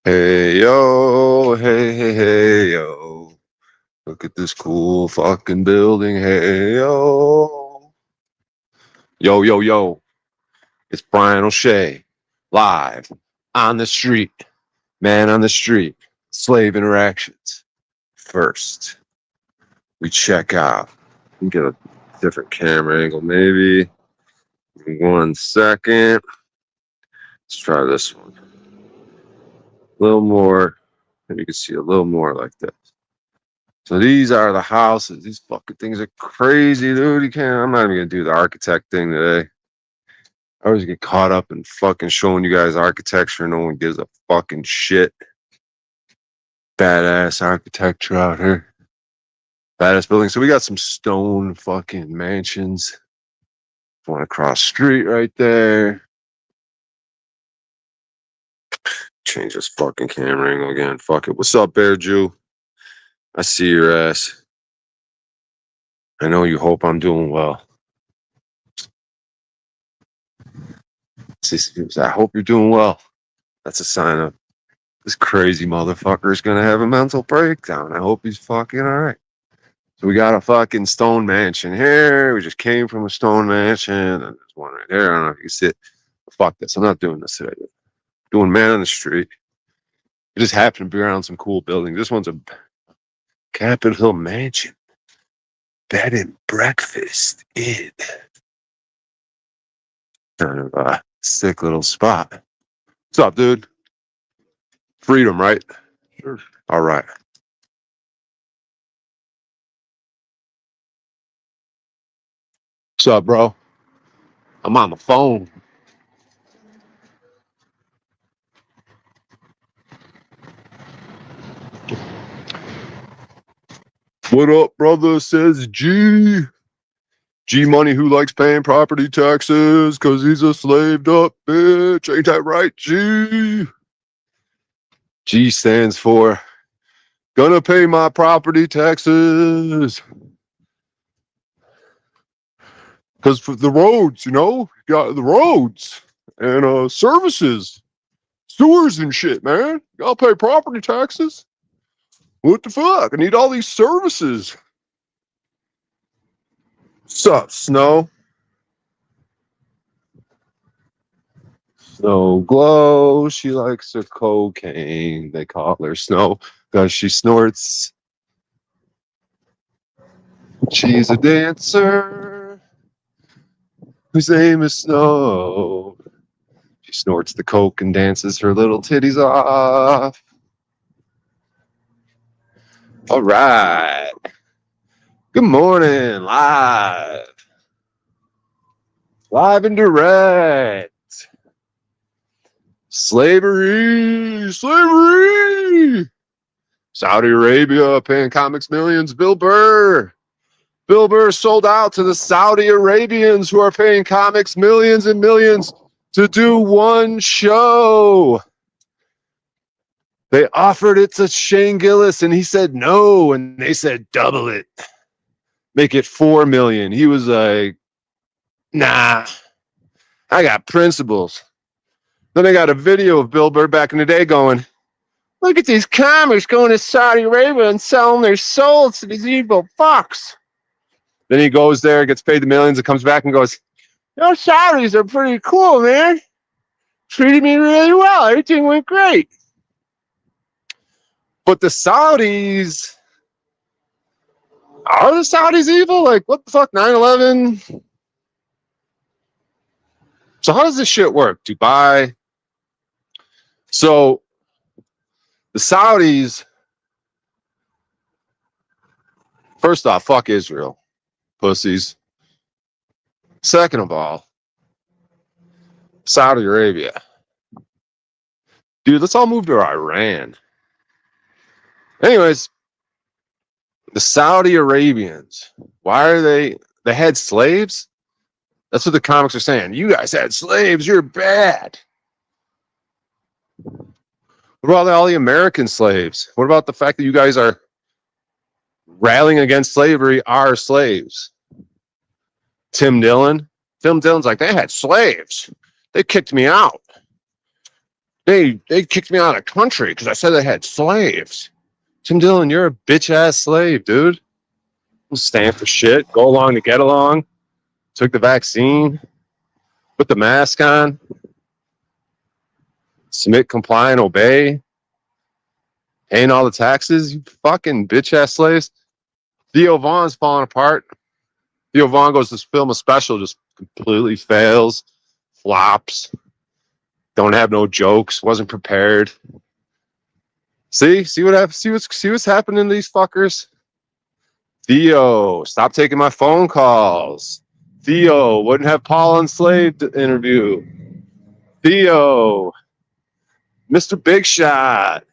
Hey yo, hey yo. Look at this cool fucking building. Hey yo. Yo. It's Brian O'Shea. Live on the street. Man on the street. Slave interactions. First, we check out. We get a different camera angle, maybe. 1 second. Let's try this one. A little more. And you can see a little more like this. So these are the houses. These fucking things are crazy, dude. You can't. I'm not even gonna do the architect thing today. I always get caught up in fucking showing you guys architecture. No one gives a fucking shit. Badass architecture out here. Badass building. So we got some stone fucking mansions. One across street right there. Change this fucking camera angle again. Fuck it. What's up, Bear Jew? I see your ass. I know you hope I'm doing well. I hope you're doing well. That's a sign of this crazy motherfucker is gonna have a mental breakdown. I hope he's fucking all right. So we got a fucking stone mansion here. We just came from a stone mansion, and there's one right there. I don't know if you can see it. Fuck this. I'm not doing this today. I'm doing man on the street. It just happened to be around some cool buildings. This one's a Capitol Hill mansion. Bed and breakfast inn. Kind of a sick little spot. What's up, dude? Freedom, right? Sure. All right. What's up, bro? I'm on the phone. What up, brother? Says G. G Money, who likes paying property taxes because he's a slaved up bitch. Ain't that right, G? G stands for gonna pay my property taxes. Because for the roads, you got the roads and services, sewers and shit, man. You gotta pay property taxes. What the fuck? I need all these services. Sup, Snow? Snow Glow. She likes her cocaine. They call her Snow because she snorts. She's a dancer whose name is Snow. She snorts the coke and dances her little titties off. All right. Good morning, live. Live and direct. Slavery. Saudi Arabia paying comics millions. Bill Burr sold out to the Saudi Arabians who are paying comics millions and millions to do one show. They offered it to Shane Gillis and he said no, and they said double it. Make it 4 million. He was like, nah, I got principles. Then I got a video of Bill Burr back in the day going, look at these comics going to Saudi Arabia and selling their souls to these evil fucks. Then he goes there, gets paid the millions, and comes back and goes, Saudis are pretty cool, man. Treated me really well. Everything went great. But the Saudis, are the Saudis evil? Like, what the fuck, 9/11? So how does this shit work? Dubai? So the Saudis, first off, fuck Israel. Pussies. Second of all, Saudi Arabia. Dude, let's all move to Iran. Anyways, the Saudi Arabians, why are they had slaves? That's what the comics are saying. You guys had slaves, you're bad. What about all the American slaves? What about the fact that you guys are rallying against slavery, are slaves? Tim Dillon's like, they had slaves. They kicked me out. They kicked me out of the country because I said they had slaves. Tim Dillon, you're a bitch ass slave, dude. Don't stand for shit. Go along to get along. Took the vaccine. Put the mask on. Submit, comply, and obey. Paying all the taxes. You fucking bitch ass slaves. Theo Vaughn's falling apart. Theo Vaughn goes to film a special, just completely fails, flops. Don't have no jokes. Wasn't prepared. See what happens. See what's happening to these fuckers. Theo, stop taking my phone calls. Theo, wouldn't have Paul Enslaved interview. Theo, Mr. Big Shot.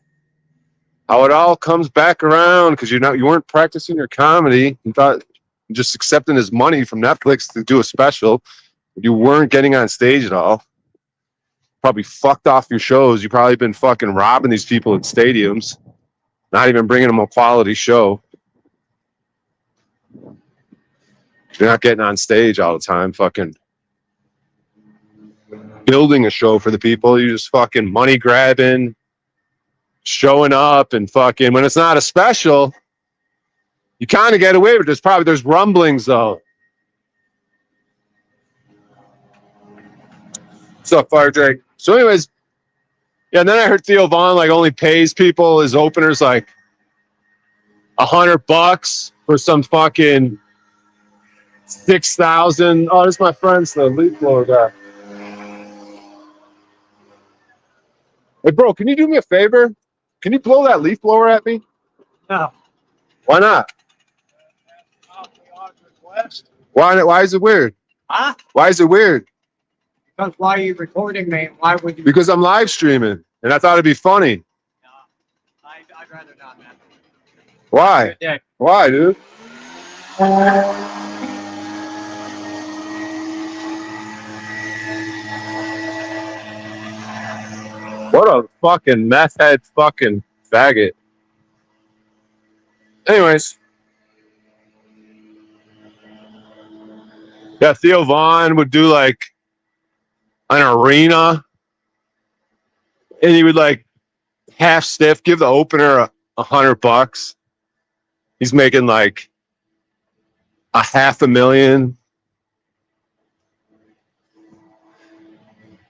How it all comes back around because you weren't practicing your comedy. You thought just accepting his money from Netflix to do a special. You weren't getting on stage at all. Probably fucked off your shows. You probably been fucking robbing these people in stadiums. Not even bringing them a quality show. You're not getting on stage all the time, fucking building a show for the people. You just fucking money grabbing, showing up, and fucking when it's not a special, you kind of get away with it. There's rumblings though. What's up, Fire Drake? So, anyways, yeah, and then I heard Theo Vaughn like only pays people, his openers, like $100 for some fucking 6,000. Oh, this is my friend's the leaf blower guy. Hey, bro, can you do me a favor? Can you blow that leaf blower at me? No. Why not? Why is it weird? Huh? Why is it weird? Because why are you recording me? Why would you? Because I'm live streaming, and I thought it'd be funny. No, I'd rather not, man. Why? Yeah. Why, dude? What a fucking meth head fucking faggot. Anyways. Yeah, Theo Vaughn would do like an arena. And he would like half stiff, give the opener $100. He's making like $500,000.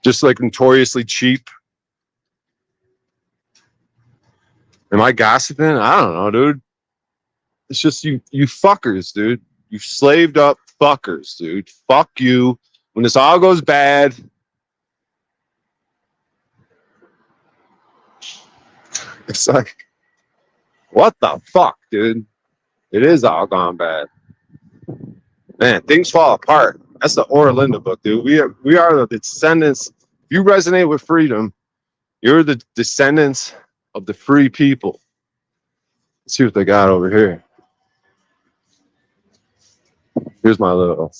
Just like notoriously cheap. Am I gossiping? I don't know, dude. It's just you fuckers, dude. You slaved up fuckers, dude. Fuck you. When this all goes bad, it's like, what the fuck, dude? It is all gone bad. Man, things fall apart. That's the Orlinda book, dude. We are the descendants. If you resonate with freedom, you're the descendants of the free people. Let's see what they got over here. Here's my little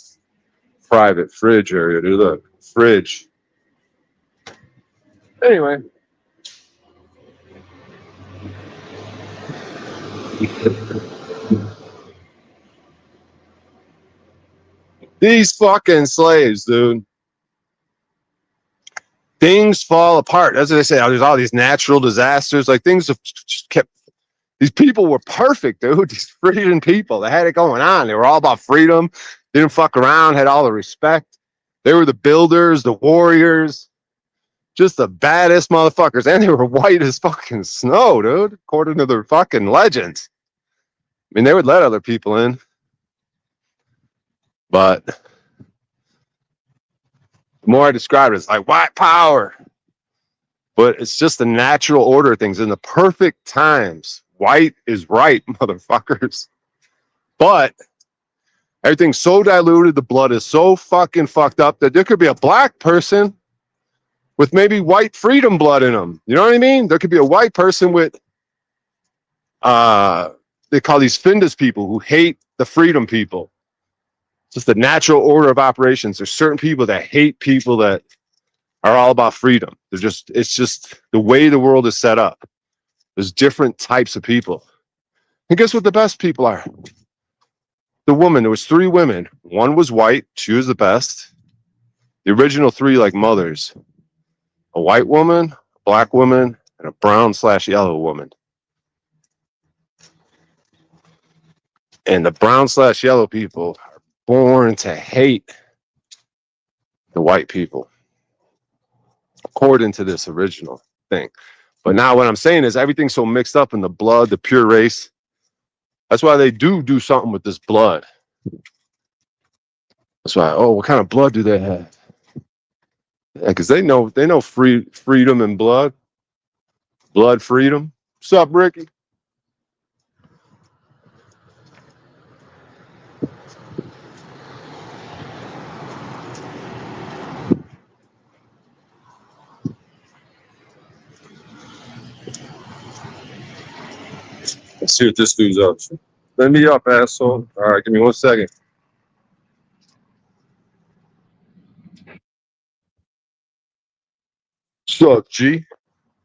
private fridge area, dude. Look, fridge. Anyway. These fucking slaves, dude. Things fall apart. That's what they say. There's all these natural disasters. Like things have just kept. These people were perfect, dude. These freedom people. They had it going on. They were all about freedom. Didn't fuck around. Had all the respect. They were the builders, the warriors. Just the baddest motherfuckers. And they were white as fucking snow, dude. According to their fucking legends. I mean, they would let other people in. But the more I describe it, it's like white power. But it's just the natural order of things in the perfect times. White is right, motherfuckers. But everything's so diluted, the blood is so fucking fucked up that there could be a black person with maybe white freedom blood in them. You know what I mean? There could be a white person with, they call these Findus people who hate the freedom people. It's just the natural order of operations. There's certain people that hate people that are all about freedom. It's just the way the world is set up. There's different types of people. And guess what the best people are? The woman, there was 3 women. One was white. She was the best. The original 3 like mothers. A white woman, a black woman and a brown/yellow woman. And the brown/yellow people are born to hate the white people, according to this original thing. But now what I'm saying is everything's so mixed up in the blood, the pure race. That's why they do something with this blood. That's why, oh, what kind of blood do they have? Yeah, because they know freedom and blood. Blood freedom. What's up, Ricky? Let's see what this dude's up to. Let me up, asshole. All right, give me 1 second. What's up, G?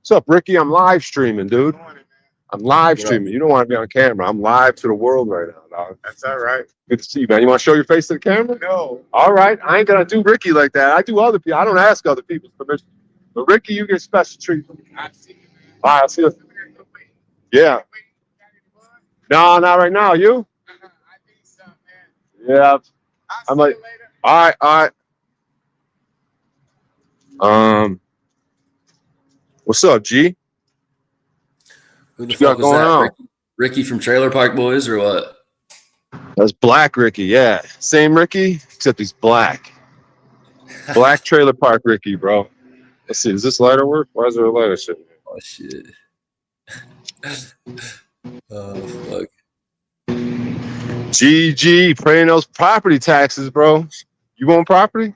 What's up, Ricky? I'm live streaming, dude. I'm live streaming. You don't want to be on camera. I'm live to the world right now, dog. That's all right. Good to see you, man. You want to show your face to the camera? No. All right. I ain't going to do Ricky like that. I do other people. I don't ask other people's permission. But Ricky, you get special treatment. I see you, man. All right, I'll see you. Yeah. No, not right now. You? I need some, man. Yeah. I'll I'm see like, you later. all right. What's up, G? Who the What you got fuck was going that? on? Ricky from Trailer Park Boys or what? That's Black Ricky, yeah. Same Ricky, except he's black. Black Trailer Park Ricky, bro. Let's see, does this lighter work? Why is there a lighter sitting here? Oh shit. Oh fuck. GG, paying those property taxes, bro. You want property?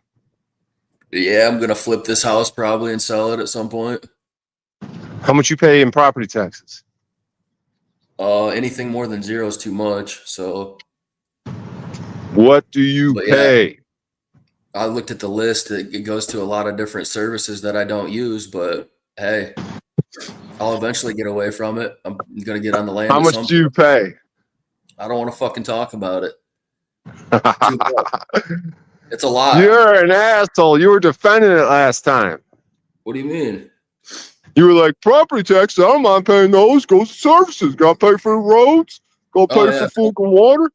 Yeah, I'm gonna flip this house probably and sell it at some point. How much you pay in property taxes? Anything more than 0 is too much. So What do you But yeah. pay? I looked at the list. It goes to a lot of different services that I don't use, but hey, I'll eventually get away from it. I'm gonna get on the land. How at much some do you point. pay? I don't want to fucking talk about it. It's a lot. You're an asshole. You were defending it last time. What do you mean? You were like, property taxes, I don't mind paying those. Go to services. Got to pay for the roads. Go pay Oh, yeah. for fucking water.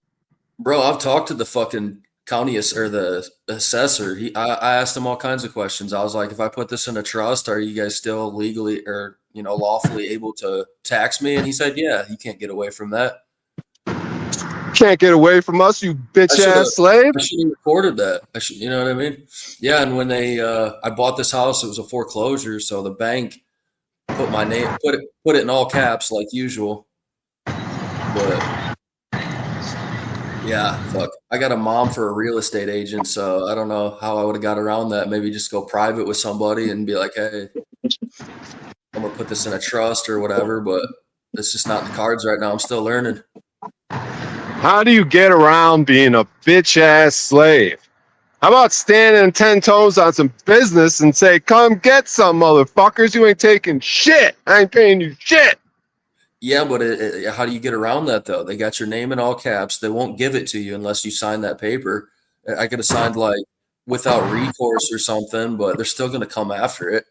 Bro, I've talked to the fucking county or the assessor. I asked him all kinds of questions. I was like, if I put this in a trust, are you guys still legally or lawfully able to tax me? And he said, yeah, you can't get away from that. Can't get away from us, you bitch ass slave. I should have recorded that. You know what I mean? Yeah, and when I bought this house, it was a foreclosure, so the bank put my name, put it in all caps like usual. But yeah, fuck. I got a mom for a real estate agent, so I don't know how I would have got around that. Maybe just go private with somebody and be like, hey, I'm gonna put this in a trust or whatever, but it's just not in the cards right now. I'm still learning. How do you get around being a bitch ass slave? How about standing 10 toes on some business and say, come get some motherfuckers. You ain't taking shit. I ain't paying you shit. Yeah, but how do you get around that, though? They got your name in all caps. They won't give it to you unless you sign that paper. I could have signed, like, without recourse or something, but they're still going to come after it.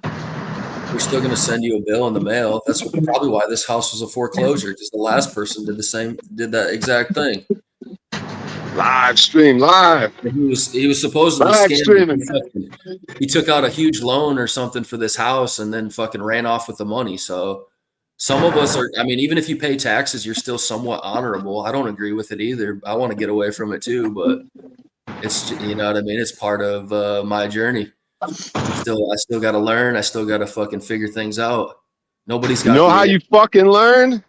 They're still going to send you a bill in the mail. That's probably why this house was a foreclosure, because the last person did that exact thing. Live stream, live. He was supposedly Live scamming. streaming. He took out a huge loan or something for this house and then fucking ran off with the money. So some of us are, I mean, even if you pay taxes, you're still somewhat honorable. I don't agree with it either. I want to get away from it too, but it's, you know what I mean? It's part of my journey. I still got to learn. I still got to fucking figure things out. Nobody's got. You know how you fucking learn?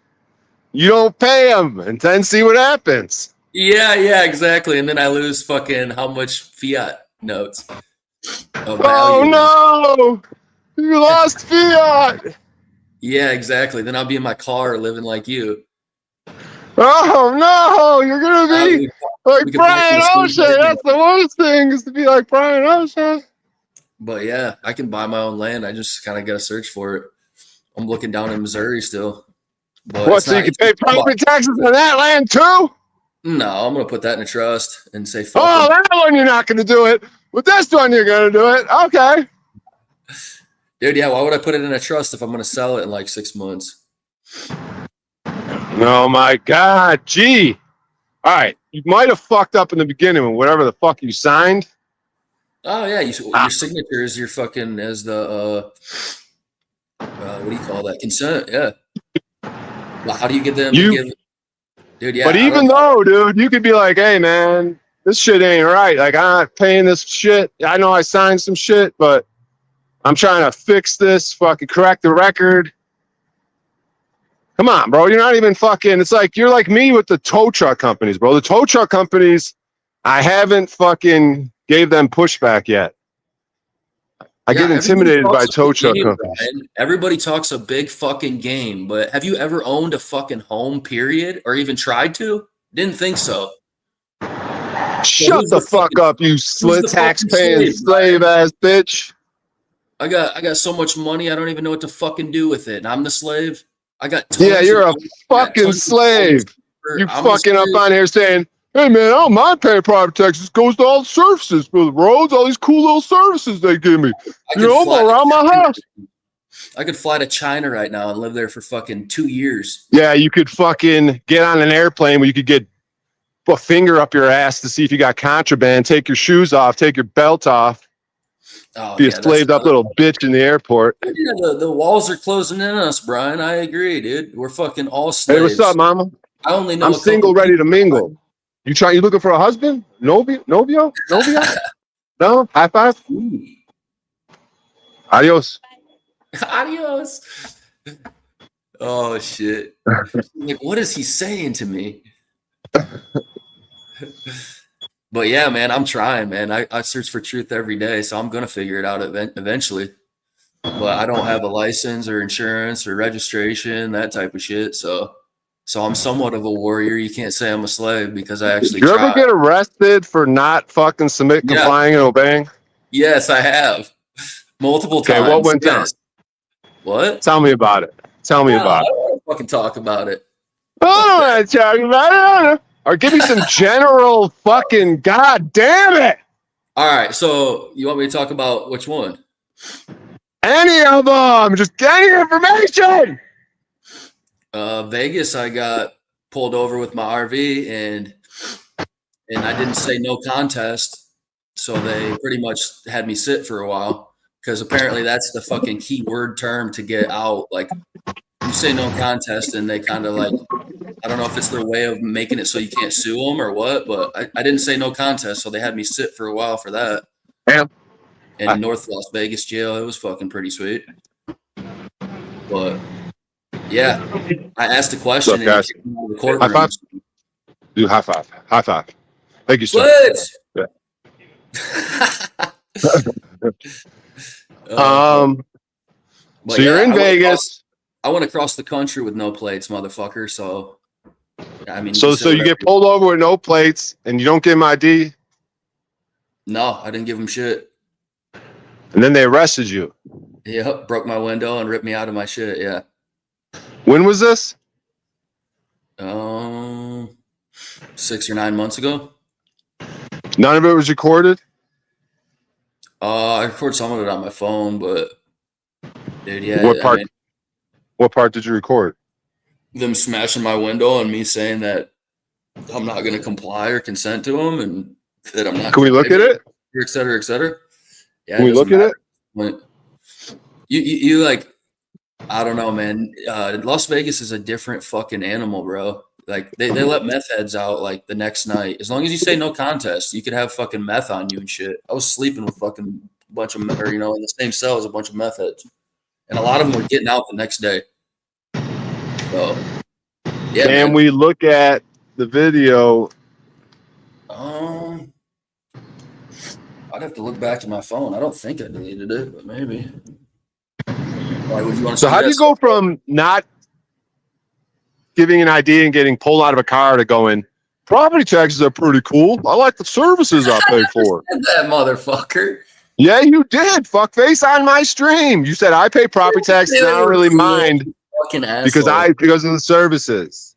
You don't pay them and then see what happens. Yeah, exactly. And then I lose fucking how much fiat notes. Oh no! You lost fiat. Yeah, exactly. Then I'll be in my car living like you. Oh no! You're gonna be like Brian O'Shea. That's the worst thing, is to be like Brian O'Shea. But yeah, I can buy my own land. I just kind of got to search for it. I'm looking down in Missouri still. But what? So you can pay property taxes on that land too? No, I'm gonna put that in a trust and say. Fuck that one you're not gonna do it. With this one, you're gonna do it. Okay. Dude, yeah, why would I put it in a trust if I'm going to sell it in like 6 months? Oh my God, gee. All right, you might have fucked up in the beginning with whatever the fuck you signed. Oh, yeah, your signature is your fucking, as the, what do you call that? Consent, yeah. Well, how do you get them to give? Dude, yeah. But even though, dude, you could be like, hey, man, this shit ain't right. Like, I'm not paying this shit. I know I signed some shit, but I'm trying to fix this, fucking correct the record. Come on, bro. You're not even fucking, it's like, you're like me with the tow truck companies, bro. The tow truck companies, I haven't fucking gave them pushback yet. I get intimidated by tow truck companies. Brian. Everybody talks a big fucking game, but have you ever owned a fucking home, period? Or even tried to? Didn't think so. Shut the fuck up, you slit tax-paying slave-ass bitch. I got so much money, I don't even know what to fucking do with it. And I'm the slave. I got you're a fucking slave. You fucking up on here saying, hey, man, I don't mind paying property taxes. It goes to all the services for the roads, all these cool little services they give me. Around my house. I could fly to China right now and live there for fucking 2 years. Yeah, you could fucking get on an airplane where you could get a finger up your ass to see if you got contraband, take your shoes off, take your belt off. Oh, be a slaved up little bitch in the airport. Yeah, the walls are closing in on us, Brian. I agree, dude. We're fucking all slaves. Hey, what's up, mama? I only know I'm single, ready to mingle. You looking for a husband? Novio? No? High five? Adios. Adios. Oh, shit. Like, what is he saying to me? But yeah, man, I'm trying, man. I search for truth every day, so I'm going to figure it out eventually. But I don't have a license or insurance or registration, that type of shit. So I'm somewhat of a warrior. You can't say I'm a slave because I actually Did you ever get arrested for not fucking complying and obeying? Yes, I have. Multiple times. Okay, what went down? What? Tell me about it. Tell me about it. I don't want to fucking talk about it. I don't want to talk about it. Or give me some general fucking god damn it. All right, so you want me to talk about which one? Any of them. Just any information. Vegas, I got pulled over with my RV and I didn't say no contest. So they pretty much had me sit for a while because apparently that's the fucking key word term to get out. Like you say no contest and they kind of like, I don't know if it's their way of making it so you can't sue them or what, but I didn't say no contest. So they had me sit for a while for that. Damn. In North Las Vegas jail. It was fucking pretty sweet. But yeah, I asked a question. Look, guys, high five. Do high five. High five. Thank you, sir. Yeah. So you're in Vegas. I want to cross the country with no plates, motherfucker. So I mean, so you get pulled over with no plates, and you don't give him ID. No, I didn't give him shit. And then they arrested you. Yep, broke my window and ripped me out of my shit. Yeah. When was this? 6 or 9 months ago. None of it was recorded? I recorded some of it on my phone, but dude, yeah. What part did you record? Them smashing my window and me saying that I'm not going to comply or consent to them and that I'm not. Can we look at it? Et cetera, et cetera. Yeah, can we look at it? You like, I don't know, man. Las Vegas is a different fucking animal, bro. Like they let meth heads out like the next night. As long as you say no contest, you could have fucking meth on you and shit. I was sleeping with fucking bunch of, or in the same cell as a bunch of meth heads, and a lot of them were getting out the next day. So yeah. Can we look at the video? I'd have to look back to my phone. I don't think I deleted it, but maybe. Why would you want to? So how do you go from not giving an ID and getting pulled out of a car to going, property taxes are pretty cool. I like the services I pay for. That motherfucker. Yeah, you did. Fuckface on my stream. You said I pay property taxes. I don't really mind because of the services.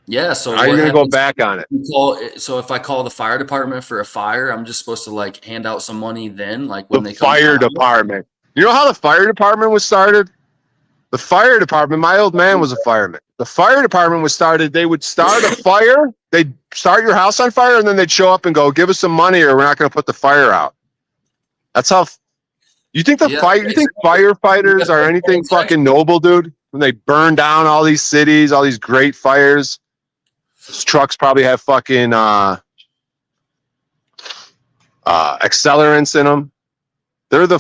Yeah. So How are you what gonna go happens? back on it? So if I call the fire department for a fire, I'm just supposed to like hand out some money then, like The when they come to my fire house? department. You know how the fire department was started? The fire department, my old man was a fireman. The fire department was started, they would start a fire, they'd start your house on fire, and then they'd show up and go, give us some money or we're not going to put the fire out. That's how, you think Yeah, you think firefighters are anything fucking noble, dude? When they burn down all these cities, all these great fires, those trucks probably have fucking accelerants in them. They're the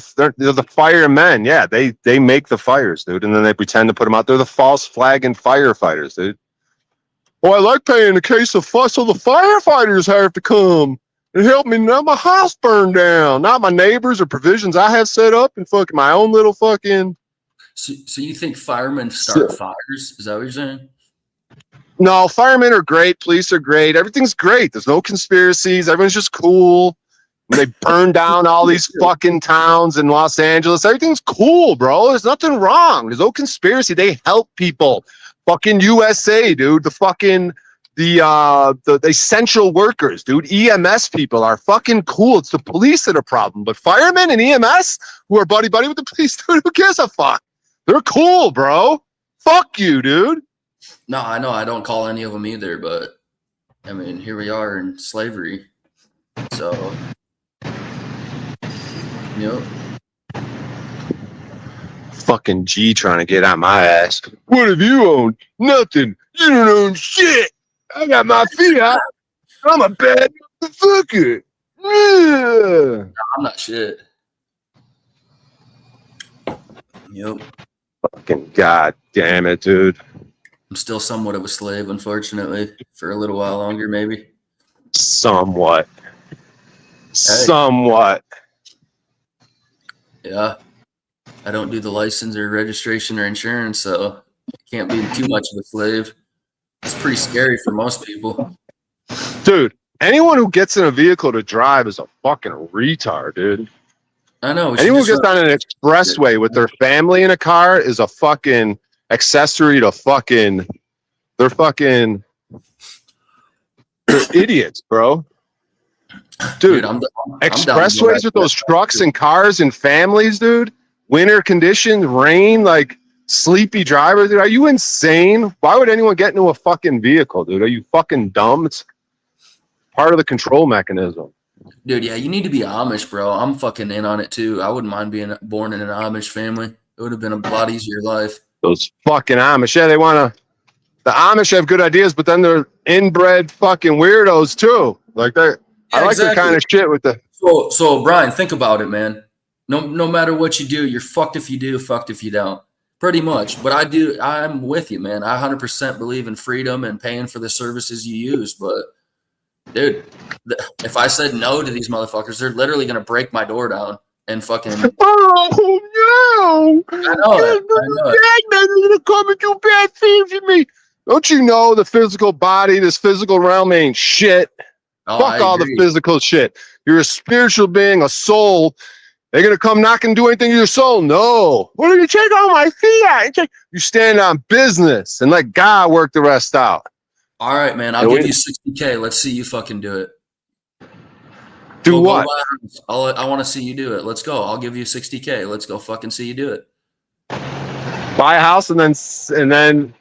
firemen. Yeah, they make the fires, dude, and then they pretend to put them out. They're the false flag and firefighters, dude. Oh, I like paying in case of fuss, so the firefighters have to come and help me. Not my house burned down, not my neighbors or provisions I have set up, and fucking my own little fucking. So you think firemen start fires? Is that what you're saying? No, firemen are great. Police are great. Everything's great. There's no conspiracies. Everyone's just cool. They burn down all these fucking towns in Los Angeles. Everything's cool, bro. There's nothing wrong. There's no conspiracy. They help people. Fucking USA, dude. The essential workers, dude. EMS people are fucking cool. It's the police that are a problem. But firemen and EMS who are buddy with the police, dude, who gives a fuck? They're cool, bro. Fuck you, dude. No, I know I don't call any of them either, but I mean, here we are in slavery. So, yep. Fucking G trying to get on my ass. What have you owned? Nothing. You don't own shit. I got my feet out. I'm a bad motherfucker. Yeah. I'm not shit. Yep. Fucking god damn it, dude. I'm still somewhat of a slave, unfortunately, for a little while longer, maybe. Somewhat. Somewhat. Yeah. I don't do the license or registration or insurance, so I can't be too much of a slave. It's pretty scary for most people. Dude, anyone who gets in a vehicle to drive is a fucking retard, dude. I know. Anyone who gets on an expressway with their family in a car is a fucking accessory to fucking. They're idiots, bro. Dude, expressways with those trucks and cars and families, dude. Winter conditions, rain, like sleepy drivers, dude. Are you insane? Why would anyone get into a fucking vehicle, dude? Are you fucking dumb? It's part of the control mechanism. Dude, yeah, you need to be Amish, bro. I'm fucking in on it too. I wouldn't mind being born in an Amish family. It would have been a lot easier life. Those fucking Amish, yeah, they want to. The Amish have good ideas, but then they're inbred fucking weirdos too. Like that, yeah, I like exactly. Their kind of shit with the. So Brian, think about it, man. No matter what you do, you're fucked if you do, fucked if you don't. Pretty much. But I'm with you, man. I 100% believe in freedom and paying for the services you use. But, dude, if I said no to these motherfuckers, they're literally going to break my door down and fucking. Oh, no. I know it. They're going to come and do bad things to me. Don't you know the physical body, this physical realm ain't shit? Oh, fuck all the physical shit. You're a spiritual being, a soul. They're going to come knock and do anything to your soul? No. What do you take all my fiat? You stand on business and let God work the rest out. All right, man. I'll give you $60K. Let's see you fucking do it. Do what? I want to see you do it. Let's go. I'll give you $60K. Let's go fucking see you do it. Buy a house and then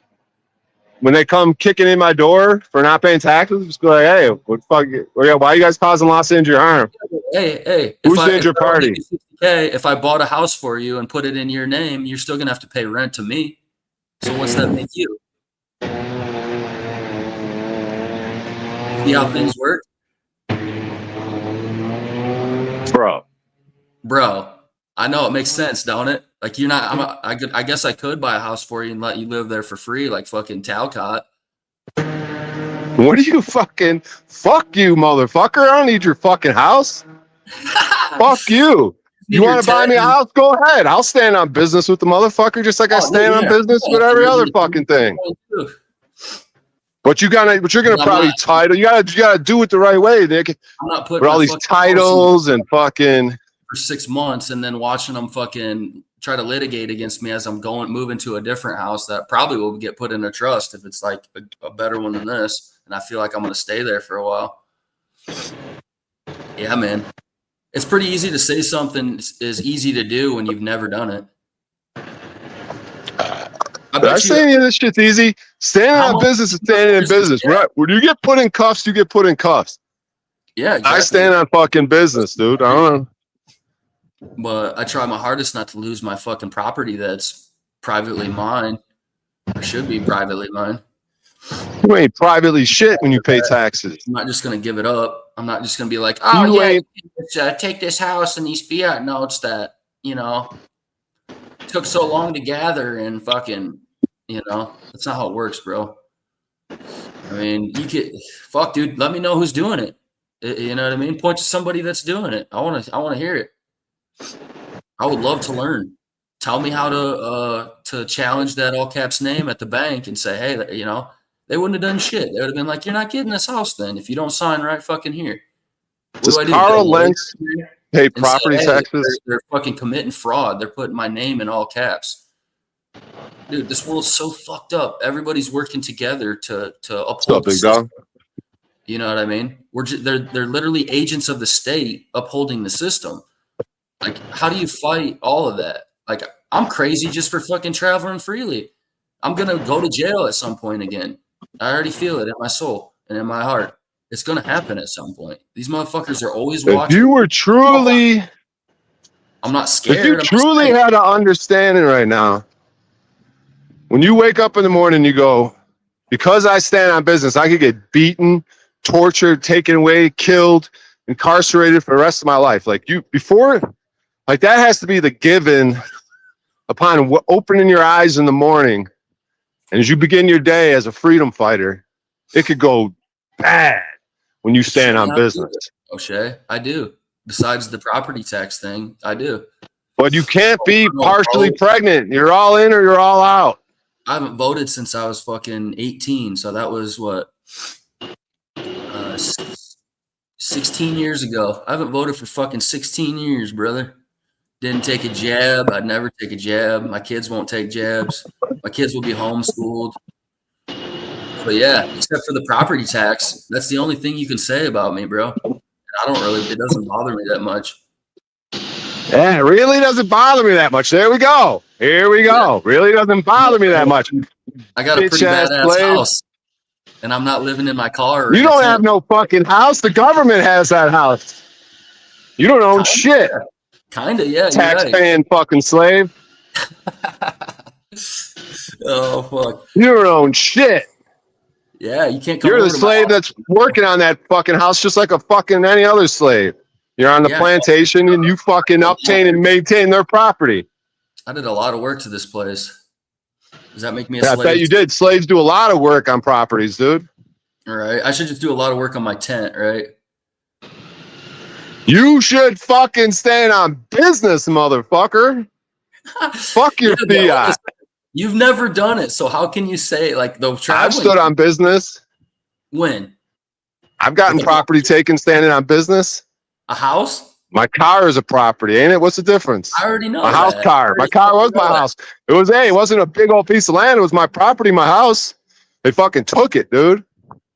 when they come kicking in my door for not paying taxes, just go like, hey, what fuck? Why are you guys causing loss of injury harm? Hey. Who's the injured party? If I bought a house for you and put it in your name, you're still gonna have to pay rent to me. So what's that make you? See how things work, bro. I know it makes sense, don't it? Like you're not. I guess I could buy a house for you and let you live there for free, like fucking Talcott. What are you fucking? Fuck you, motherfucker! I don't need your fucking house. Fuck you. You want to buy me a house? Go ahead. I'll stand on business with the motherfucker, just like I stand on business with every other fucking thing. But you're gonna probably title. You gotta do it the right way, Nick. I'm not putting with all these titles and fucking for 6 months and then watching them fucking try to litigate against me as I'm moving to a different house that probably will get put in a trust if it's like a better one than this. And I feel like I'm going to stay there for a while. Yeah, man. It's pretty easy to say something is easy to do when you've never done it. I'm saying this shit's easy. Standing on business is standing in business. Right? When you get put in cuffs, you get put in cuffs. Yeah, exactly. I stand on fucking business, dude. I don't know. But I try my hardest not to lose my fucking property that's privately mine, or should be privately mine. You ain't privately shit when you pay taxes. I'm not just going to give it up. I'm not just going to be like, oh, you take this house and these fiat notes that, took so long to gather and fucking, that's not how it works, bro. I mean, fuck, dude, let me know who's doing it. You know what I mean? Point to somebody that's doing it. I want to hear it. I would love to learn. Tell me how to challenge that all caps name at the bank and say, hey, they wouldn't have done shit. They would have been like, you're not getting this house then if you don't sign right fucking here. Does Carl Lentz pay property taxes? They're fucking committing fraud. They're putting my name in all caps. Dude, this world's so fucked up. Everybody's working together to uphold the system. You know what I mean? They're literally agents of the state upholding the system. Like, how do you fight all of that? Like, I'm crazy just for fucking traveling freely. I'm going to go to jail at some point again. I already feel it in my soul and in my heart. It's going to happen at some point. These motherfuckers are always watching. If you were truly... I'm not scared. If you truly had an understanding right now, when you wake up in the morning, you go, because I stand on business, I could get beaten, tortured, taken away, killed, incarcerated for the rest of my life. Like that has to be the given upon opening your eyes in the morning. And as you begin your day as a freedom fighter, it could go bad when you stand on business. O'Shea, I do. Besides the property tax thing, I do. But you can't be partially pregnant. You're all in or you're all out. I haven't voted since I was fucking 18. So that was what? 16 years ago. I haven't voted for fucking 16 years, brother. Didn't take a jab. I'd never take a jab. My kids won't take jabs. My kids will be homeschooled. But yeah, except for the property tax, that's the only thing you can say about me, bro. It doesn't bother me that much. Yeah, it really doesn't bother me that much. There we go. Here we go. Yeah. Really doesn't bother me that much. I got a pretty badass house, and I'm not living in my car. You don't have no fucking house. The government has that house. You don't own shit. Kinda, yeah. Tax-paying fucking slave. Oh, fuck. You don't own shit. Yeah, you can't come You're the slave that's working on that fucking house just like a fucking any other slave. You're on the plantation and you fucking obtain and maintain their property. I did a lot of work to this place. Does that make me a slave? I bet you did. Slaves do a lot of work on properties, dude. All right. I should just do a lot of work on my tent, right? You should fucking stand on business, motherfucker. Fuck your fiat. You've never done it, so how can you say like the traveling? I've stood on business. When? I've gotten property taken standing on business. A house? My car is a property, ain't it? What's the difference? I already know. My house car. My car was my house. It wasn't a big old piece of land. It was my property, my house. They fucking took it, dude.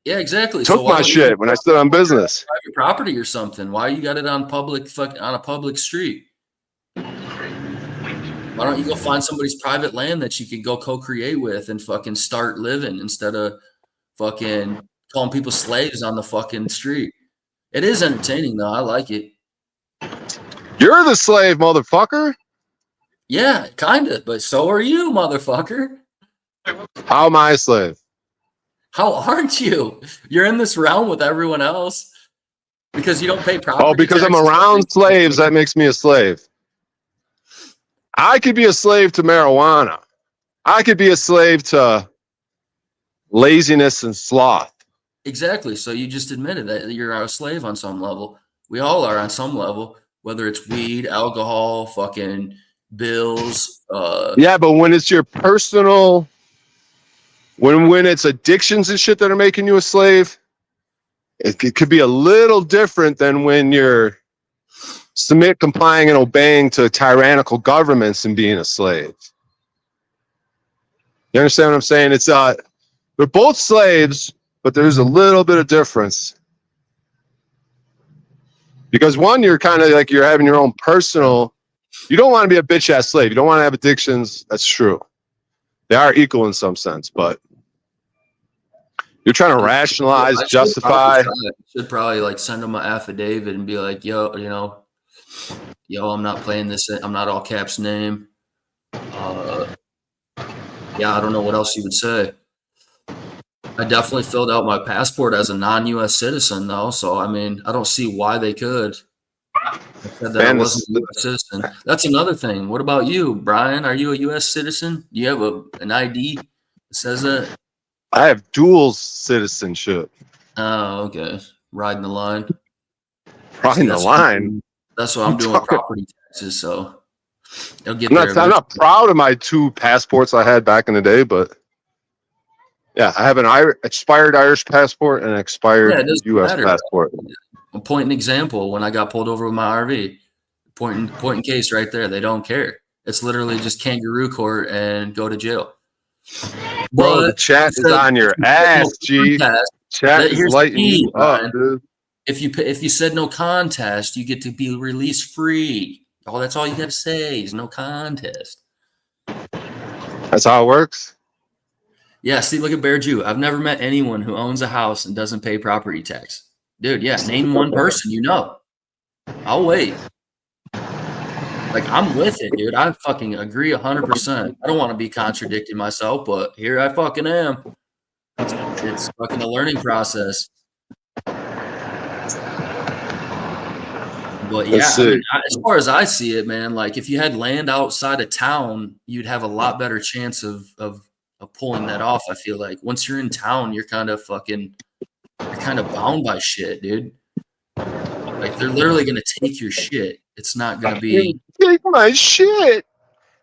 Yeah, exactly. Took my shit when I stood on business. Private property or something. Why you got it on a public street? Why don't you go find somebody's private land that you can go co-create with and fucking start living instead of fucking calling people slaves on the fucking street? It is entertaining though. I like it. You're the slave, motherfucker. Yeah, kind of. But so are you, motherfucker. How am I a slave? How aren't you? You're in this realm with everyone else because you don't pay property. Oh, because I'm around slaves, that makes me a slave. I could be a slave to marijuana. I could be a slave to laziness and sloth. Exactly. So you just admitted that you're a slave on some level. We all are on some level, whether it's weed, alcohol, fucking bills. Yeah, but when it's your personal, when it's addictions and shit that are making you a slave, it could be a little different than when you're submit, complying, and obeying to tyrannical governments and being a slave. You understand what I'm saying? It's they're both slaves, but there's a little bit of difference. Because one, you're kind of like you're having your own personal. You don't want to be a bitch ass slave. You don't want to have addictions. That's true. They are equal in some sense, but you're trying to rationalize, justify. Should probably like send them an affidavit and be like, yo, I'm not playing this. I'm not all caps name. Yeah, I don't know what else you would say. I definitely filled out my passport as a non-U.S. citizen, though. So, I mean, I don't see why they could. I said that I wasn't a U.S. citizen. That's another thing. What about you, Brian? Are you a U.S. citizen? Do you have an ID that says that? I have dual citizenship. Oh, okay. Riding the line. Riding the line? That's what I'm doing with property taxes, so they'll get I'm not proud of my 2 passports I had back in the day, but yeah, I have an expired Irish passport and an expired U.S. passport. I'm pointing an example when I got pulled over with my RV. Point in case right there. They don't care. It's literally just kangaroo court and go to jail. Bro, the chat is on your ass, G. Chat is lighting you up, dude. If you said no contest, you get to be released free. Oh, that's all you got to say is no contest. That's how it works? Yeah, see, look at Bear Jew. I've never met anyone who owns a house and doesn't pay property tax. Dude, yeah, name one person you know. I'll wait. Like, I'm with it, dude. I fucking agree 100%. I don't want to be contradicting myself, but here I fucking am. It's fucking a learning process. But yeah, I mean, as far as I see it, man, like if you had land outside of town, you'd have a lot better chance of pulling that off. I feel like once you're in town, you're kind of bound by shit, dude. Like they're literally gonna take your shit. It's not gonna be take my shit.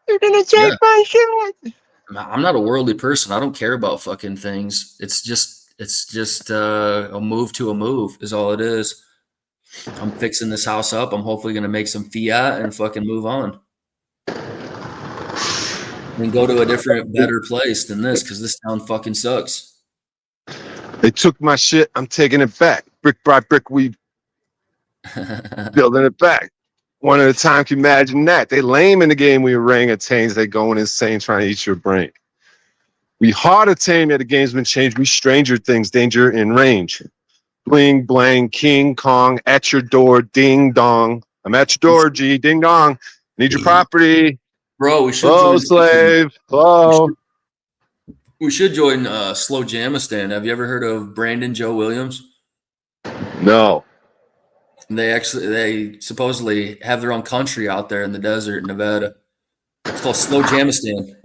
You're gonna take my shit. I'm not a worldly person. I don't care about fucking things. It's just a move to a move is all it is. I'm fixing this house up. I'm hopefully gonna make some fiat and fucking move on. And go to a different, better place than this because this town fucking sucks. They took my shit. I'm taking it back. Brick by brick, we building it back. One at a time. Can you imagine that? They lame in the game. We orangutans. They going insane trying to eat your brain. We hard to tame at the game's been changed. We stranger things, danger in range. Bling, blang, King Kong at your door. Ding dong. I'm at your door, G. Ding dong. Need your property. Bro, we should join slave. Hello. We should join Slow Jamistan. Have you ever heard of Brandon Joe Williams? No. They supposedly have their own country out there in the desert in Nevada. It's called Slow Jamistan.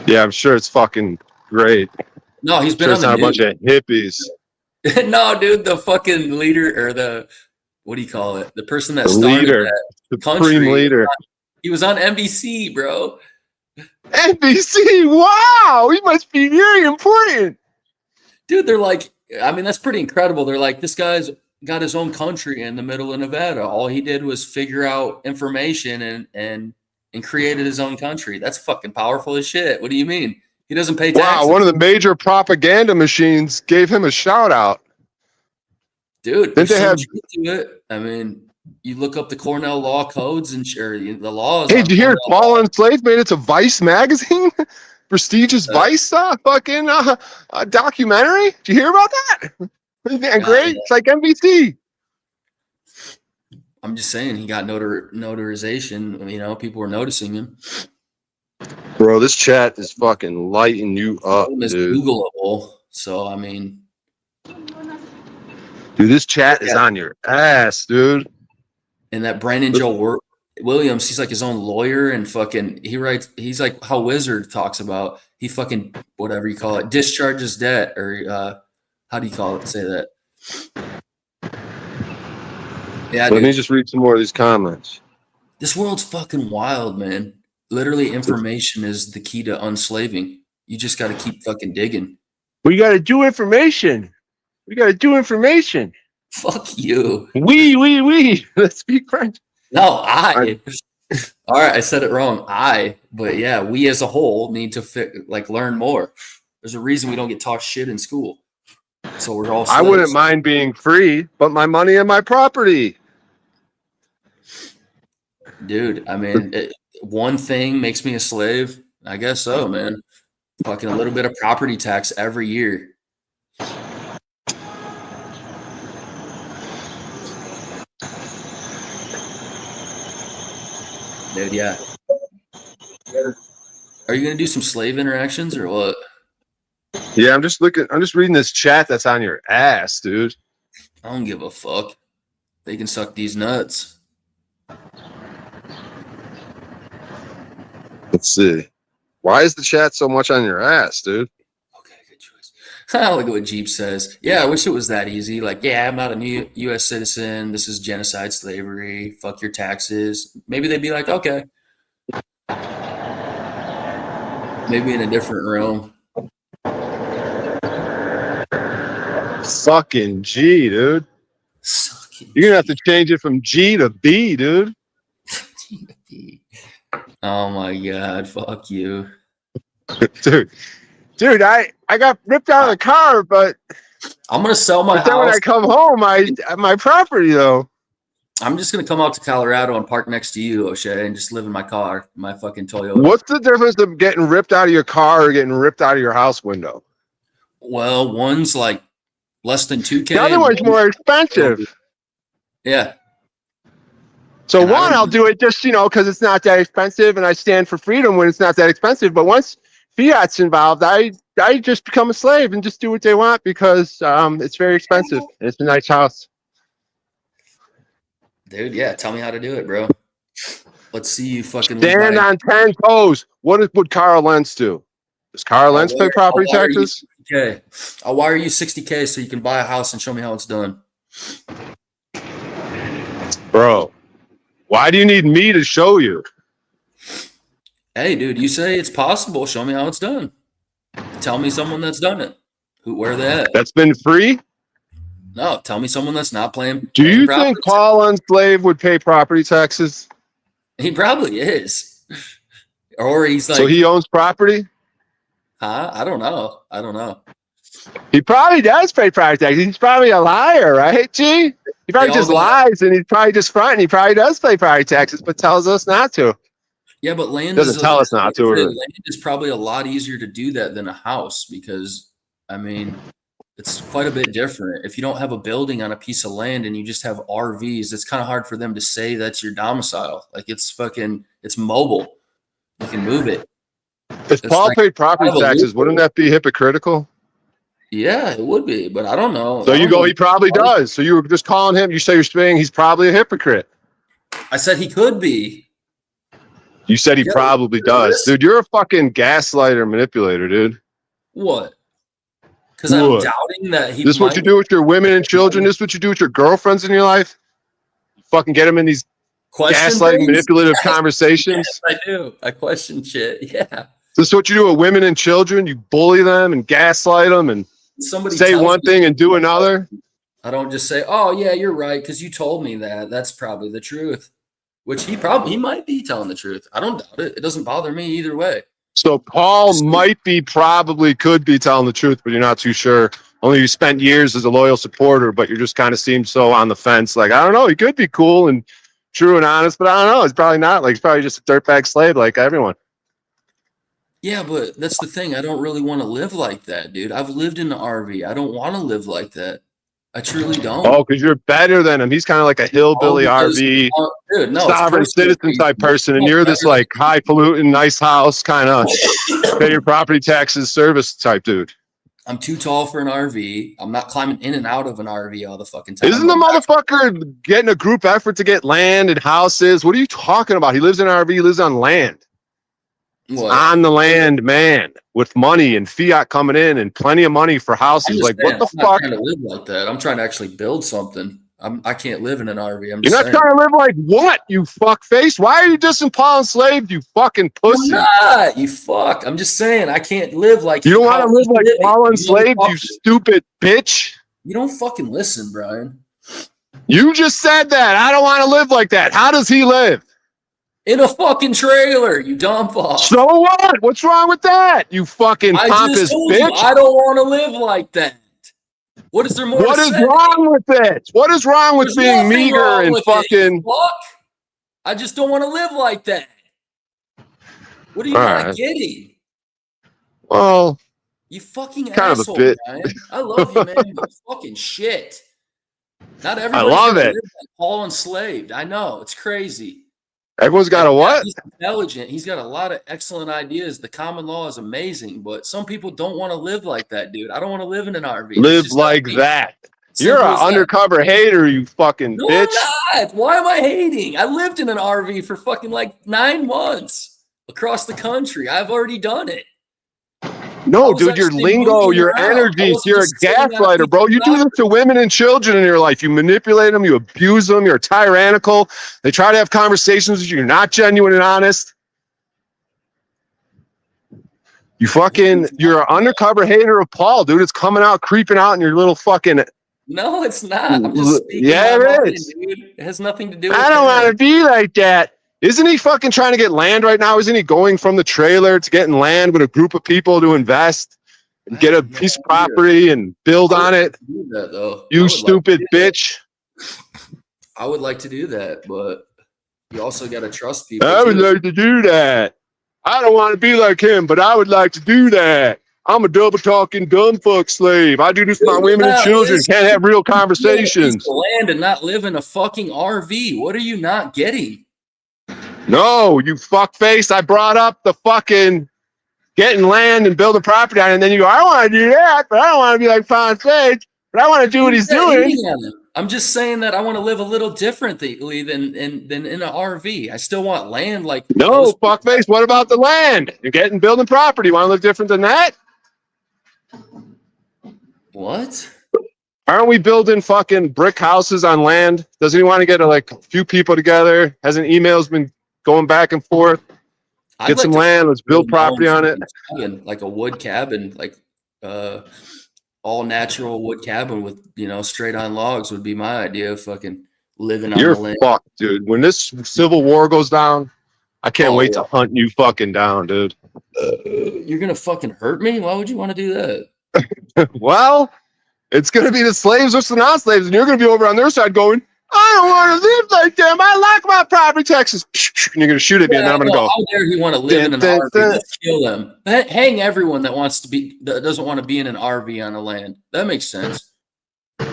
Yeah, I'm sure it's fucking great. No, he's been on the news. A bunch of hippies. No, dude, the fucking leader or the what do you call it? The person that started leader, that the supreme leader. He was on NBC, bro. NBC, wow, he must be very important. Dude, they're like, I mean, that's pretty incredible. They're like, this guy's got his own country in the middle of Nevada. All he did was figure out information and created his own country. That's fucking powerful as shit. What do you mean? He doesn't pay taxes. Wow, one of the major propaganda machines gave him a shout out. Dude, there's so much to it. I mean, you look up the Cornell law codes and the laws. Hey, did you hear Paul Enslaved made it to Vice magazine? Prestigious Vice fucking documentary. Did you hear about that? Great. Yeah. It's like NBC. I'm just saying he got notarization. You know, people were noticing him. Bro, this chat is fucking lighting you up, it's dude. Googleable. So, I mean. Dude, this chat is on your ass, dude. And that Brandon Joe Williams, he's like his own lawyer and fucking, he's like how Wizard talks about, he fucking, whatever you call it, discharges debt or how do you call it? Say that. Yeah. Let me just read some more of these comments. This world's fucking wild, man. Literally, information is the key to unslaving. You just got to keep fucking digging. We got to do information. We got to do information. Fuck you. We. Let's speak French. No, I. All right, I said it wrong. But yeah, we as a whole need to learn more. There's a reason we don't get taught shit in school. So we're all slaves. I wouldn't mind being free, but my money and my property. Dude, I mean, one thing makes me a slave. I guess so, man. Fucking a little bit of property tax every year. Dude, yeah. Are you gonna do some slave interactions or what? Yeah, I'm just reading this chat that's on your ass, dude. I don't give a fuck. They can suck these nuts. Let's see. Why is the chat so much on your ass, dude? Okay, good choice. Look at what Jeep says. Yeah, I wish it was that easy. Like, yeah, I'm not a U.S. citizen. This is genocide slavery. Fuck your taxes. Maybe they'd be like, okay. Maybe in a different realm. Fucking G, dude. You're gonna have to change it from G to B, dude. G to B. Oh my god, fuck you. Dude, I got ripped out of the car, but I'm gonna sell my house. Then when I come home, my property though. I'm just gonna come out to Colorado and park next to you, O'Shea, and just live in my car, my fucking Toyota. What's the difference of getting ripped out of your car or getting ripped out of your house window? Well, one's like less than $2,000. The other one's more expensive. Yeah. So and I'll do it just, because it's not that expensive, and I stand for freedom when it's not that expensive. But once fiat's involved, I just become a slave and just do what they want because it's very expensive. And it's a nice house. Dude, yeah, tell me how to do it, bro. Let's see you fucking stand on 10 toes. What would Carl Lentz do? Does Carl Lentz pay property taxes? Okay, I'll wire you $60K so you can buy a house and show me how it's done. Bro, why do you need me to show you? Hey, dude, you say it's possible. Show me how it's done. Tell me someone that's done it. Where they at? That's been free? No, tell me someone that's not playing. Do you think Paul Unslave would pay property taxes? He probably is. Or he's like. So he owns property? Huh? I don't know. He probably does pay property taxes. He's probably a liar, right, G? He probably just lies and he's probably just fronting. He probably does pay property taxes, but tells us not to. Yeah, but land doesn't tell us not to. Land is probably a lot easier to do that than a house because, I mean, it's quite a bit different. If you don't have a building on a piece of land and you just have RVs, it's kind of hard for them to say that's your domicile. Like it's mobile. You can move it. If Paul paid property taxes, wouldn't that be hypocritical? Yeah, it would be, but I don't know. So he probably does. So you were just calling him. You say you're saying he's probably a hypocrite. I said he could be. You said he probably does. Dude, you're a fucking gaslighter manipulator, dude. What? Because I'm doubting that he. This is what you do with your women and children. This is what you do with your girlfriends in your life. You fucking get them in these gaslighting, manipulative conversations. Yes, I do. I question shit. Yeah. This is what you do with women and children. You bully them and gaslight them and say one thing and do another. I don't just say, "Oh yeah, you're right," because you told me that. That's probably the truth. Which he might be telling the truth. I don't doubt it. It doesn't bother me either way. So Paul probably could be telling the truth, but you're not too sure. Only you spent years as a loyal supporter, but you just kind of seem so on the fence. Like, I don't know. He could be cool and true and honest, but I don't know. He's probably not. Like, he's probably just a dirtbag slave like everyone. Yeah, but that's the thing. I don't really want to live like that, dude. I've lived in the RV. I don't want to live like that. I truly don't. Oh, because you're better than him. He's kind of like a hillbilly RV, sovereign citizen type person, and you're this like highfalutin, nice house kind of pay your property taxes service type dude. I'm too tall for an RV. I'm not climbing in and out of an RV all the fucking time. Isn't the motherfucker getting a group effort to get land and houses? What are you talking about? He lives in an RV, he lives on land. On the land, man, with money and fiat coming in and plenty of money for houses. Like, what the fuck? I'm not trying to live like that. I'm trying to actually build something. I can't live in an RV. You're not trying to live like what, you fuck face? Why are you dissing Paul Enslaved, you fucking pussy? I'm not, you fuck. I'm just saying I can't live like you. Don't want to live like Paul Enslaved, you stupid bitch. You don't fucking listen, Brian. You just said that. I don't want to live like that. How does he live? In a fucking trailer, you dumb fuck. So what? What's wrong with that? You fucking I pompous just told you, bitch. I don't want to live like that. What is there more What to is say? wrong with it? What is wrong with There's being nothing meager wrong and with it, fucking? you fuck. I just don't want to live like that. What are you All not right. getting? Well, You fucking kind of a asshole, bit. Brian. I love you, man. But fucking shit. Not I everybody's love gonna it. live like Paul enslaved. I know it's crazy. Everyone's got Like, a yeah, what? he's intelligent. He's got a lot of excellent ideas. The common law is amazing, but some people don't want to live like that, dude. I don't want to live in an RV. It's Live just not like me. that. You're Simple an as that. undercover hater, you fucking No, bitch. I'm not. Why am I hating? I lived in an RV for fucking like 9 months across the country. I've already done it. No, was dude, your actually lingo, moving your around. I energies, wasn't you're a just sitting on a gaslighter, piece bro. of You do this to women and children in your life. You manipulate them, you abuse them, you're tyrannical. They try to have conversations with you. You're not genuine and honest. You're an undercover hater of Paul, dude. It's coming out, creeping out in your little fucking. No, it's not. I'm just speaking Yeah, my it mind, is. dude. It has nothing to do with I don't want to him. be like that. Isn't he fucking trying to get land right now? Isn't he going from the trailer to getting land with a group of people to invest and get a piece of property and build on it? Do that, though. You stupid bitch. I would like to do that, but you also got to trust people. I would like to do that. I don't want to be like him, but I would like to do that. I'm a double talking dumb fuck slave. I do this to my women and children. Can't have real conversations. Land and not live in a fucking RV. What are you not getting? No, you fuck face. I brought up the fucking getting land and building property on it, and then you go, I want to do that, but I don't want to be like Pond Sage, but I want to do what he's doing. I'm just saying that I want to live a little differently than in an RV. I still want land like no, fuckface. What about the land? You're getting building property. You want to live different than that? What? Aren't we building fucking brick houses on land? Doesn't he want to get a few people together? Hasn't emails been going back and forth? Get some land. Let's build property on it. Like a wood cabin, like all natural wood cabin with straight on logs would be my idea of fucking living on the land. You're fucked, dude. When this civil war goes down, I can't wait to hunt you fucking down, dude. You're gonna fucking hurt me? Why would you want to do that? Well, it's gonna be the slaves versus the non-slaves, and you're gonna be over on their side going, I don't want to live like them. I like my property taxes. And you're gonna shoot at me, and then I'm gonna go. How dare you want to live in an RV? Let's kill them. Hang everyone that doesn't want to be in an RV on the land. That makes sense. Yeah,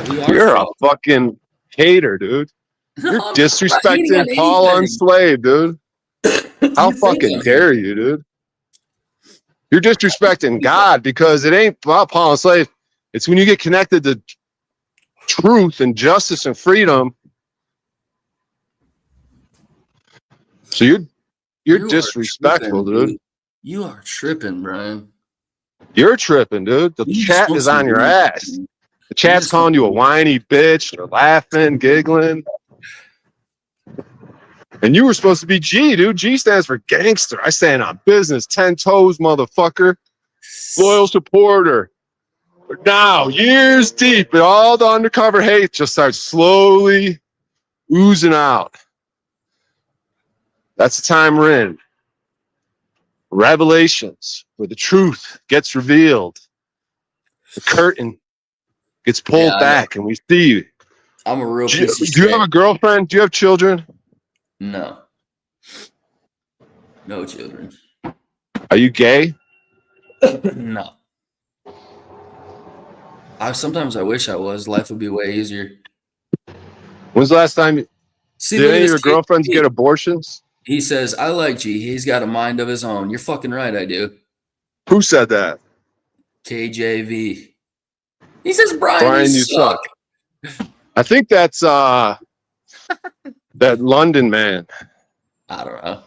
we are. You're a fucking hater, dude. You're disrespecting Paul Enslaved, dude. How fucking dare you, dude? You're disrespecting God because it ain't about Paul Enslaved. It's when you get connected to truth and justice and freedom. So you're disrespectful, dude. You are tripping, Brian. You're tripping, dude. The chat is on your ass. The chat's calling you a whiny bitch. They're laughing, giggling. And you were supposed to be G, dude. G stands for gangster. I stand on business. 10 toes, motherfucker. Loyal supporter. But now, years deep, and all the undercover hate just starts slowly oozing out. That's the time we're in. Revelations, where the truth gets revealed. The curtain gets pulled back, and we see you. I'm a real piece of shit. Do you have a girlfriend? Do you have children? No. No children. Are you gay? No. Sometimes I wish I was. Life would be way easier. When's the last time? Did any of your girlfriends get abortions? He says, I like G. He's got a mind of his own. You're fucking right, I do. Who said that? KJV. He says, Brian, you suck. I think that's that London man. I don't know.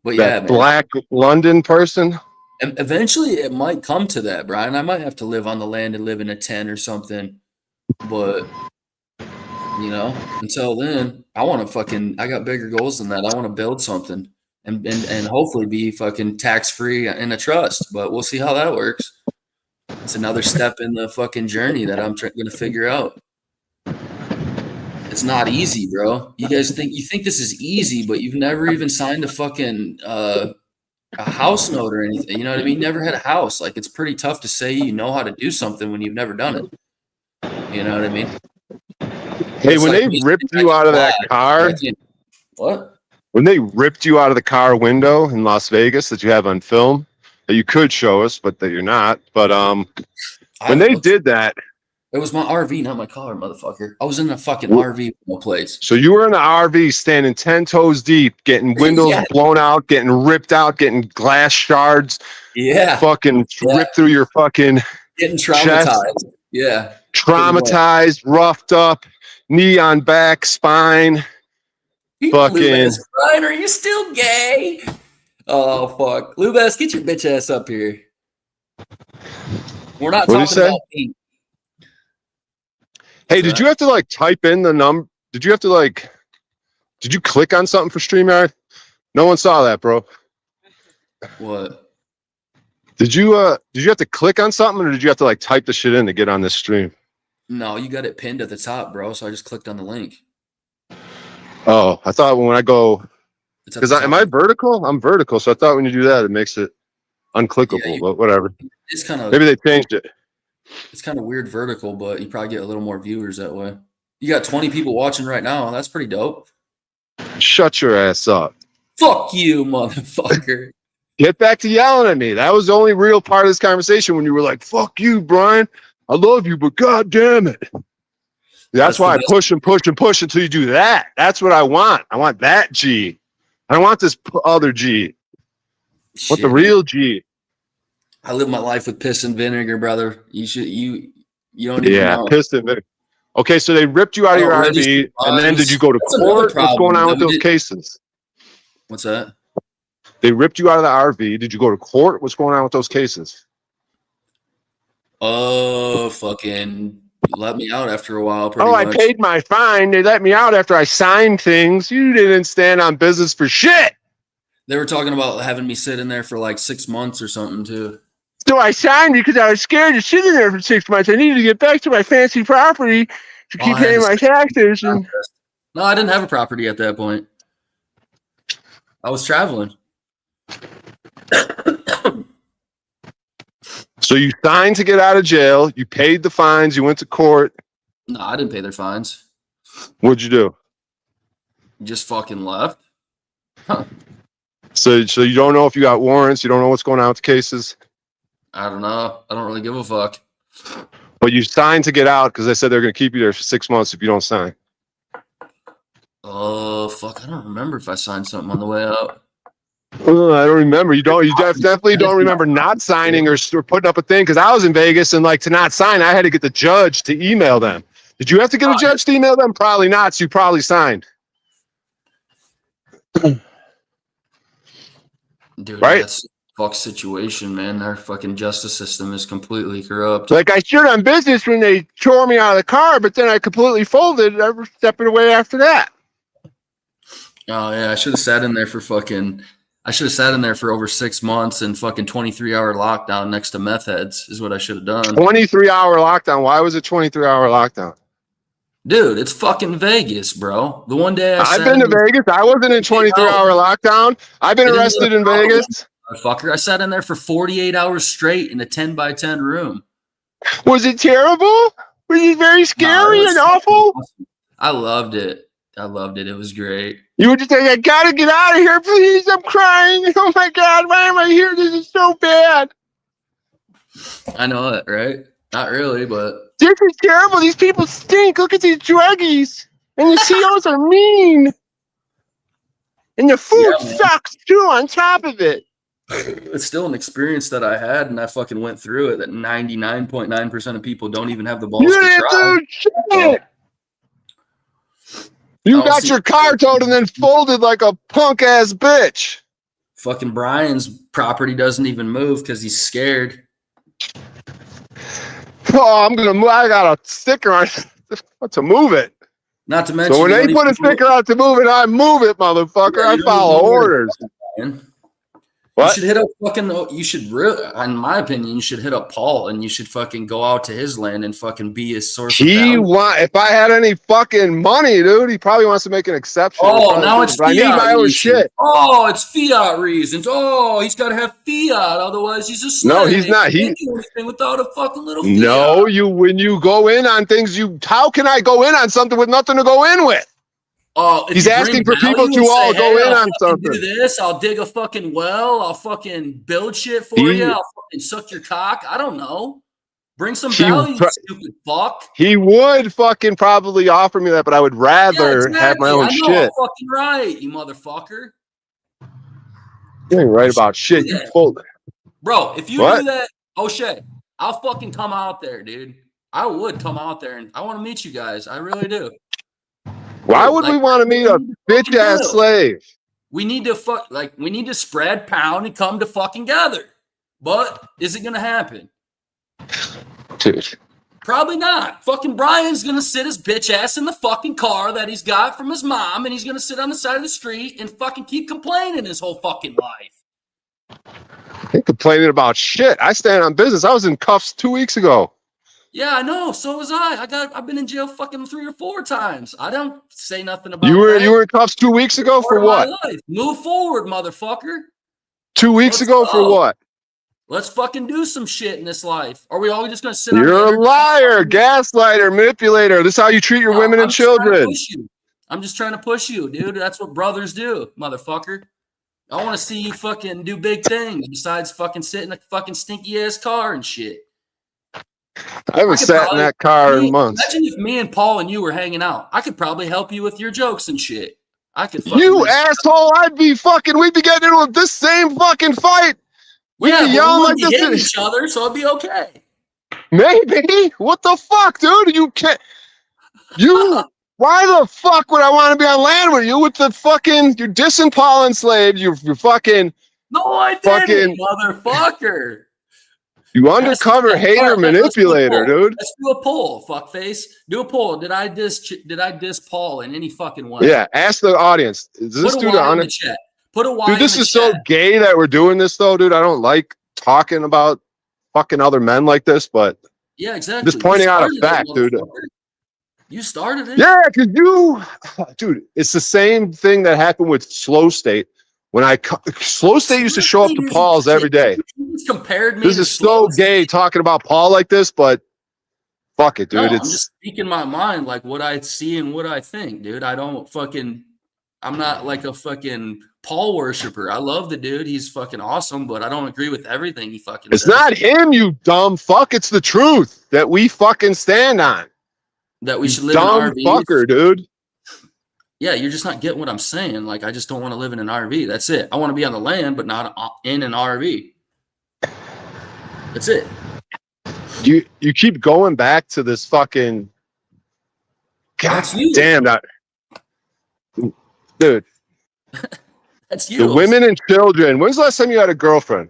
But that yeah, black London person. And eventually it might come to that, Brian. I might have to live on the land and live in a tent or something. But until then, I got bigger goals than that. I want to build something and hopefully be fucking tax free in a trust. But we'll see how that works. It's another step in the fucking journey that I'm going to figure out. It's not easy, bro. You guys think this is easy, but you've never even signed a fucking a house note or anything. You know what I mean? Never had a house. Like, it's pretty tough to say you know how to do something when you've never done it. You know what I mean? Hey, It's when like they me ripped saying you I out can of that fly. car, I can't- What? when they ripped you out of the car window in Las Vegas that you have on film, that you could show us, but that you're not. But when they did that, It was my RV, not my car, motherfucker. I was in a fucking RV with no place. so you were in the RV standing 10 toes deep, getting windows Yeah. blown out, getting ripped out, getting glass shards, Yeah. fucking Yeah. ripped through your fucking Getting chest, traumatized. Yeah. traumatized, roughed up, knee on back, spine. Fucking. Lubez, Brian, are you still gay? Oh, fuck. Lubez, get your bitch ass up here. We're not What'd he talking say? about me. Hey, did you have to like type in the number? Did you click on something for StreamYard? No one saw that, bro. What? Did you have to click on something, or did you have to like type the shit in to get on this stream? No, you got it pinned at the top, bro. So I just clicked on the link. Oh, I thought when I go, It's at because the top. am I vertical? I'm vertical, so I thought when you do that, it makes it unclickable. Yeah, But whatever. It's kind of Maybe they changed it. It's kind of weird vertical, but you probably get a little more viewers that way. You got 20 people watching right now. That's pretty dope. Shut your ass up. Fuck you, motherfucker. Get back to yelling at me. That was the only real part of this conversation when you were like, "Fuck you, Brian. I love you, but god damn it." That's why I push and push and push until you do that. That's what I want. I want that G. I don't want this other G. I want the real G. I live my life with piss and vinegar, brother. You don't even know. Piss and vinegar. Okay, so they ripped you out of your RV, and then did you go to court? What's going on with those cases? What's that? They ripped you out of the RV. Did you go to court? What's going on with those cases? Oh, fucking let me out after a while, pretty much. I paid my fine. They let me out after I signed things. You didn't stand on business for shit. They were talking about having me sit in there for like 6 months or something, too. So I signed because I was scared to sit in there for 6 months. I needed to get back to my fancy property to keep paying my taxes. And no, I didn't have a property at that point. I was traveling. So you signed to get out of jail. You paid the fines. You went to court. No, I didn't pay their fines. What'd you do? Just fucking left. Huh. So you don't know if you got warrants. You don't know what's going on with the cases. I don't know. I don't really give a fuck. But you signed to get out because they said they're going to keep you there for 6 months if you don't sign. Oh, fuck. I don't remember if I signed something on the way out. I don't remember. You definitely don't remember not signing or putting up a thing, because I was in Vegas and like to not sign, I had to get the judge to email them. Did you have to get a judge to email them? Probably not. So you probably signed. Dude, right? That's a fuck situation, man. Our fucking justice system is completely corrupt. Like I stood on business when they tore me out of the car, but then I completely folded every step of the way after that. Oh yeah, I should have sat in there for over 6 months and fucking 23-hour lockdown next to meth heads is what I should have done. 23-hour lockdown. Why was it 23-hour lockdown? Dude, it's fucking Vegas, bro. The one day I've been to Vegas. I wasn't in 23-hour lockdown. I've been arrested in Vegas. Fucker, I sat in there for 48 hours straight in a 10x10 room. Was it terrible? Was it very scary and awful? Awesome. I loved it. It was great. You were just like, I gotta get out of here, please. I'm crying. Oh my God, why am I here? This is so bad. I know it, right? Not really, but this is terrible. These people stink. Look at these druggies. And the COs are mean. And the food sucks too on top of it. It's still an experience that I had, and I fucking went through it that 99.9% of people don't even have the balls to try. Shit. You got your car towed and then folded like a punk ass bitch. Fucking Brian's property doesn't even move because he's scared. Oh, I'm gonna move. I got a sticker on to move it. Not to mention, so when they put a sticker out to move it, I move it, motherfucker. I follow orders. You What? should hit up fucking. You should really, in my opinion, you should hit up Paul and you should fucking go out to his land and fucking be his source of value. If I had any fucking money, dude, he probably wants to make an exception. Oh, now it's but I need fiat my own reasons. shit. Oh, it's fiat reasons. Oh, he's got to have fiat, otherwise he's a slave. No, he's not. He can't do anything without a fucking little fiat. No, when you go in on things, how can I go in on something with nothing to go in with? He's asking for people to all go in on something. Do this. I'll dig a fucking well. I'll fucking build shit for you. I'll fucking suck your cock. I don't know. Bring some value, you stupid fuck. He would fucking probably offer me that, but I would rather have my own shit. I'm fucking right, you motherfucker. You ain't right about shit. You pulled it. Bro, if you do that, oh shit, I'll fucking come out there, dude. I would come out there and I want to meet you guys. I really do. Why would we want to meet a bitch ass slave? We need to we need to spread pound and come to fucking gather. But is it gonna happen? Dude. Probably not. Fucking Brian's gonna sit his bitch ass in the fucking car that he's got from his mom, and he's gonna sit on the side of the street and fucking keep complaining his whole fucking life. I ain't complaining about shit. I stand on business. I was in cuffs 2 weeks ago. Yeah, I know. So was I. I've been in jail fucking 3 or 4 times. I don't say nothing about you that. You were in cuffs 2 weeks ago for what? Move forward, motherfucker. 2 weeks ago for what? Let's fucking do some shit in this life. Are we all just gonna sit on You're a liar, gaslighter, manipulator. This is how you treat your women and children. I'm just trying to push you, dude. That's what brothers do, motherfucker. I want to see you fucking do big things besides fucking sit in a fucking stinky ass car and shit. I haven't sat in that car in months. Imagine if me and Paul and you were hanging out. I could probably help you with your jokes and shit. I could fucking You asshole, we'd be getting into this same fucking fight. We'd be yelling like this at each other, so it'd be okay. Maybe. What the fuck, dude? You can't. Why the fuck would I want to be on land with you with the fucking? You're dissing Paul and slave. You're fucking. No, I didn't, motherfucker. You undercover hater manipulator, dude. Let's do a poll, fuckface. Do a poll. Did I diss Paul in any fucking way? Yeah, ask the audience. Is this dude in the chat? Put a Y. Dude, this is so gay that we're doing this, though, dude. I don't like talking about fucking other men like this, but yeah, exactly. Just pointing out a fact, dude. You started it. Yeah, because dude, it's the same thing that happened with Slow State. When Slow State used to show up to Paul's every day. Compared me. This is so gay talking about Paul like this, but fuck it, dude. No, I'm just speaking my mind, like what I see and what I think, dude. I'm not like a fucking Paul worshiper. I love the dude. He's fucking awesome, but I don't agree with everything he fucking It's does. not him, you dumb fuck. It's the truth that we fucking stand on. That we should live dumb in RVs. Fucker, dude. Yeah, you're just not getting what I'm saying. Like, I just don't want to live in an RV. That's it. I want to be on the land, but not in an RV. That's it. You keep going back to this fucking. God damn that, dude. That's you. The women and children. When's the last time you had a girlfriend?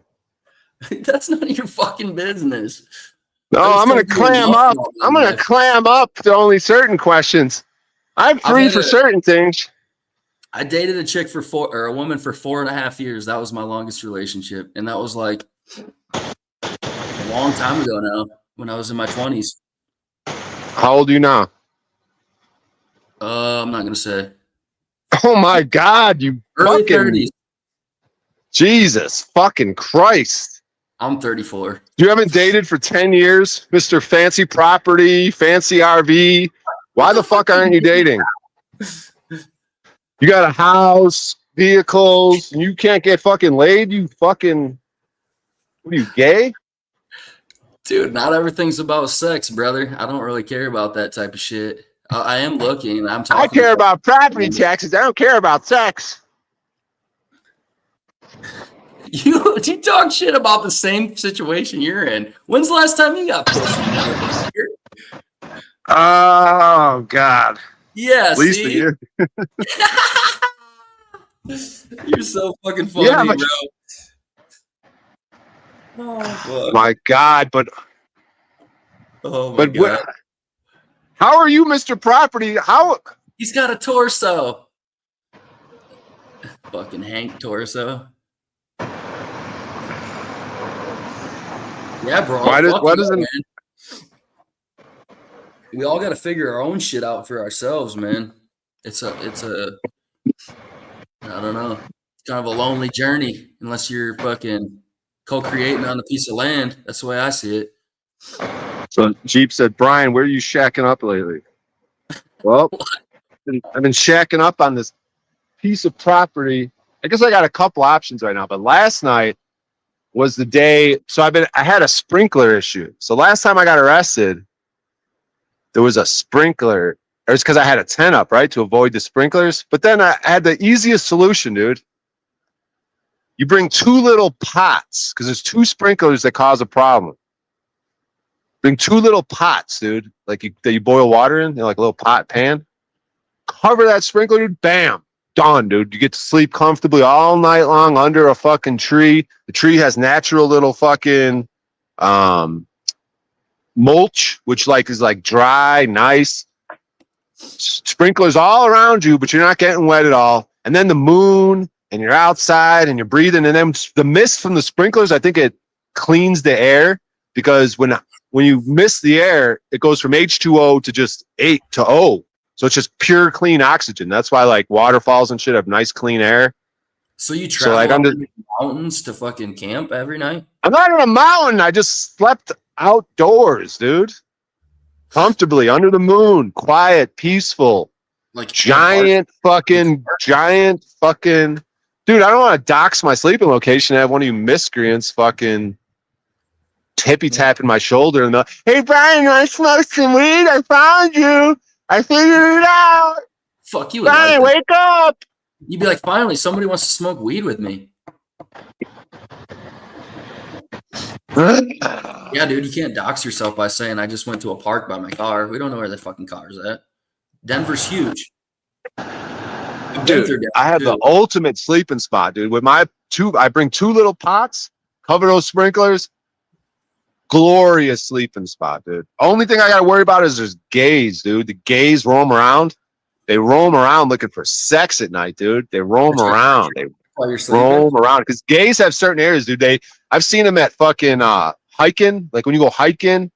That's none of your fucking business. No, I'm gonna clam up. I'm gonna clam up to only certain questions. I'm free for certain things. I dated a chick a woman for 4.5 years. That was my longest relationship, and that was like a long time ago now. When I was in my 20s. How old are you now? I'm not gonna say. Oh my God, you early 30s. Jesus fucking Christ. I'm 34. You haven't dated for 10 years, Mr. Fancy Property, Fancy RV. Why the fuck aren't you dating? You got a house, vehicles, and you can't get fucking laid? You fucking... What are you, gay? Dude, not everything's about sex, brother. I don't really care about that type of shit. I am looking. I'm talking. I care about property taxes. I don't care about sex. You talk shit about the same situation you're in. When's the last time you got pussy? Oh God. Yeah. At least a year. You're so fucking funny, bro. Oh my God, but God. How are you, Mr. Property? How he's got a torso. Fucking Hank torso. Yeah, bro. Why Fuck yeah, doesn't man. We all got to figure our own shit out for ourselves, man. It's a I don't know. It's kind of a lonely journey unless you're fucking co-creating on a piece of land. That's the way I see it. So Jeep said, Brian, where are you shacking up lately? Well, I've been shacking up on this piece of property. I guess I got a couple options right now, but last night was the day. So I had a sprinkler issue. So last time I got arrested, there was a sprinkler. It was because I had a tent up, right, to avoid the sprinklers. But then I had the easiest solution, dude. You bring 2 little pots because there's 2 sprinklers that cause a problem. Bring 2 little pots, dude, like that you boil water in, like a little pot pan. Cover that sprinkler, dude. Bam, done, dude. You get to sleep comfortably all night long under a fucking tree. The tree has natural little fucking mulch, which is dry, nice. Sprinklers all around you, but you're not getting wet at all. And then the moon, and you're outside and you're breathing, and then the mist from the sprinklers, I think it cleans the air because when you mist the air, it goes from H2O to just 8 to O. So it's just pure clean oxygen. That's why waterfalls and shit have nice clean air. So you travel I'm up in the mountains to fucking camp every night? I'm not in a mountain. I just slept outdoors, dude. Comfortably under the moon, quiet, peaceful. Like giant fucking dude, I don't want to dox my sleeping location and have one of you miscreants fucking tippy tapping my shoulder and hey Brian, I smoked some weed. I found you. I figured it out. Fuck you. Brian, wake up. You'd be like, finally, somebody wants to smoke weed with me. Yeah, dude, you can't dox yourself by saying I just went to a park by my car. We don't know where the fucking car's at. Denver's huge. Dude, I have the ultimate sleeping spot, dude. With my I bring 2 little pots, cover those sprinklers. Glorious sleeping spot, dude. Only thing I got to worry about is there's gays, dude. The gays roam around. They roam around looking for sex at night, dude. They roam around. They roam around because gays have certain areas, dude. I've seen them at fucking hiking, like when you go hiking.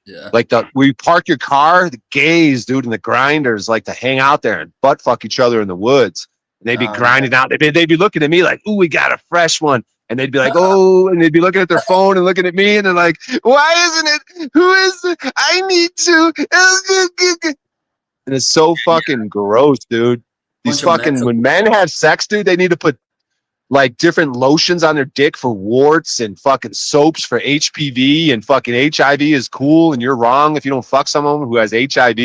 Yeah. Where you park your car, the gays, dude, and the grinders like to hang out there and butt fuck each other in the woods. And they'd be grinding out. They'd be looking at me like, ooh, we got a fresh one. And they'd be like, oh, and they'd be looking at their phone and looking at me. And they're like, why isn't it? Who is it? I need to. And it's so fucking gross, dude. These fucking, when men have sex, dude, they need to put different lotions on their dick for warts and fucking soaps for HPV, and fucking HIV is cool and you're wrong if you don't fuck someone who has HIV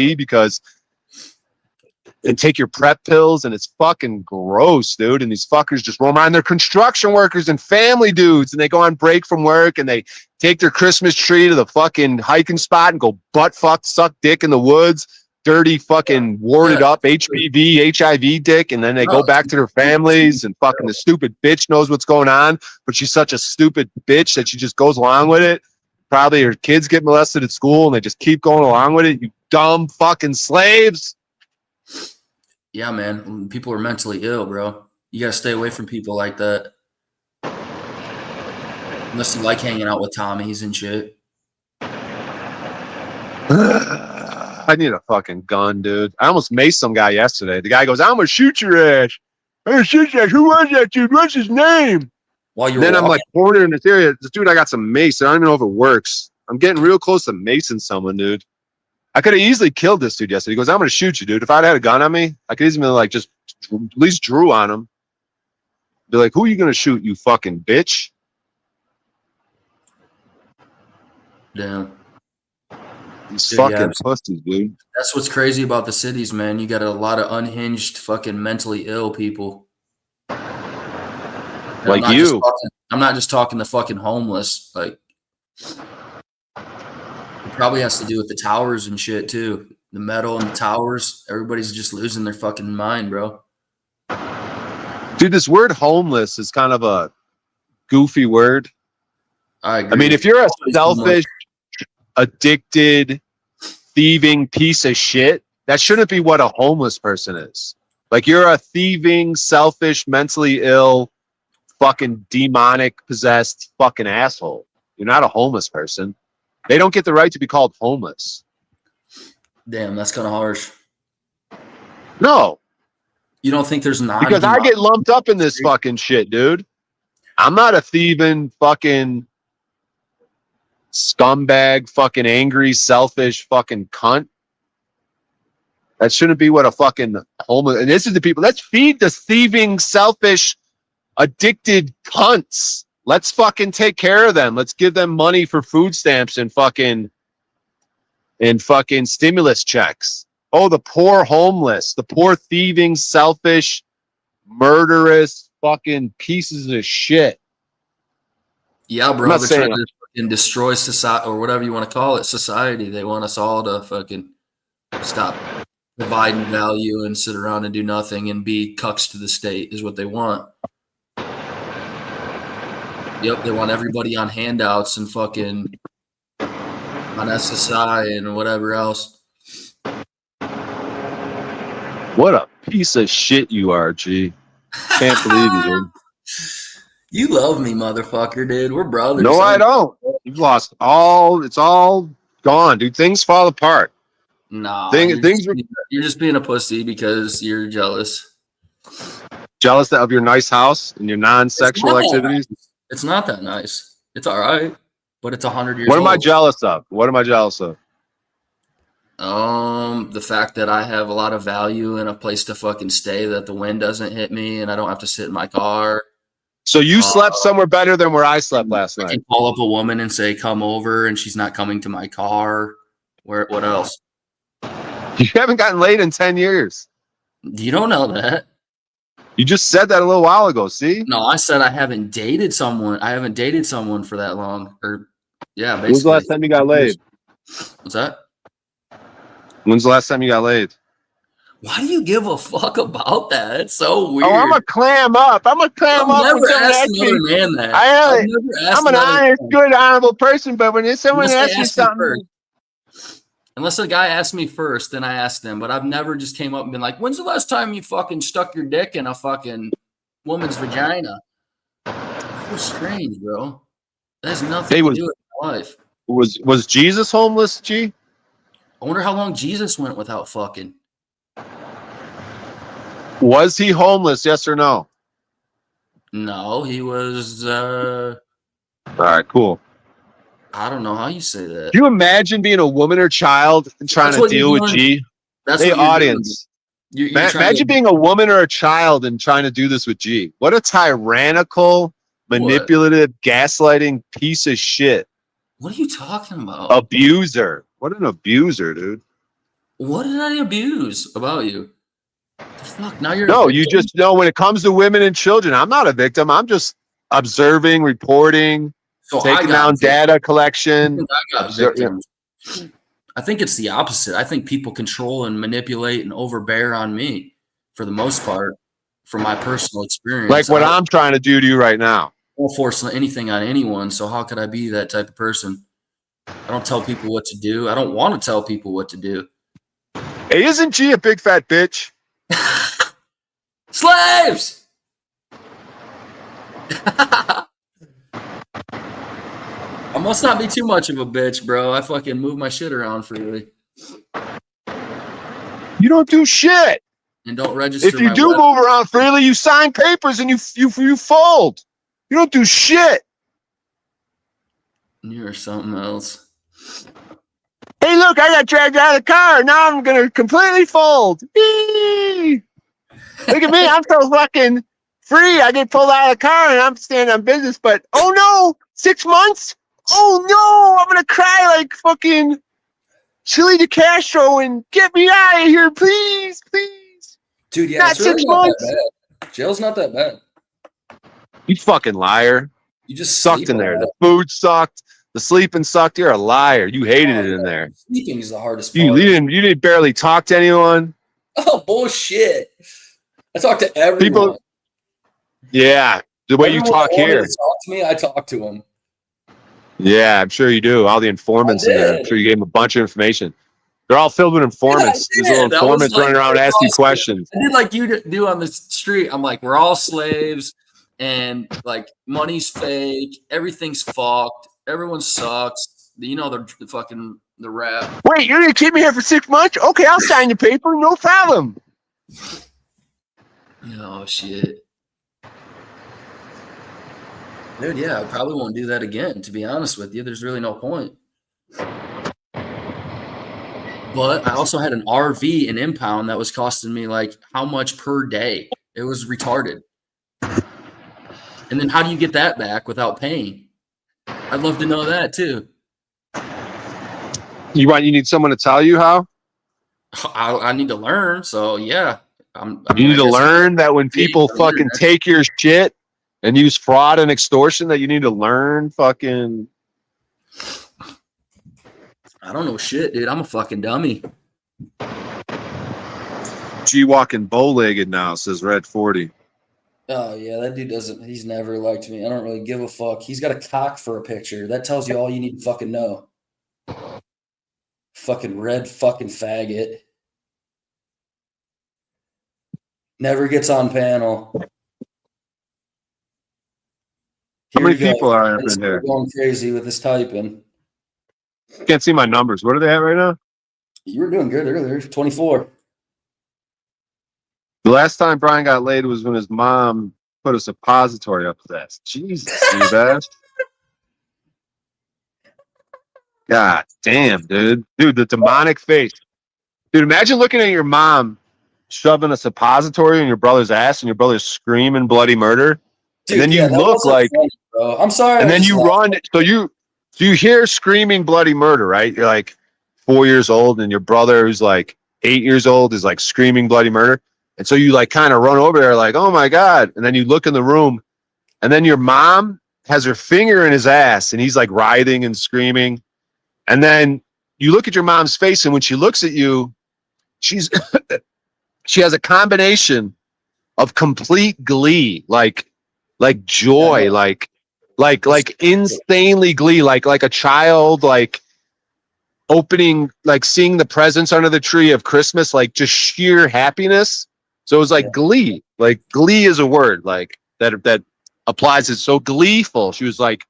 and take your PrEP pills, and it's fucking gross, dude. And these fuckers just roam around. They're construction workers and family dudes, and they go on break from work and they take their Christmas tree to the fucking hiking spot and go butt fuck, suck dick in the woods. Dirty fucking warded up HPV, HIV dick, and then they go back to their families, and fucking the stupid bitch knows what's going on, but she's such a stupid bitch that she just goes along with it. Probably her kids get molested at school and they just keep going along with it. You dumb fucking slaves. Yeah, man. People are mentally ill, bro. You gotta stay away from people like that. Unless you like hanging out with Tommies and shit. I need a fucking gun, dude. I almost maced some guy yesterday. The guy goes, I'm gonna shoot your ass. I'm gonna shoot your ass. Who was that dude? What's his name? Then I'm like cornered in this area. Dude, I got some mace. I don't even know if it works. I'm getting real close to macing someone, dude. I could have easily killed this dude yesterday. He goes, I'm gonna shoot you, dude. If I'd had a gun on me, I could easily just at least drew on him. Be like, who are you gonna shoot, you fucking bitch? Damn. These fucking pussies, dude. That's what's crazy about the cities, man. You got a lot of unhinged, fucking mentally ill people. Like you. I'm not just talking the fucking homeless. It probably has to do with the towers and shit too. The metal and the towers. Everybody's just losing their fucking mind, bro. Dude, this word homeless is kind of a goofy word. I agree. I mean, if you're a selfish, addicted, thieving piece of shit, that shouldn't be what a homeless person is. Like, you're a thieving, selfish, mentally ill, fucking demonic possessed fucking asshole. You're not a homeless person. They don't get the right to be called homeless. Damn, that's kind of harsh. No, You don't think there's not? because I get lumped up in this fucking shit, dude. I'm not a thieving fucking scumbag, fucking angry, selfish fucking cunt. That shouldn't be what a fucking homeless. And this is the people. Let's feed the thieving, selfish, addicted cunts. Let's fucking take care of them. Let's give them money for food stamps and fucking stimulus checks. Oh, the poor homeless, the poor thieving, selfish, murderous fucking pieces of shit. Yeah, bro. I'm not They're saying trying to fucking destroy society or whatever you want to call it. Society. They want us all to fucking stop providing value and sit around and do nothing and be cucks to the state is what they want. Yep, they want everybody on handouts and fucking on SSI and whatever else. What a piece of shit you are, G. Can't believe you, dude. You love me, motherfucker, dude. We're brothers. No, I don't. You've lost all. It's all gone, dude. Things fall apart. Nah, Things were you're just being a pussy because you're jealous. jealous of your nice house and your non-sexual activities. It's not that nice. It's all right, but it's 100 years What am I old. jealous of? What am I jealous of? The fact that I have a lot of value and a place to fucking stay, that the wind doesn't hit me and I don't have to sit in my car. So you slept somewhere better than where I slept last I night. can call up a woman and say, come over, and she's not coming to my car. What else? You haven't gotten laid in 10 years. You don't know that. You just said that a little while ago, see? No, I said I haven't dated someone. I haven't dated someone for that long. Or, yeah, basically. When's the last time you got laid? What's that? When's the last time you got laid? Why do you give a fuck about that? It's so weird. Oh, I'm a clam up. I'm a clam up. I've when never someone asked asks me. another man that. I I've never asked I'm an another honest, man. good, honorable person, but when someone Unless they asks me ask me something, first. Unless a guy asked me first, then I asked them. But I've never just came up and been like, when's the last time you fucking stuck your dick in a fucking woman's vagina? So strange, bro. That has nothing to do with my life. was Jesus homeless, G? I wonder how long Jesus went without fucking. Was he homeless, yes or no? No, he was, All right, cool. I don't know how you say that. Can you imagine being a woman or child and trying That's to what you're deal with doing. G? That's Hey, what you're audience. doing. You're trying Imagine to- being a woman or a child and trying to do this with G. What a tyrannical, manipulative, gaslighting piece of shit. What are you talking about? Abuser. What an abuser, dude. What did I abuse about you? The fuck? Now you're No, a you victim? just know when it comes to women and children, I'm not a victim. I'm just observing, reporting, So I taking got down victim. data I collection. think I got Observe- victims. I think it's the opposite. I think people control and manipulate and overbear on me for the most part, from my personal experience. Like what I I'm trying to do to you right now. don't force anything on anyone, so how could I be that type of person? I don't tell people what to do. I don't want to tell people what to do. Hey, isn't G a big fat bitch? Slaves! I must not be too much of a bitch, bro. I fucking move my shit around freely You don't do shit. and don't register. If you my do weapon. move around freely, you sign papers and you fold. You don't do shit. You're something else. Hey, look, I got dragged out of the car. Now I'm going to completely fold. Eee! Look at me. I'm so fucking free. I get pulled out of the car and I'm standing on business. But, oh no, 6 months? Oh no, I'm going to cry like fucking Chili DeCastro and get me out of here, please, please. Dude, yeah, Not it's really 6 not months. that bad. Jail's not that bad. You fucking liar. You just Sucked sleep in a there. lot. The food sucked. The sleeping sucked. You're a liar. You hated it in there. Sleeping is the hardest You part. didn't barely talk to anyone. Oh, bullshit. I talk to everyone. People- Yeah, the way you Everyone talk that wanted here. to talk to me, I talk to them. Yeah, I'm sure you do. All the informants in there. I'm did. sure you gave them a bunch of information. They're all filled with informants. Yeah, I These little did. That was informants like running around very asking awesome. questions. I did like you do on the street. I'm like, we're all slaves, and like money's fake, everything's fucked, everyone sucks. You know the fucking the rap. Wait, you're gonna keep me here for 6 months? Okay, I'll sign the paper, no problem. Oh shit. Dude, yeah, I probably won't do that again, to be honest with you. There's really no point. But I also had an RV in impound that was costing me like how much per day? It was retarded. And then how do you get that back without paying? I'd love to know that too. You need someone to tell you how? I need to learn. So yeah, You need to learn that when people Yeah, fucking learn. take your shit and use fraud and extortion, that you need to learn fucking. I don't know shit, dude. I'm a fucking dummy. G walking bow-legged now, says Red 40. Oh yeah, that dude doesn't. He's never liked me. I don't really give a fuck. He's got a cock for a picture. That tells you all you need to fucking know. Fucking red fucking faggot. Never gets on panel. How Here many we go. people are Let's in there? start going crazy with this typing. Can't see my numbers. What are they at right now? You were doing good earlier. 24. The last time Brian got laid was when his mom put a suppository up his ass. Jesus, Seabass. God damn, dude. Dude, the demonic face. Dude, imagine looking at your mom shoving a suppository in your brother's ass and your brother's screaming bloody murder. Dude, And then you yeah, that look wasn't like, funny, bro. I'm sorry. and I then just you laughed. run. So you hear screaming bloody murder, right? You're like 4 years old, and your brother, who's like 8 years old, is like screaming bloody murder. And so you like kind of run over there, like, oh my God. And then you look in the room, and then your mom has her finger in his ass, and he's like writhing and screaming. And then you look at your mom's face, and when she looks at you, she has a combination of complete glee, like joy, Yeah, like insanely glee, like a child, like opening, like seeing the presents under the tree of Christmas, like just sheer happiness. So it was like Yeah. glee. Like glee is a word like that applies. It's so gleeful. She was like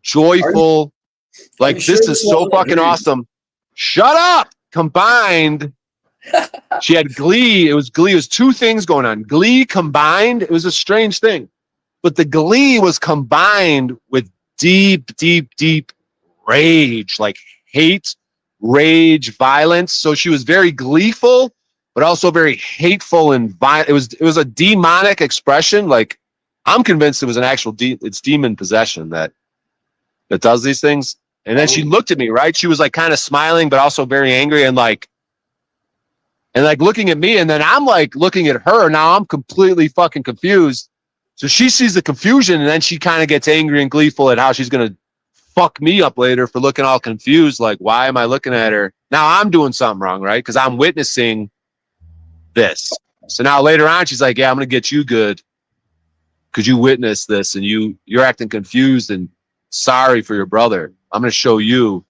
joyful. Are you Like, sure this is so wasn't a fucking dream? awesome. Shut up. Combined, she had glee. It was glee. It was two things going on. Glee combined. It was a strange thing. But the glee was combined with deep, deep, deep rage, like hate, rage, violence. So she was very gleeful, but also very hateful and violent. It was a demonic expression. Like, I'm convinced it was an actual it's demon possession that does these things. And then she looked at me, right? She was like kind of smiling, but also very angry and like looking at me. And then I'm like looking at her. Now I'm completely fucking confused. So she sees the confusion, and then she kind of gets angry and gleeful at how she's going to fuck me up later for looking all confused. Like, why am I looking at her? Now I'm doing something wrong, right? Because I'm witnessing this. So now later on, she's like, yeah, I'm going to get you good because you witnessed this and you're acting confused and sorry for your brother. I'm going to show you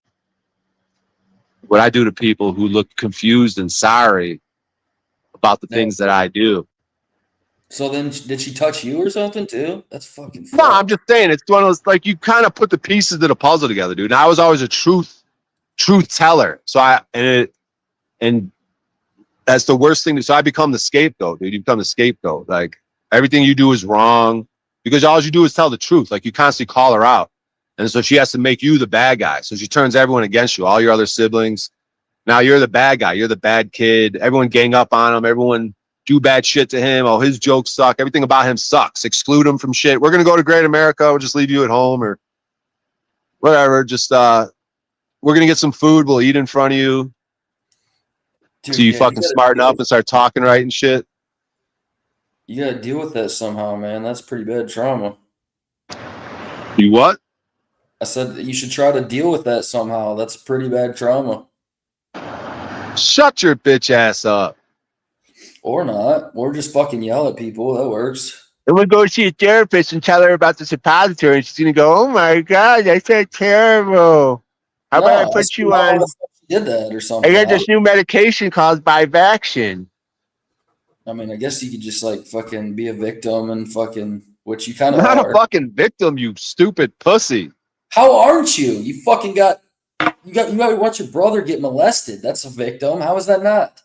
what I do to people who look confused and sorry about the things that I do. So then, did she touch you or something too? That's fucking. No, I'm just saying, it's one of those, like, you kind of put the pieces of the puzzle together, dude. And I was always a truth teller. So and that's the worst thing. So I become the scapegoat, dude. You become the scapegoat. Like, everything you do is wrong because all you do is tell the truth. Like, you constantly call her out. And so she has to make you the bad guy. So she turns everyone against you, all your other siblings. Now you're the bad guy. You're the bad kid. Everyone gang up on him. Everyone do bad shit to him. Oh, his jokes suck. Everything about him sucks. Exclude him from shit. We're going to go to Great America. We'll just leave you at home or whatever. Just, we're going to get some food. We'll eat in front of you. Dude, So you yeah, fucking smarten up and start talking right and shit. You gotta deal with that somehow, man. That's pretty bad trauma. You what? I said that you should try to deal with that somehow. That's pretty bad trauma. Shut your bitch ass up. Or not. Or just fucking yell at people. That works. And we'll go see a therapist and tell her about the suppository. And she's going to go, oh my God, that's so terrible. How about I No, put you on? Did that or I something. got this new medication called Bivaction. I mean, I guess you could just like fucking be a victim and fucking, which you kind of Not are. a fucking victim, you stupid pussy. How aren't you? You fucking got you got to watch your brother get molested. That's a victim. How is that not?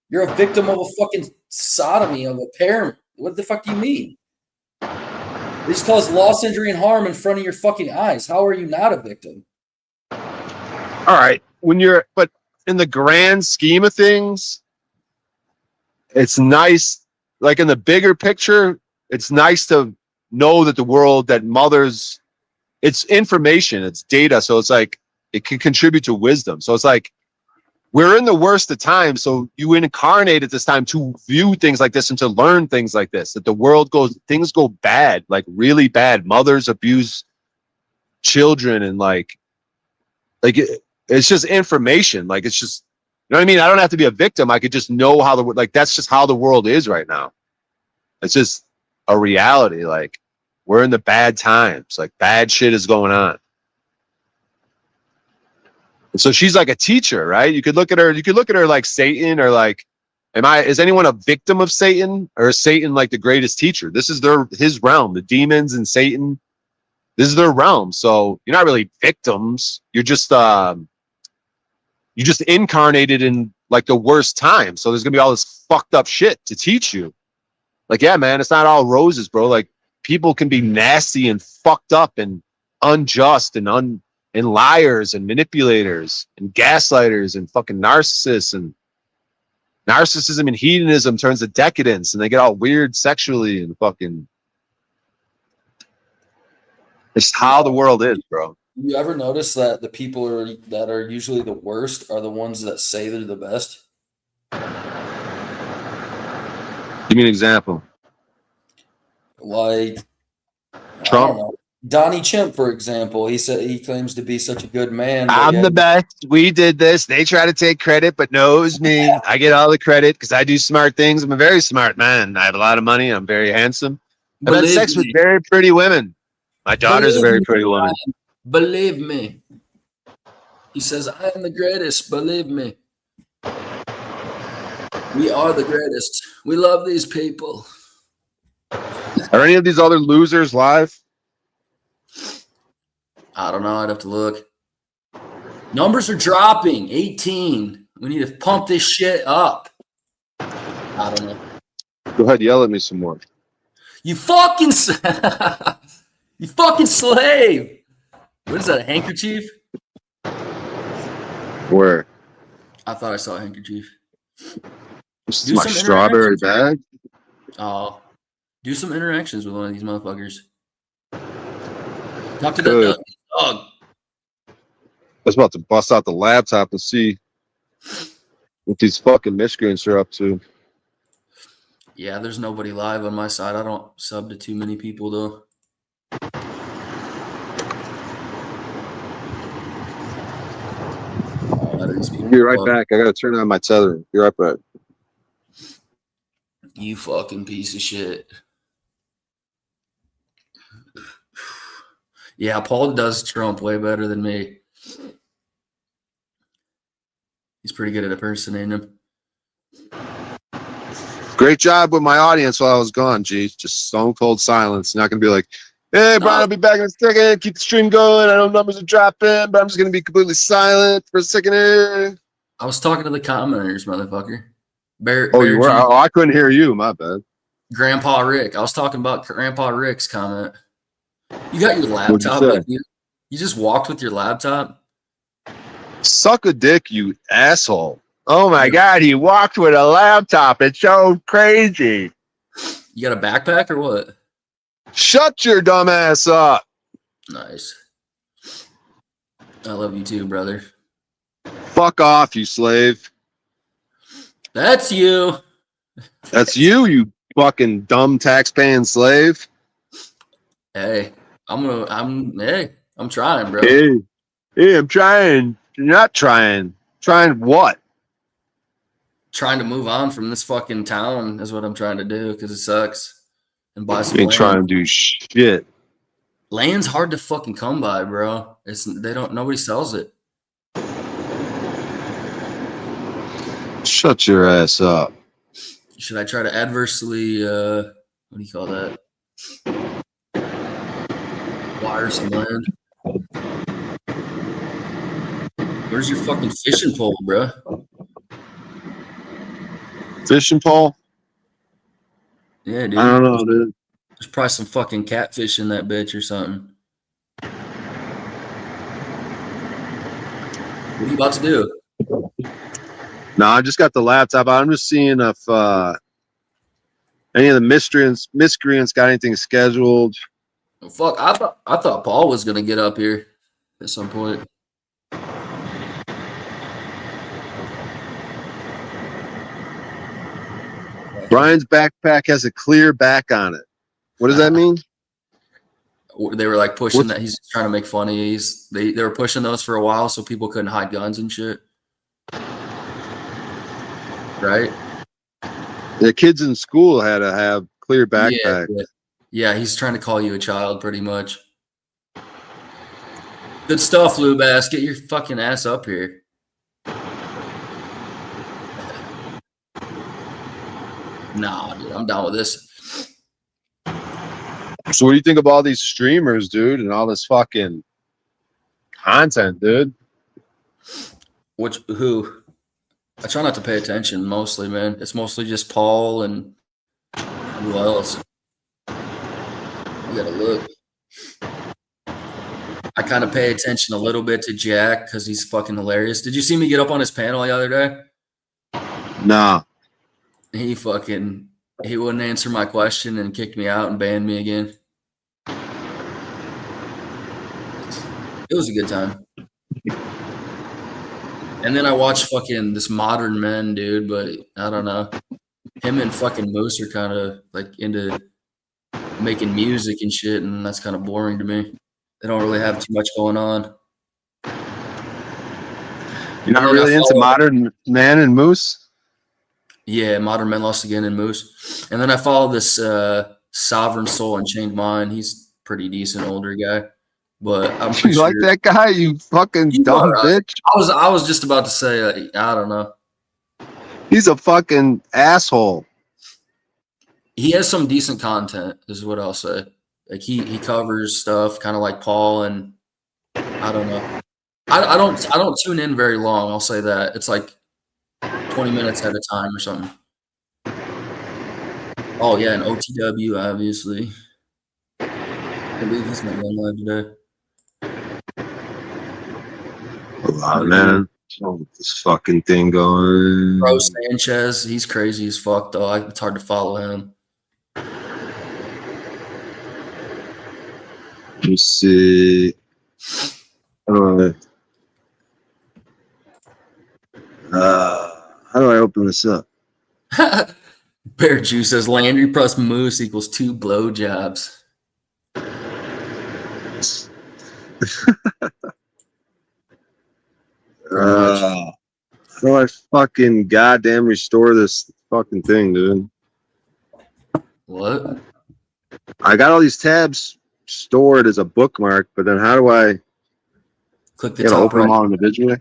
You're a victim of a fucking sodomy of a parent. What the fuck do you mean? They just cause loss, injury, and harm in front of your fucking eyes. How are you not a victim? All right. But in the grand scheme of things, it's nice. Like in the bigger picture, it's nice to know that it's information, it's data. So it's like, it can contribute to wisdom. So it's like, we're in the worst of times. So you incarnate at this time to view things like this and to learn things like this, that things go bad, like really bad. Mothers abuse children and it's just information. Like, it's just, you know what I mean? I don't have to be a victim. I could just know that's just how the world is right now. It's just a reality. Like, we're in the bad times, like bad shit is going on. And so she's like a teacher, right? You could look at her like Satan, or like, is anyone a victim of Satan, or is Satan like the greatest teacher? This is his realm, the demons and Satan. This is their realm. So you're not really victims. You just incarnated in like the worst time. So there's gonna be all this fucked up shit to teach you. Like, yeah, man, it's not all roses, bro. Like, people can be nasty and fucked up and unjust and liars and manipulators and gaslighters and fucking narcissists, and narcissism and hedonism turns to decadence, and they get all weird sexually and fucking. It's how the world is, bro. You ever notice that the people that are usually the worst are the ones that say they're the best? Give me an example. Like, Trump? I don't know. Donnie Chimp, for example, he said he claims to be such a good man. I'm the best. We did this. They try to take credit, but no, it was me. I get all the credit because I do smart things. I'm a very smart man. I have a lot of money. I'm very handsome. I've had sex with very pretty women. My daughter's a very pretty woman. Believe me. He says, I am the greatest. Believe me. We are the greatest. We love these people. Are any of these other losers live? I don't know. I'd have to look. Numbers are dropping. 18. We need to pump this shit up. I don't know. Go ahead, yell at me some more. You fucking you fucking slave. What is that, a handkerchief? Where? I thought I saw a handkerchief. This my strawberry bag? Oh. Do some interactions with one of these motherfuckers. Talk to that dog. I was about to bust out the laptop and see what these fucking miscreants are up to. Yeah, there's nobody live on my side. I don't sub to too many people, though. Be right back. I gotta turn on my tethering. Be right back. You fucking piece of shit. Yeah, Paul does Trump way better than me. He's pretty good at impersonating him. Great job with my audience while I was gone, G. Just stone cold silence. Not gonna be like, hey, Brian, I'll be back in a second. Keep the stream going. I know numbers are dropping, but I'm just gonna be completely silent for a second here. I was talking to the commenters, motherfucker. You were? Oh, I couldn't hear you. My bad. Grandpa Rick. I was talking about Grandpa Rick's comment. You got your laptop. You just walked with your laptop. Suck a dick, you asshole. Oh my God, he walked with a laptop. It's so crazy. You got a backpack or what? Shut your dumb ass up. Nice. I love you too, brother. Fuck off, you slave. That's you. That's you fucking dumb tax-paying slave. Hey, I'm trying, bro. Hey, I'm trying. You're not trying. Trying what? Trying to move on from this fucking town is what I'm trying to do because it sucks. And buy some land. Trying to do shit. Land's hard to fucking come by, bro. Nobody sells it. Shut your ass up. Should I try to adversely what do you call that? Wire some land. Where's your fucking fishing pole, bro? Fishing pole? Yeah, dude. I don't know, dude. There's probably some fucking catfish in that bitch or something. What are you about to do? No, I just got the laptop. I'm just seeing if any of the miscreants got anything scheduled. Oh, fuck, I thought Paul was gonna get up here at some point. Brian's backpack has a clear back on it. What does that mean? They were like pushing What's- that. He's trying to make fun of you. They were pushing those for a while so people couldn't hide guns and shit. Right? The kids in school had to have clear Yeah, backpacks. yeah. He's trying to call you a child, pretty much. Good stuff, Lou Bass. Get your fucking ass up here. Nah, dude, I'm down with this. So what do you think of all these streamers, dude, and all this fucking content, dude? Who? I try not to pay attention mostly, man. It's mostly just Paul and who else? I gotta look. I kind of pay attention a little bit to Jack because he's fucking hilarious. Did you see me get up on his panel the other day? Nah. He wouldn't answer my question and kicked me out and banned me again. It was a good time. And then I watched fucking this Modern Men, dude, but I don't know. Him and fucking Moose are kind of like into making music and shit, and that's kind of boring to me. They don't really have too much going on. You're not really into Modern Man and Moose? Yeah, Modern Men Lost Again and Moose. And then I follow this Sovereign Soul Unchained Mind. He's a pretty decent older guy. But I'm pretty You sure like that guy, you fucking He's dumb alright. bitch? I was just about to say, I don't know. He's a fucking asshole. He has some decent content, is what I'll say. Like he covers stuff kind of like Paul, and I don't know. I don't tune in very long. I'll say that it's like 20 minutes at a time or something. Oh yeah, and OTW obviously. I believe he's not going live today. Oh, man. Oh, this fucking thing going. Bro Sanchez, he's crazy as fuck though. It's hard to follow him. Let me see. How do I open this up? Bear Juice says Landry plus Moose equals 2 blowjobs. How do I fucking goddamn restore this fucking thing, dude? What? I got all these tabs stored as a bookmark, but then how do I Click the gotta top open them right. all individually?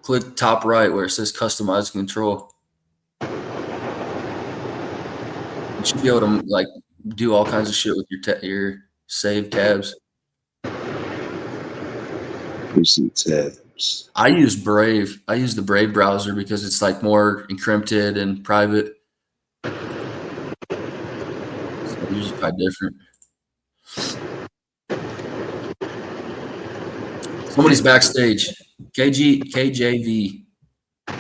Click top right where it says customize control. You should be able to like do all kinds of shit with your saved tabs. Recent tabs. I use Brave. I use the Brave browser because it's like more encrypted and private. So yours is probably different. Somebody's backstage. KJV. I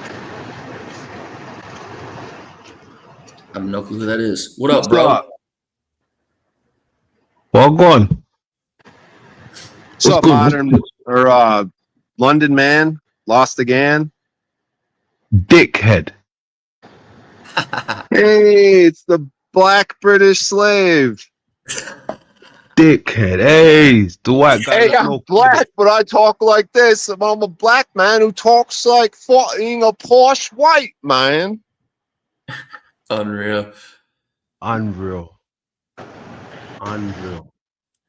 have no clue who that is. What up, bro? Well, go on. What's up, Modern or London Man? Lost again? Dickhead. Hey, it's the Black British Slave. Dickhead. Hey, it's the white guy. Hey, I'm black, but I talk like this. I'm a black man who talks like fucking a posh white man. Unreal. Unreal.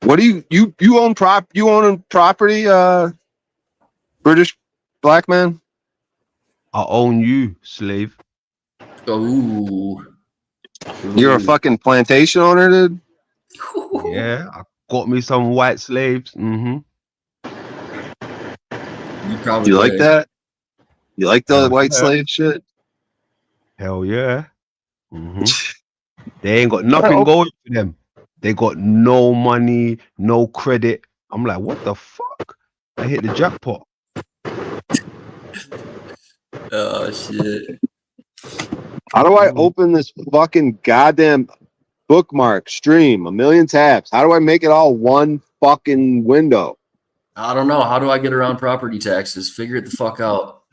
What do you own you own property, British black man? I own you, slave. Ooh. You're a fucking plantation owner, dude? Yeah, got me some white slaves. You probably Do you like did. that? You like the Hell white yeah. slave shit? Hell yeah. They ain't got nothing going for them. They got no money, no credit. I'm like, what the fuck? I hit the jackpot. Oh shit. How do I open this fucking goddamn bookmark stream? 1,000,000 tabs. How do I make it all one fucking window? I don't know. How do I get around property taxes? Figure it the fuck out.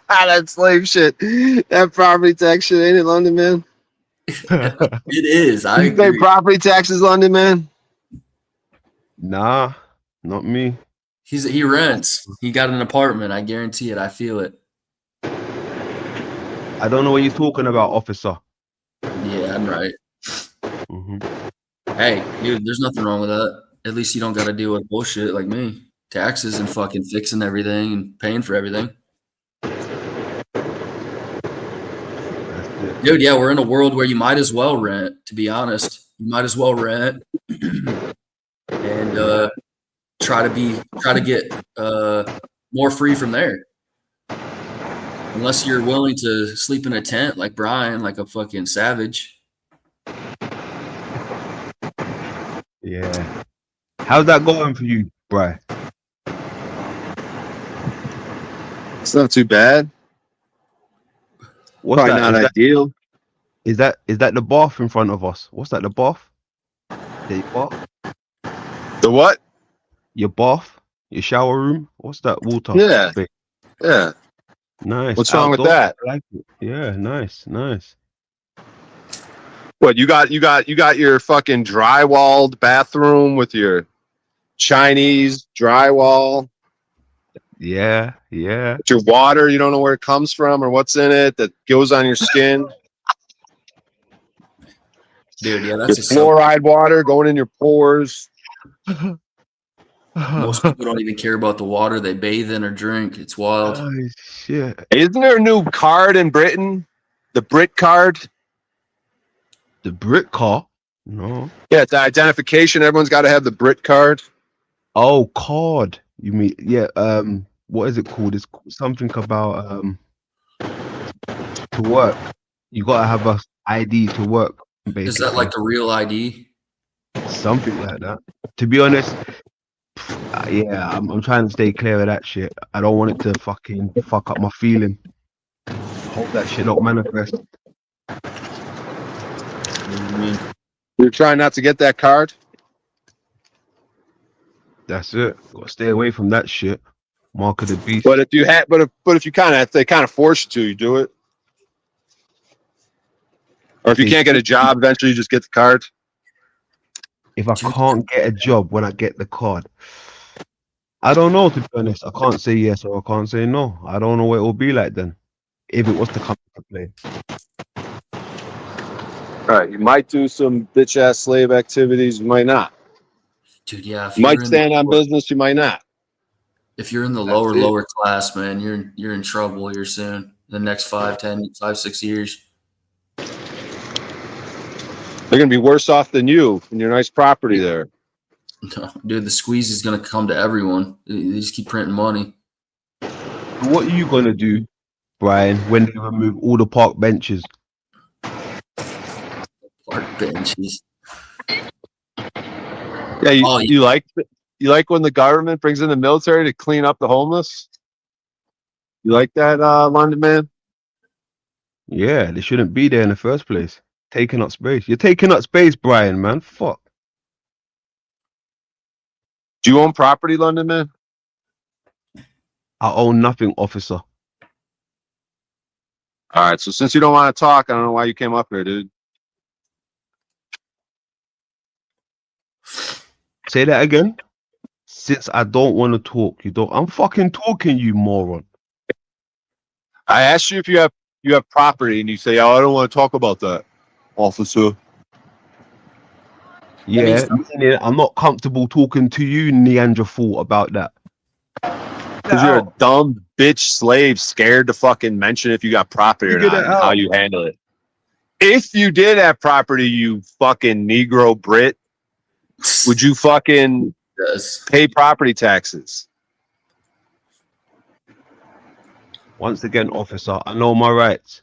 That slave shit. That property tax shit ain't it, London man? It is. I You pay agree. property taxes, London man? Nah, not me. He rents. He got an apartment. I guarantee it. I feel it. I don't know what you're talking about, officer. Yeah, I'm right. Mhm. Hey, dude, there's nothing wrong with that. At least you don't got to deal with bullshit like me. Taxes and fucking fixing everything and paying for everything. That's it. Dude, yeah, we're in a world where you might as well rent, to be honest. You might as well rent and try to get more free from there. Unless you're willing to sleep in a tent like Brian, like a fucking savage. Yeah. How's that going for you, Bri? It's not too bad. What's Probably that? not ideal. Is that the bath in front of us? What's that? The bath? Your bath? The what? Your bath? Your shower room? What's that water? Yeah. Big. Yeah. Nice. What's wrong with Outdoor. that? I like it. Yeah, nice. What you got your fucking drywalled bathroom with your Chinese drywall. Yeah. With your water, you don't know where it comes from or what's in it that goes on your skin. Dude, yeah, Your that's a fluoride water going in your pores. most people don't even care about the water they bathe in or drink. It's wild. Oh, shit. Isn't there a new card in Britain? The Brit card? The brick car? No. Yeah, it's identification. Everyone's got to have the Brit card. Oh, card. You mean what is it called? It's something about to work. You gotta have a ID to work, basically. Is that like the real ID? Something like that. To be honest, yeah, I'm trying to stay clear of that shit. I don't want it to fucking fuck up my feeling. Hope that shit don't manifest. You're trying not to get that card? That's it. Gotta stay away from that shit. Mark of the beast. But if you had, but if you kind of, if they kind of force you to, you do it. Or if you can't get a job, eventually you just get the card. If I can't get a job when I get the card, I don't know, to be honest. I can't say yes or I can't say no. I don't know what it will be like then. If it was to come to play. All right, you might do some bitch ass slave activities, you might not. Dude, yeah. You might stand on business, you might not. If you're in the lower class, man, you're in trouble here soon. The next 5, 10, 5, 6 years. They're gonna be worse off than you in your nice property there. No, dude, the squeeze is gonna come to everyone. They just keep printing money. What are you gonna do, Brian, when they remove all the park benches? Park benches. Yeah, you like when the government brings in the military to clean up the homeless? You like that, London man? Yeah, they shouldn't be there in the first place. Taking up space. You're taking up space, Brian, man. Fuck. Do you own property, London man? I own nothing, officer. All right, so since you don't want to talk, I don't know why you came up here, dude. Say that again. Since I don't want to talk, you don't. I'm fucking talking, you moron. I asked you if you have property, and you say, "Oh, I don't want to talk about that, officer." Yeah, meaning I'm not comfortable talking to you, Neanderthal, about that. Because you're a dumb bitch slave, scared to fucking mention if you got property or Figure not, that and how out. you handle it. If you did have property, you fucking Negro Brit, would you fucking Yes. pay property taxes? Once again, officer, I know my rights.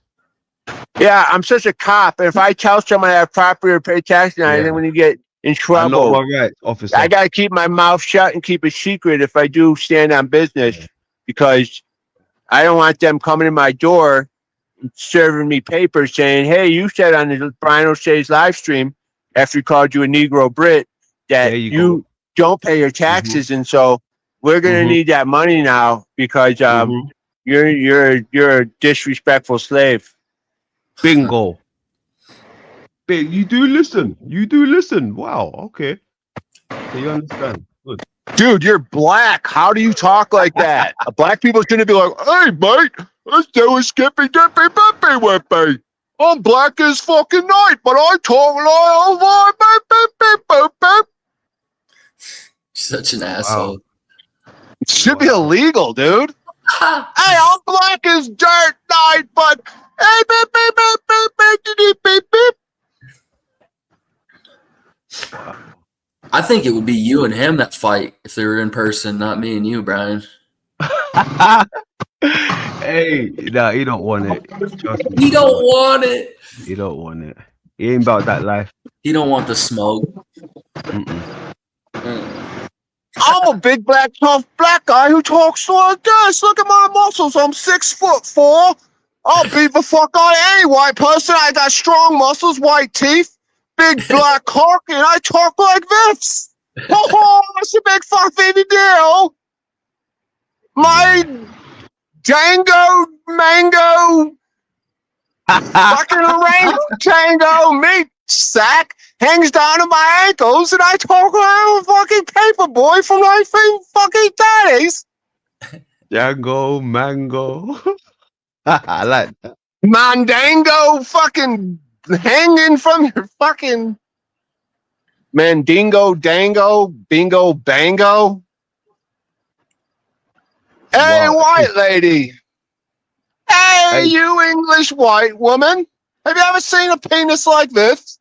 Yeah, I'm such a cop. If I tell someone I have property or pay taxes, Yeah. then when you get in I know trouble, my rights, officer. I gotta keep my mouth shut and keep it secret if I do stand on business, Yeah. because I don't want them coming in my door and serving me papers saying, "Hey, you said on the Brian O'Shea's live stream after he called you a Negro Brit that There you you don't pay your taxes, and so we're gonna Mhm. need that money now because Mhm. you're a disrespectful slave." Bingo. You do listen. You do listen. Wow. Okay. So you understand. Good. Dude, you're black. How do you talk like that? Black people shouldn't be like, "Hey, mate, let's do a skippy dippy bippy whippy. I'm black as fucking night, but I talk like beep, beep, beep, beep, beep." Such an asshole. It should be Wow. illegal, dude. Hey, I'm black as dirt night, but hey, beep, beep, beep, beep, beep, beep, beep, beep. Wow. I think it would be you and him that fight if they were in person, not me and you, Brian. Hey, nah, he don't want it. Trust me. He don't want it. He don't want it. He ain't about that life. He don't want the smoke. Mm-mm. I'm a big black tough black guy who talks like this. Look at my muscles. I'm 6'4". I'll beat the fuck out of any white person. I got strong muscles, white teeth, big black cock, and I talk like this. Oh, it's a big fuck baby deal. My Django mango fucking orangutango meat sack hangs down to my ankles, and I talk like a fucking paper boy from 1930s. Django, mango. I like that. Mandango fucking hanging from your fucking mandingo dango bingo bango. Hey, Wow. white lady. Hey, Hey. you English white woman. Have you ever seen a penis like this?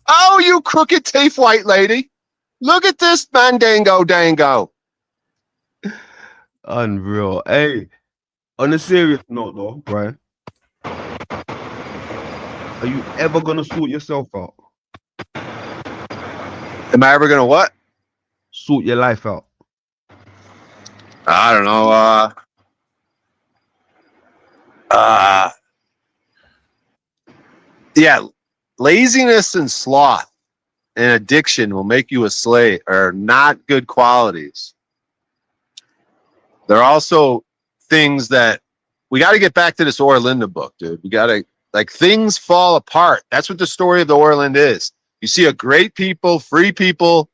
Oh, you crooked teeth white lady. Look at this mandango dango. Unreal. Hey, on a serious note though, Brian, are you ever gonna sort yourself out? Am I ever gonna what? Sort your life out. I don't know. Yeah, laziness and sloth and addiction will make you a slave, are not good qualities. They're also things that we got to get back to this Orlinda book, dude. We got to, like, things fall apart. That's what the story of the Orland is. You see a great people, free people,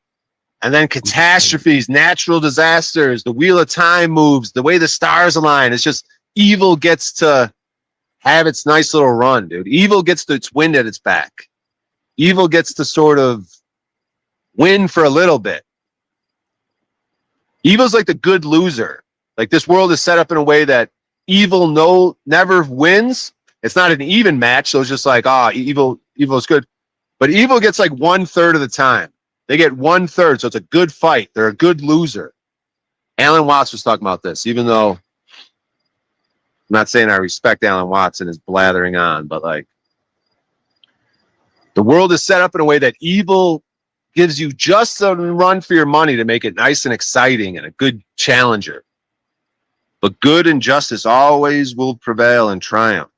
and then catastrophes, natural disasters, the wheel of time moves, the way the stars align. It's just evil gets to have its nice little run, dude. Evil gets its wind at its back. Evil gets to sort of win for a little bit. Evil's like the good loser. Like, this world is set up in a way that evil never wins. It's not an even match, so it's just like, evil is good. But evil gets like 1/3 of the time. They get 1/3, so it's a good fight. They're a good loser. Alan Watts was talking about this, even though I'm not saying I respect Alan Watts and his blathering on, but like, the world is set up in a way that evil gives you just a run for your money to make it nice and exciting and a good challenger. But good and justice always will prevail and triumph.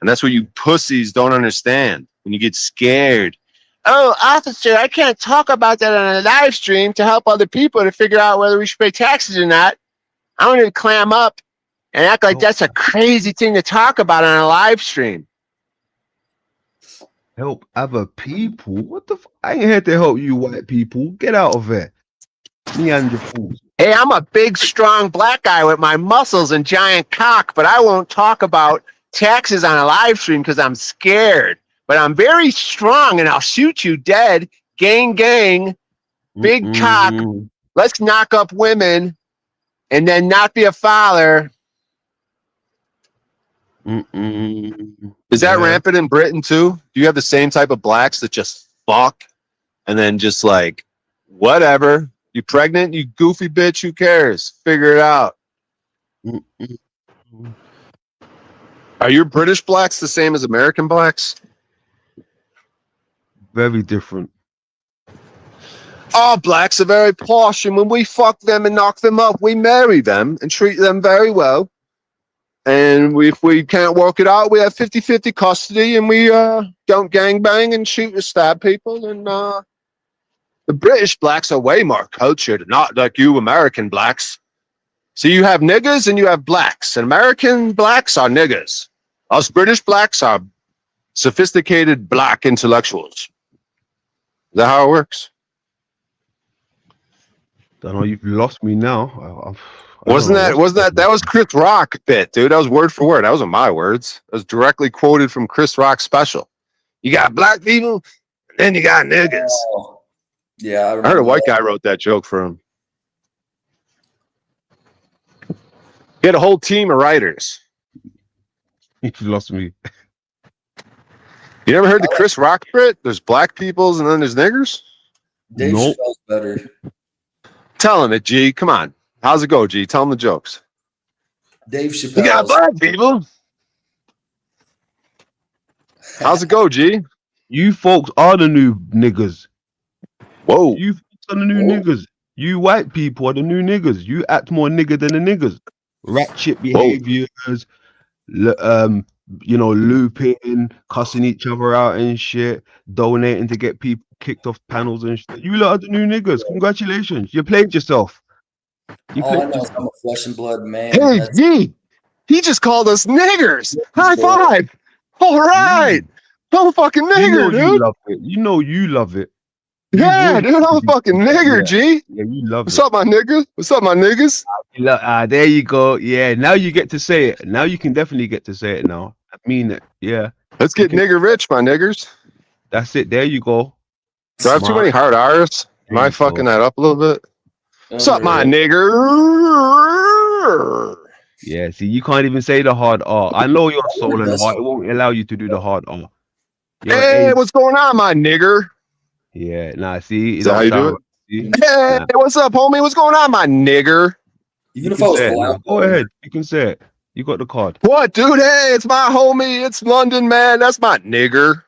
And that's what you pussies don't understand. When you get scared, oh, officer, I can't talk about that on a live stream to help other people to figure out whether we should pay taxes or not. I want to clam up and act like that's a crazy thing to talk about on a live stream. Help other people? What the? I ain't here to help you, white people. Get out of here. Neanderthals. Hey, I'm a big, strong black guy with my muscles and giant cock, but I won't talk about taxes on a live stream because I'm scared. But I'm very strong and I'll shoot you dead. Gang, gang, big cock. Let's knock up women and then not be a father. Is that Yeah. rampant in Britain too? Do you have the same type of blacks that just fuck and then just like whatever? You pregnant? You goofy bitch? Who cares? Figure it out. Mm-mm. Are your British blacks the same as American blacks? Very different. Our blacks are very posh, and when we fuck them and knock them up, we marry them and treat them very well. And if we can't work it out, we have 50-50 custody, and we don't gangbang and shoot and stab people. And the British blacks are way more cultured, not like you American blacks. So you have niggers and you have blacks, and American blacks are niggers. Us British blacks are sophisticated black intellectuals. Is that how it works? Don't know. You've lost me now. I don't Wasn't know that what's that was Chris Rock bit, dude? That was word for word. That wasn't my words. That was directly quoted from Chris Rock's special. You got black people, and then you got niggas. Oh, yeah, I I heard remember a white that. guy wrote that joke for him. He had a whole team of writers. You've lost me. You never heard the Chris Rock bit? There's black peoples and then there's niggers? Dave Nope. Chappelle's better. Tell him it, G. Come on. How's it go, G? Tell him the jokes. Dave You got Chappelle's. black people. How's it go, G? You folks are the new niggers. Whoa. You folks are the new Whoa. niggers. You white people are the new niggers. You act more nigger than the niggers. Ratchet Whoa. behaviors, looping, cussing each other out and shit, donating to get people kicked off panels and shit. You lot are the new niggers. Congratulations. You played yourself. You All I played know is yourself. I'm a flesh and blood man. Hey, That's G. He just called us niggers. High five. All right. I'm a fucking You know nigger, you dude. love it. You know you love it. You Yeah, want dude. I'm a to fucking be- nigger, yeah, G. yeah, you love What's it. up, my niggas? What's up, my niggas? There you go. Yeah, now you get to say it. Now you can definitely get to say it now. I mean it. Yeah, Let's get Okay. nigger rich, my niggers. that's it. There you go. Do I have too Smart. many hard R's? Am There I you fucking go. that up a little bit? What's up, my nigger? Yeah, see, you can't even say the hard R. I know your soul and That's- heart. It won't allow you to do the hard R. You're Hey, A. what's going on, my nigger? Yeah, nah, see, Is that how you do sound it? right. See? Hey, Nah. what's up, homie? What's going on, my nigger? Even You if can I was say it now. black, Go ahead. You can say it. You got the card. What, dude? Hey, it's my homie. It's London, man. That's my nigger.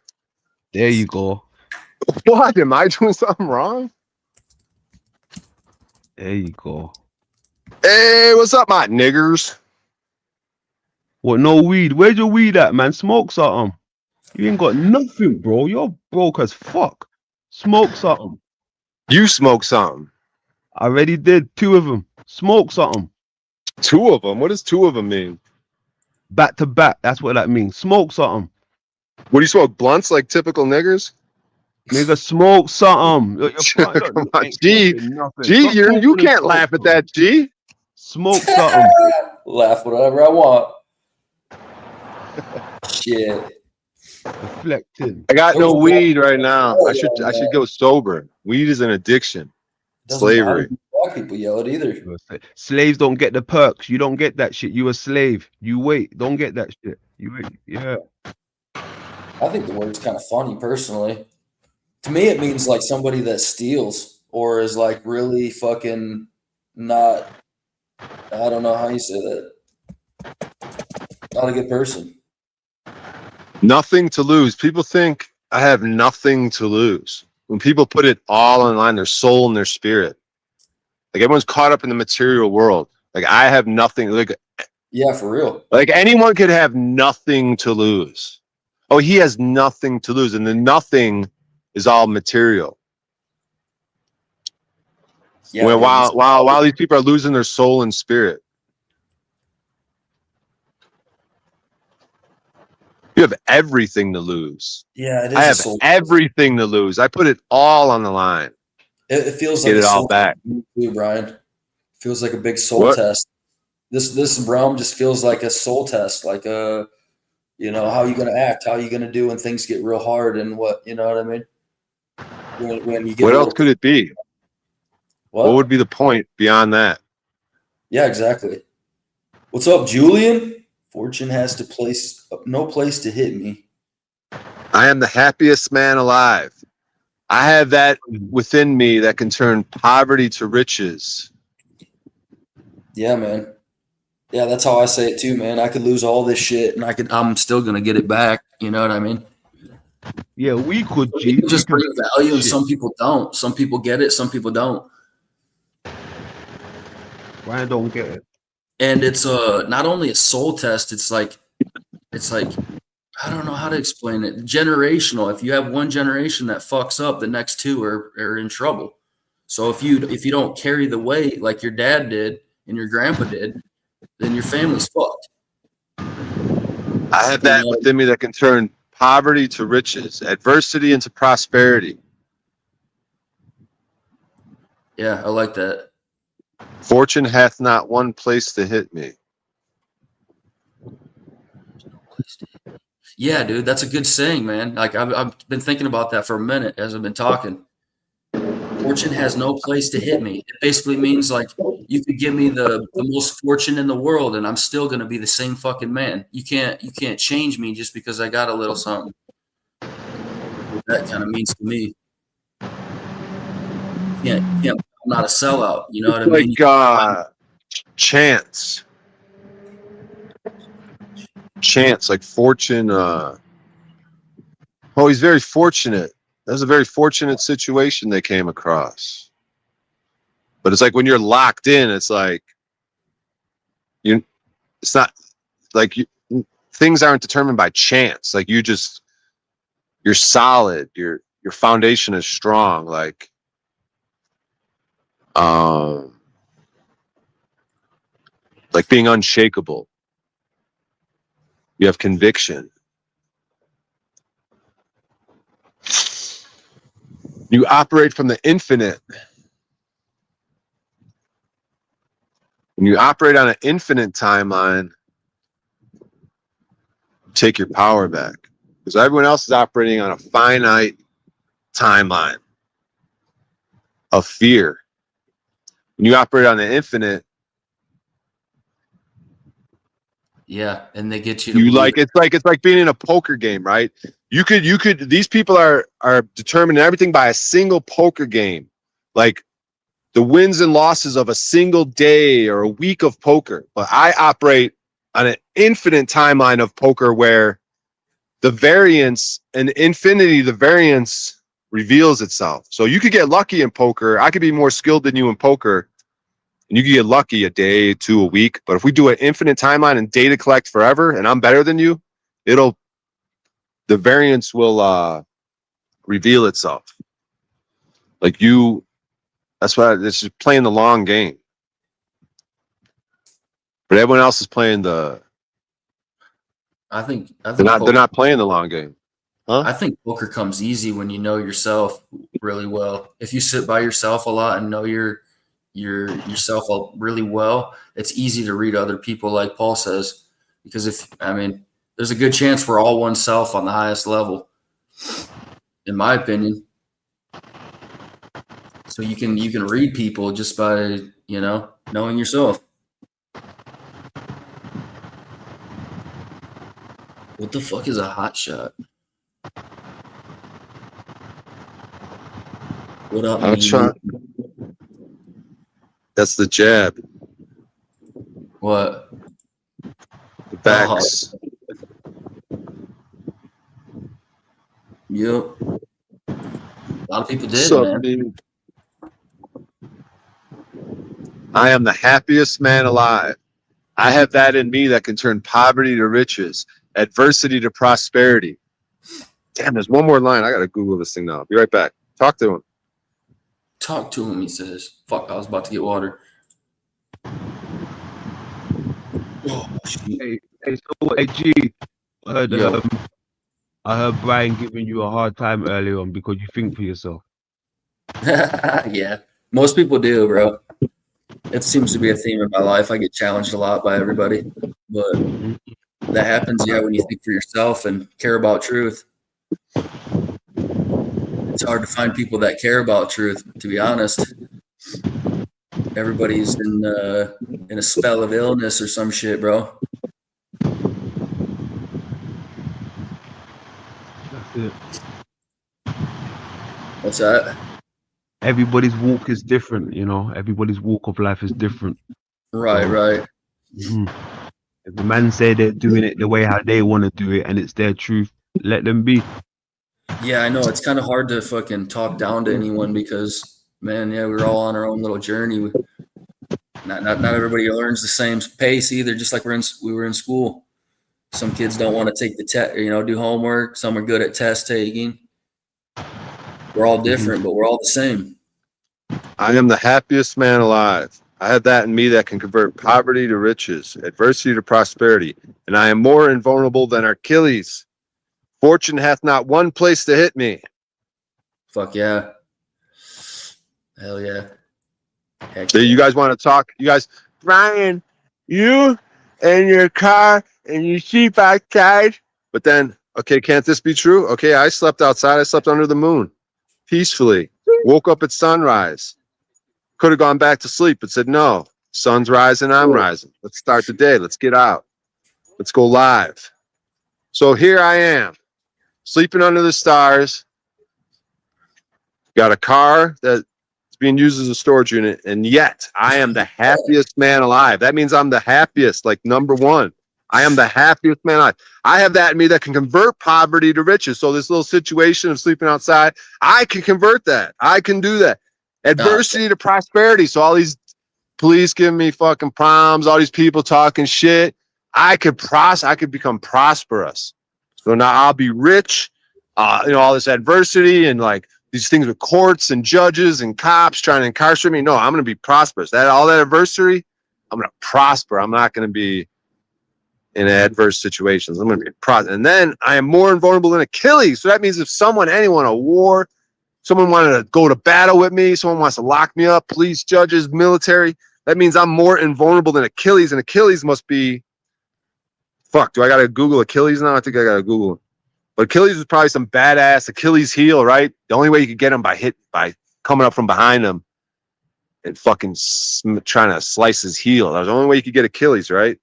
There you go. What? Am I doing something wrong? There you go. Hey, what's up, my niggers? What, no weed? Where's your weed at, man? Smoke something. You ain't got nothing, bro. You're broke as fuck. Smoke something. You smoke something. I already did 2 of them. Smoke something. 2 of them? What does 2 of them mean? Back to back. That's what that means. Smoke something. What do you smoke? Blunts like typical niggers? Nigga, smoke something. Come on, G. Nothing. G, Stop you talking and can't smoke laugh at something. that, G. Smoke something. laugh whatever I want. Shit. Reflecting. I got no Those are weed right now. Oh, I should yeah, go sober. Weed is an addiction. Doesn't Slavery. matter if black people yell it either. Slaves don't get the perks. You don't get that shit. You a slave. You wait. Don't get that shit. You wait. Yeah. I think the word's kind of funny, personally. To me, it means like somebody that steals or is like really fucking not. I don't know how you say that. Not a good person. Nothing to lose. People think I have nothing to lose. When people put it all online, their soul and their spirit. Like everyone's caught up in the material world. Like I have nothing. Yeah, for real. Like anyone could have nothing to lose. Oh, he has nothing to lose, and the nothing is all material. Yeah, When, dude, while these people are losing their soul and spirit. You have everything to lose. yeah, it is. I a have soul. everything to lose. I put it all on the line. It feels Get like it a all soul back. too, Brian. Feels like a big soul What? test. This realm just feels like a soul test, like a, how you gonna act, how you gonna do when things get real hard, and what you know what I mean. When you get What a else little, could it be? what? What would be the point beyond that? Yeah, exactly. What's up, Julian? Fortune has no place to hit me. I am the happiest man alive. I have that within me that can turn poverty to riches. Yeah, man. Yeah, that's how I say it too, man. I could lose all this shit and I'm still gonna get it back. You know what I mean? Yeah, we could, Some G. people We just can. bring value and Shit. some people don't. Some people get it, some people don't. Ryan don't get it. And it's not only a soul test, it's like I don't know how to explain it. Generational. If you have one generation that fucks up, the next two are in trouble. So if you don't carry the weight like your dad did and your grandpa did, then your family's fucked. I have that within me that can turn poverty to riches, adversity into prosperity. Yeah, I like that. Fortune hath not one place to hit me. Yeah, dude, that's a good saying, man. Like I've been thinking about that for a minute as I've been talking. Fortune has no place to hit me. It basically means like you could give me the most fortune in the world and I'm still gonna be the same fucking man. You can't change me just because I got a little something. What that kind of means to me. I'm not a sellout. You know what I mean? Like chance. Chance, like fortune. Oh, he's very fortunate. That was a very fortunate situation they came across. But it's like when you're locked in, it's like it's not like things aren't determined by chance. Like you're solid. Your foundation is strong. Like being unshakable. You have conviction. You operate from the infinite. When you operate on an infinite timeline, take your power back. Because everyone else is operating on a finite timeline of fear. When you operate on the infinite, yeah, and they get you to believe it's like being in a poker game, right? You could these people are determining everything by a single poker game. Like the wins and losses of a single day or a week of poker. But I operate on an infinite timeline of poker where the variance and infinity, the variance reveals itself. So you could get lucky in poker. I could be more skilled than you in poker. And you could get lucky a day, two, a week. But if we do an infinite timeline and data collect forever and I'm better than you, the variance will reveal itself. Like that's why it's just playing the long game. But everyone else is playing I think they're not playing the long game. Huh? I think poker comes easy when you know yourself really well. If you sit by yourself a lot and know yourself really well, it's easy to read other people, like Paul says. Because there's a good chance we're all oneself on the highest level, in my opinion. So you can read people just by knowing yourself. What the fuck is a hot shot? What up, Hot shot? That's the jab. What? The backs. Yep. A lot of people did, What's up, man. dude? I am the happiest man alive. I have that in me that can turn poverty to riches, adversity to prosperity. Damn, there's one more line. I gotta Google this thing now. I'll be right back. Talk to him. Talk to him, he says. Fuck, I was about to get water. Oh, Hey, G, I heard Brian giving you a hard time earlier on because you think for yourself. Yeah, most people do, bro. It seems to be a theme in my life. I get challenged a lot by everybody, but that happens, when you think for yourself and care about truth. It's hard to find people that care about truth, to be honest. Everybody's in a spell of illness or some shit, bro. Yeah. What's that? Everybody's walk is different, you know. Everybody's walk of life is different. Right, So right. mhm. If the man say they're doing it the way how they want to do it and it's their truth, let them be. Yeah, I know it's kind of hard to fucking talk down to anyone because, man, yeah, we're all on our own little journey. Not everybody learns the same pace either. Just like we were in school. Some kids don't want to take the test, do homework. Some are good at test taking. We're all Mhm. different, but we're all the same. I am the happiest man alive. I have that in me that can convert poverty to riches, adversity to prosperity, and I am more invulnerable than Achilles. Fortune hath not one place to hit me. Fuck yeah. Hell yeah. Heck So you yeah. guys want to talk? You guys, Brian, you and your car and your sheep outside. But then, okay, can't this be true? Okay, I slept outside. I slept under the moon peacefully. Woke up at sunrise. Could have gone back to sleep, but said, no, sun's rising. I'm rising. Let's start the day. Let's get out. Let's go live. So here I am, sleeping under the stars. Got a car that's being used as a storage unit, and yet I am the happiest man alive. That means I'm the happiest, like number one. I am the happiest man alive. I have that in me that can convert poverty to riches. So this little situation of sleeping outside, I can convert that. I can do that. Adversity to prosperity. So all these police giving me fucking problems, all these people talking shit. I could become prosperous. So now I'll be rich. All this adversity and like these things with courts and judges and cops trying to incarcerate me. No, I'm going to be prosperous. All that adversity, I'm going to prosper. I'm not going to be in adverse situations. I'm going to be prosperous. And then I am more invulnerable than Achilles. So that means if anyone, a war, someone wanted to go to battle with me, someone wants to lock me up, police, judges, military, that means I'm more invulnerable than Achilles. And Achilles must be, fuck, do I got to Google Achilles now? I think I got to Google it. But Achilles was probably some badass Achilles heel, right? The only way you could get him by coming up from behind him and fucking trying to slice his heel. That was the only way you could get Achilles, right?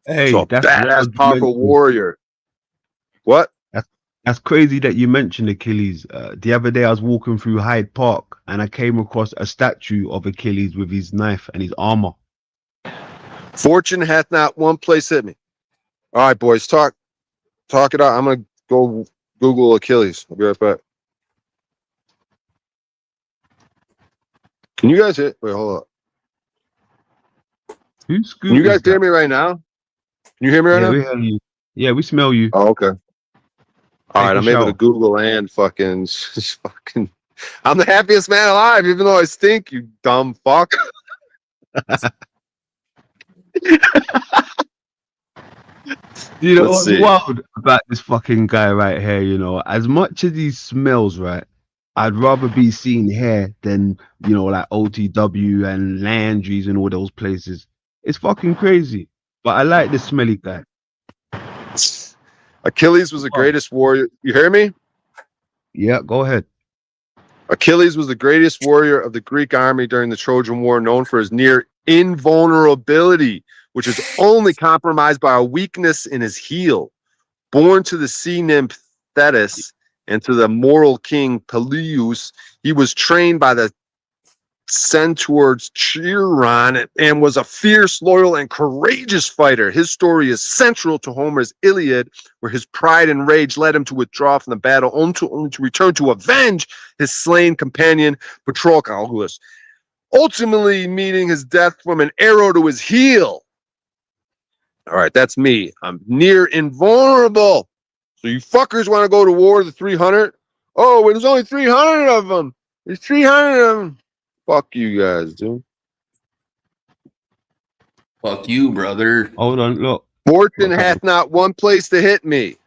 Hey, So a that's badass, wild you powerful mentioned. warrior. What? That's crazy that you mentioned Achilles. The other day I was walking through Hyde Park and I came across a statue of Achilles with his knife and his armor. Fortune hath not one place hit me. All right, boys, talk it out. I'm gonna go Google Achilles. I'll be right back. Can you guys hear? Wait, hold up. Whose Can you scoot guys is hear that? me right now? Can you hear me right Yeah, now? we hear you. Yeah, we smell you. Oh, okay. All Take right, a I'm able to shower. Google and fucking. I'm the happiest man alive, even though I stink. You dumb fuck. You know Let's what's see. wild about this fucking guy right here? You know, as much as he smells, right? I'd rather be seen here than like OTW and Landry's and all those places. It's fucking crazy. But I like this smelly guy. Achilles was the Wow. greatest warrior. You hear me? Yeah, go ahead. Achilles was the greatest warrior of the Greek army during the Trojan War, known for his near invulnerability, which is only compromised by a weakness in his heel. Born to the sea nymph Thetis and to the moral king Peleus, he was trained by the centaurs Chiron and was a fierce, loyal, and courageous fighter. His story is central to Homer's Iliad, where his pride and rage led him to withdraw from the battle, only to return to avenge his slain companion Patroclus, ultimately meeting his death from an arrow to his heel. All right, that's me. I'm near invulnerable. So you fuckers want to go to war, the 300? Oh, there's only 300 of them. There's 300 of them. Fuck you guys, dude. Fuck you, brother. Hold on, look. Fortune What's happening? hath not one place to hit me.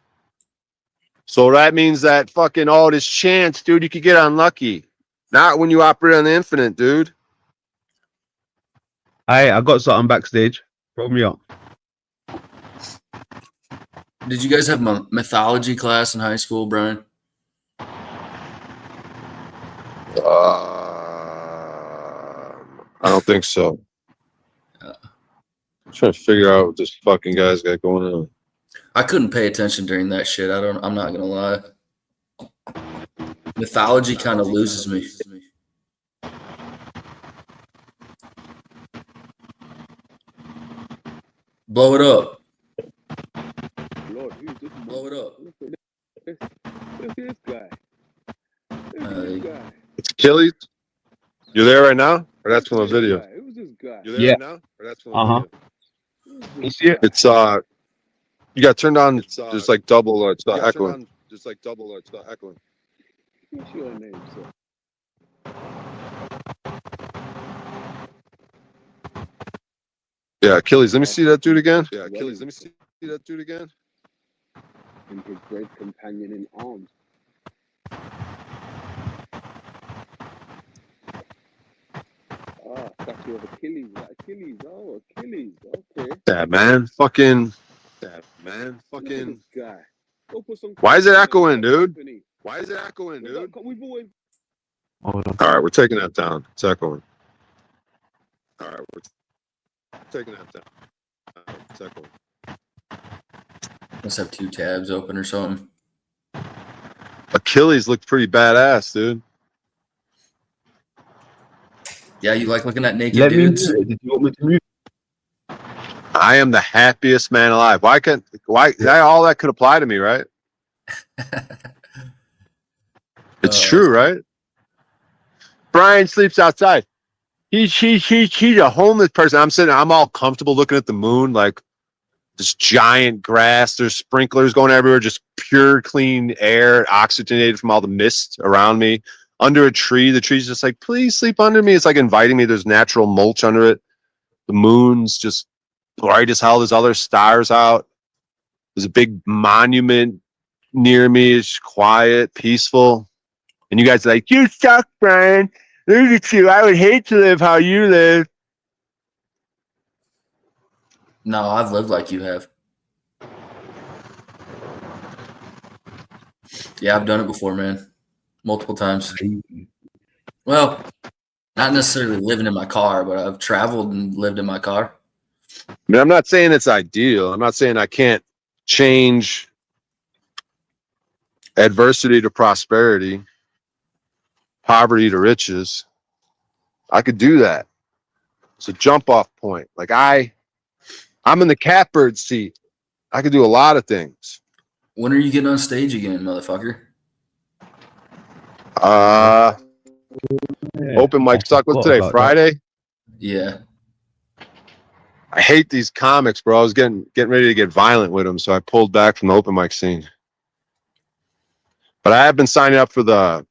So that means that fucking all this chance, dude, you could get unlucky. Not when you operate on the infinite, dude. I got something backstage. Throw me up. Did you guys have mythology class in high school, Brian? I don't think so. I'm trying to figure out what this fucking guy's got going on. I couldn't pay attention during that shit. I'm not gonna lie. Mythology kind of loses me. Blow it up. Lord, who's this? Blow it up. Look at this guy. Look at Uh, this guy. It's Achilles. You're there right now, or that's from a video? Who's this guy? You're there Yeah. right now, or that's from a Uh-huh. video? Who's You this see it? guy? It's you got turned on. Just like double. It's echoing. Just like double. It's echoing. What's your name, sir? Yeah, Achilles. Let me see that dude again. Yeah, Achilles. Let me see that dude again. And his great companion in arms. Statue of Achilles. Achilles. Oh, Achilles. Okay. Yeah, man. Fucking. Look at this guy. Go put some Why is it company on echoing, your dude? company. Why is it echoing, dude? We've always Hold on. All right, we're taking that down. It's echoing. All right, we're taking that down. It's echoing. Must have 2 tabs open or something. Achilles looked pretty badass, dude. Yeah, you like looking at naked Let me dudes? mute it. Did you want me to mute? I am the happiest man alive. Why all that could apply to me, right? It's true, right? Brian sleeps outside. He's a homeless person. I'm all comfortable looking at the moon, like this giant grass. There's sprinklers going everywhere, just pure clean air, oxygenated from all the mist around me. Under a tree, the tree's just like, please sleep under me. It's like inviting me. There's natural mulch under it. The moon's just bright as hell. There's other stars out. There's a big monument near me. It's quiet, peaceful. And you guys are like, you suck, Brian. Look at you. I would hate to live how you live. No, I've lived like you have. Yeah, I've done it before, man. Multiple times. Well, not necessarily living in my car, but I've traveled and lived in my car. I mean, I'm not saying it's ideal. I'm not saying I can't change adversity to prosperity, poverty to riches. I could do that. It's a jump off point. Like I'm in the catbird seat. I could do a lot of things. When are you getting on stage again, motherfucker? Yeah. Open mic suck. What's forgot today? about that. Friday? Yeah. I hate these comics, bro. I was getting ready to get violent with them, so I pulled back from the open mic scene. But I have been signing up for the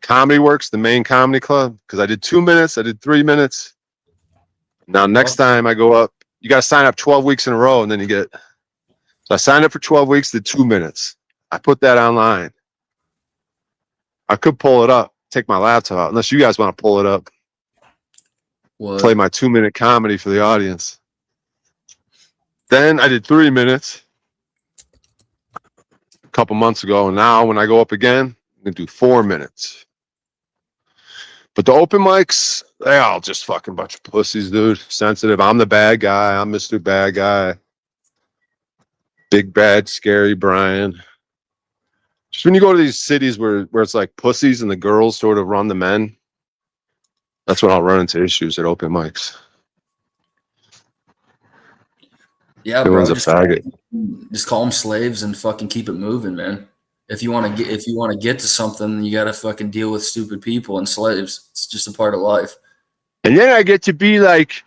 Comedy Works, the main comedy club, because I did 2 minutes, I did 3 minutes. Now next time I go up, you got to sign up 12 weeks in a row, and then you get. So I signed up for 12 weeks, did 2 minutes. I put that online. I could pull it up, take my laptop out, unless you guys want to pull it up. What? Play my 2-minute comedy for the audience. Then I did 3 minutes a couple months ago, and now when I go up again, I'm gonna do 4 minutes. But the open mics, they all just fucking bunch of pussies, dude. Sensitive. I'm the bad guy. I'm Mr. Bad Guy. Big bad scary Brian. Just when you go to these cities where it's like pussies and the girls sort of run the men, that's when I'll run into issues at open mics. Yeah, bro. Everyone's a faggot. Just call them slaves and fucking keep it moving, man. If you want to get to something, you got to fucking deal with stupid people and slaves. It's just a part of life. And then I get to be like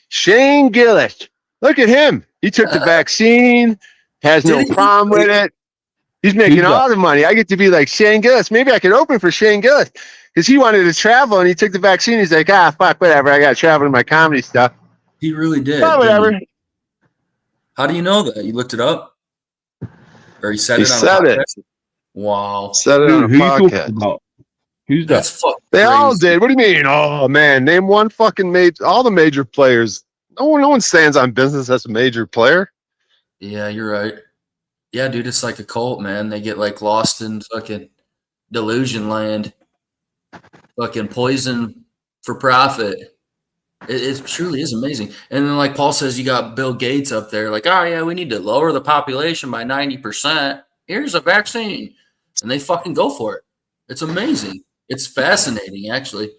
Shane Gillis. Look at him. He took the vaccine, has no Did he? problem with it. He's making all the money. I get to be like Shane Gillis. Maybe I could open for Shane Gillis because he wanted to travel and he took the vaccine. He's like, fuck, whatever. I got to travel to my comedy stuff. He really did. Oh, whatever. How do you know that? You looked it up? Or he said He it on said a it. podcast? Wow. Said it on a Who you talking podcast. about? Who's that? That's fucking They all crazy. did. What do you mean? Oh man, name one fucking all the major players. No one stands on business as a major player. Yeah, you're right. Yeah, dude, it's like a cult, man. They get like lost in fucking delusion land. Fucking poison for profit. It truly is amazing. And then, like Paul says, you got Bill Gates up there, like, oh yeah, we need to lower the population by 90%. here's a vaccine, and they fucking go for it. It's amazing. It's fascinating, actually.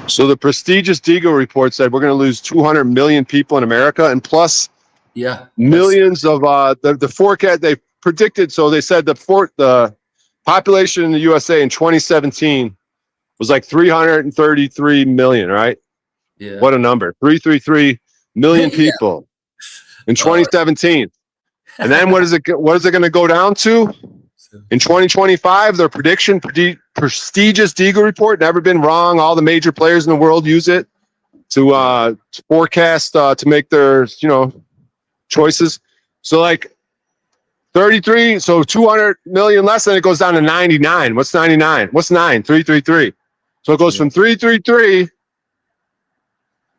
So the prestigious Deagle report said we're going to lose 200 million people in America, and plus Yeah, millions of the forecast they predicted. So they said the population in the USA in 2017 was like 333 million, right? yeah. What a number. 333 million Yeah. people in 2017. And then what is it going to go down to? In 2025, their prediction, prestigious Deagle report, never been wrong. All the major players in the world use it to forecast, to make their, choices. So like 33, so 200 million less, then it goes down to 99. What's 99? What's 9? 333. So it goes from 333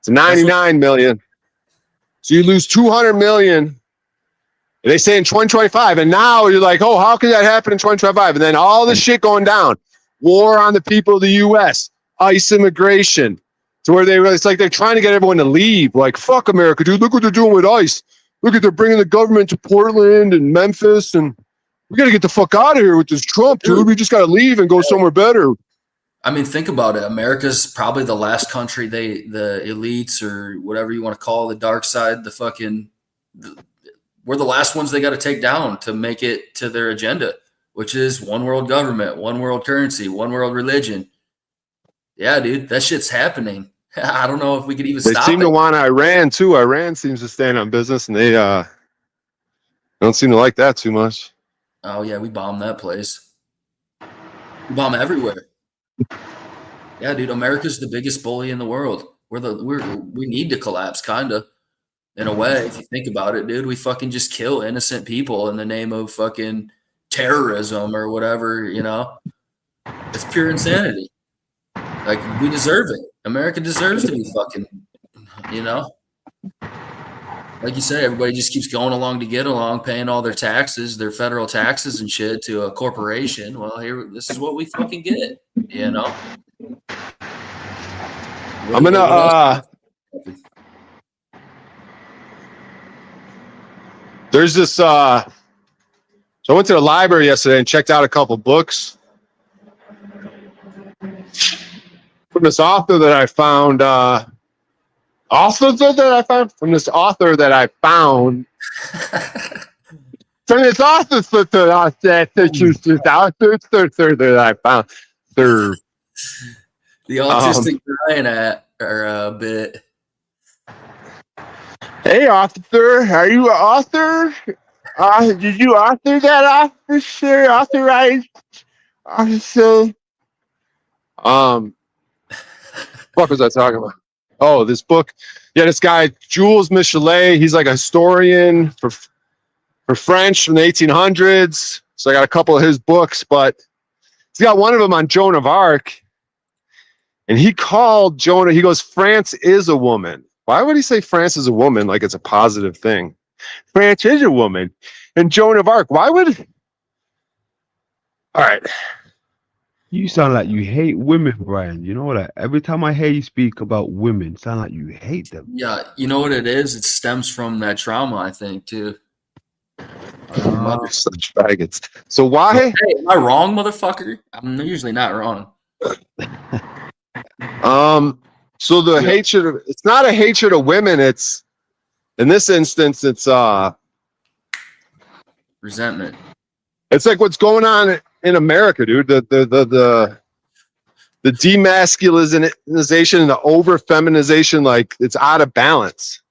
to 99 million. So you lose 200 million. They say in 2025, and now you're like, oh, how could that happen in 2025? And then all this shit going down, war on the people of the U.S., ICE immigration, to where it's like they're trying to get everyone to leave. Like, fuck America, dude. Look what they're doing with ICE. Look at they're bringing the government to Portland and Memphis, and we got to get the fuck out of here with this Trump, dude. We just got to leave and go somewhere better. I mean, think about it. America's probably the last country the elites or whatever you want to call the dark side, we're the last ones they got to take down to make it to their agenda, which is one world government, one world currency, one world religion. Yeah, dude, that shit's happening. I don't know if we could even stop it. They seem to want Iran, too. Iran seems to stand on business, and they don't seem to like that too much. Oh, yeah, we bomb that place. We bomb everywhere. Yeah, dude, America's the biggest bully in the world. We need to collapse, kind of. In a way, if you think about it, dude, we fucking just kill innocent people in the name of fucking terrorism or whatever, It's pure insanity. Like, we deserve it. America deserves to be fucking, Like you said, everybody just keeps going along to get along, paying all their taxes, their federal taxes and shit to a corporation. Well, this is what we fucking get, I'm going to... There's this, so I went to the library yesterday and checked out a couple books from this author that I found, from this author that I found, the autistic Brian a bit. Hey, author, are you an author? Did you author that officer? Authorized officer? What was I talking about? Oh, this book. Yeah, this guy, Jules Michelet, he's like a historian for French from the 1800s. So I got a couple of his books, but he's got one of them on Joan of Arc. And he called Joan, he goes, France is a woman. Why would he say France is a woman like it's a positive thing? France is a woman. And Joan of Arc, why would... All right. You sound like you hate women, Brian. You know that? Every time I hear you speak about women, sound like you hate them. Yeah, you know what it is? It stems from that trauma, I think, too. Such faggots. So why... Hey, am I wrong, motherfucker? I'm usually not wrong. So the hatred, it's not a hatred of women. It's, in this instance, it's resentment. It's like what's going on in America, dude. The demasculinization and the over feminization, like it's out of balance.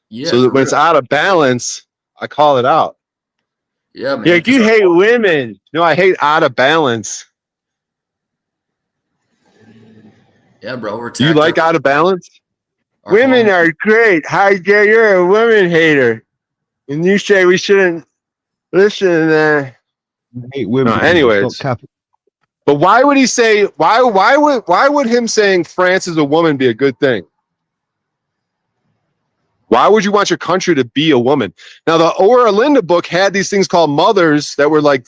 Yeah. So when it's out of balance, I call it out. Yeah, man. Yeah, you hate women. No, I hate out of balance. Yeah, bro. Do you like out of balance? Women are great. How dare you're a women hater, and you say we shouldn't listen. I hate women. Anyways, but why would he say? Why would him saying France is a woman be a good thing? Why would you want your country to be a woman? Now, the Linda book had these things called mothers that were like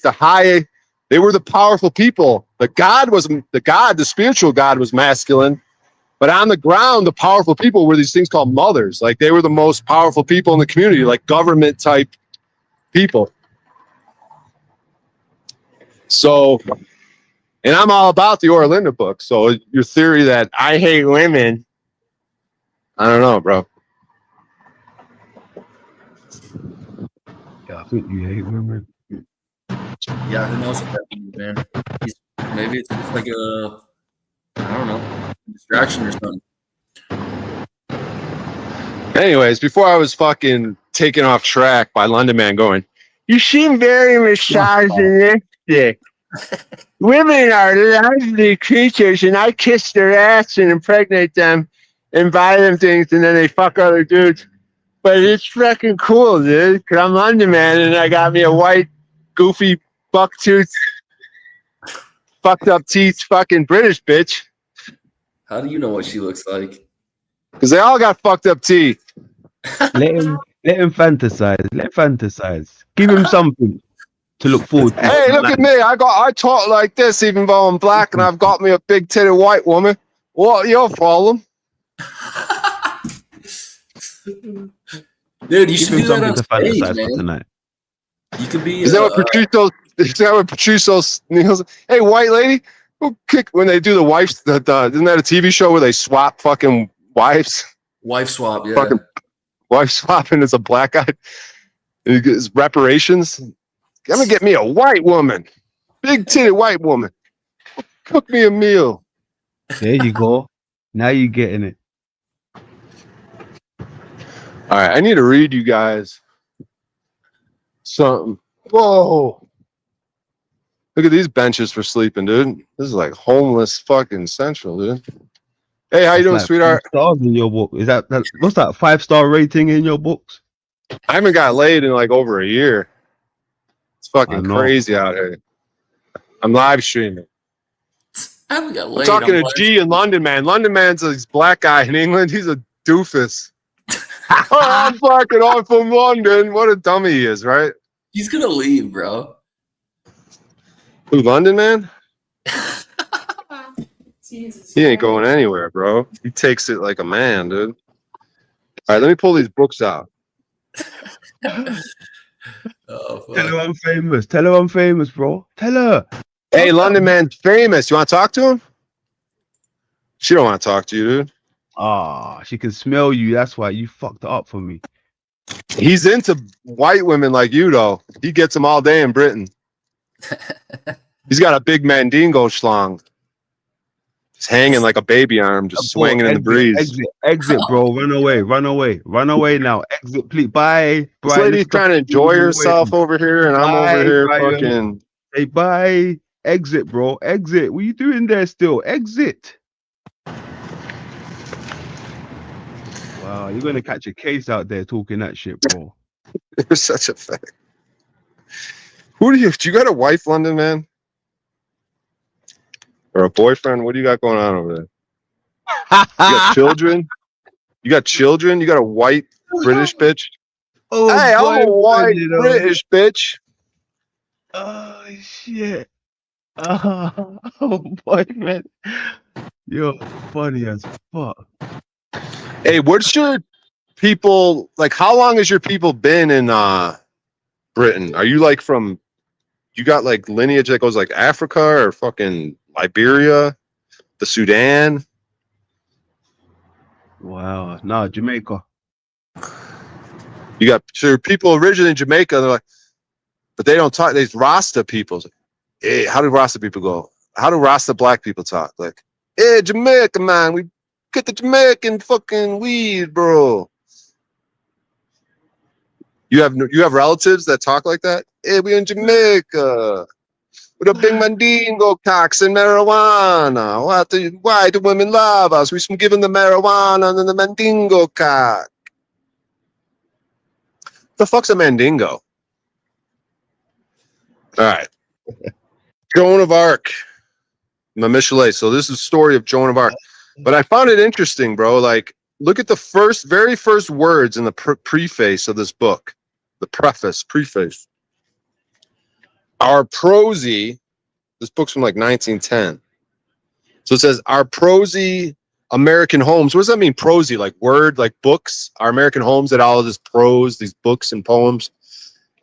they were the powerful people. The spiritual God was masculine, but on the ground, the powerful people were these things called mothers. Like they were the most powerful people in the community, like government type people. So, and I'm all about the Orlinda book. So your theory that I hate women, I don't know, bro. Yeah, I think you hate women. Yeah, who knows what that means, man? Maybe it's just like a, I don't know, distraction or something. Anyways, before I was fucking taken off track by London Man going, you seem very misogynistic. Women are lovely creatures, and I kiss their ass and impregnate them and buy them things, and then they fuck other dudes. But it's fucking cool, dude, because I'm London Man, and I got me a white, goofy, bucktooth, fucked up teeth fucking British bitch. How do you know what she looks like? Because they all got fucked up teeth. Let him fantasize. Let him fantasize. Give him something to look forward to. Hey, look at me. I talk like this even though I'm black and I've got me a big titted white woman. What your problem? Dude, you Give should him do that something on to stage, fantasize for man. tonight. You could be. Is that what Patricio Neil's? Hey, white lady, who kick when they do the wives? Isn't that a TV show where they swap fucking wives? Wife swap, yeah. Fucking wife swapping as a black guy. And he gets reparations. I'm gonna get me a white woman, big titted white woman. Cook me a meal. There you go. Now you're getting it. All right, I need to read you guys something. Whoa. Look at these benches for sleeping, dude. This is like homeless fucking central, dude. Hey, how you doing, Like sweetheart? 5 stars in your book. Is that what's that 5-star rating in your books? I haven't got laid in like over a year. It's I fucking know. crazy out here. I'm live streaming. I haven't got I'm laid. talking to I'm G in London, man. London Man's this black guy in England. He's a doofus. Oh, I'm fucking on from London. What a dummy he is, right? He's gonna leave, bro. Who, London Man? Jesus He ain't Christ. going anywhere, bro. He takes it like a man, dude. All right, let me pull these books out. Oh, Tell her fuck. I'm famous. Tell her I'm famous, bro. Tell her. Hey, London Man's famous. You want to talk to him? She don't want to talk to you, dude. Ah, she can smell you. That's why you fucked it up for me. He's into white women like you, though. He gets them all day in Britain. He's got a big mandingo schlong. Just hanging like a baby arm, just Bro, swinging in the breeze. Exit, bro. Run away now. Exit, please. Bye. This Brian, lady's let's go. trying to enjoy herself over here, and I'm over Bye, here Brian. fucking. Say bye. Exit, bro. Exit. What are you doing there still? Exit. Wow, you're gonna catch a case out there talking that shit, bro. You're such a fag. Who do you got a wife, London Man? Or a boyfriend? What do you got going on over there? You got children? You got children? You got a white British bitch? Oh, Hey, I'm a boyfriend, white you know. British bitch. Oh shit. Oh, boyfriend. You're funny as fuck. Hey, what's your people like? How long has your people been in Britain? Are you like from? You got like lineage that goes like Africa or fucking Liberia, the Sudan? Wow. No, Jamaica. You got so people originally in Jamaica. They're like, but they don't talk. These Rasta people. Hey, how do Rasta people go? How do Rasta black people talk? Like, hey, Jamaica man, we get the Jamaican fucking weed, bro. You have relatives that talk like that? Hey, we in Jamaica with a big mandingo cocks and marijuana. Why do women love us? We some giving the marijuana and the mandingo cock. The fuck's a mandingo? All right. Joan of Arc. Michelet. So this is the story of Joan of Arc. But I found it interesting, bro. Like, look at the very first words in the preface of this book. The preface. Our prosy, this book's from like 1910. So it says, our prosy American homes. What does that mean, prosy? Like word, like books? Our American homes that all of this prose, these books and poems,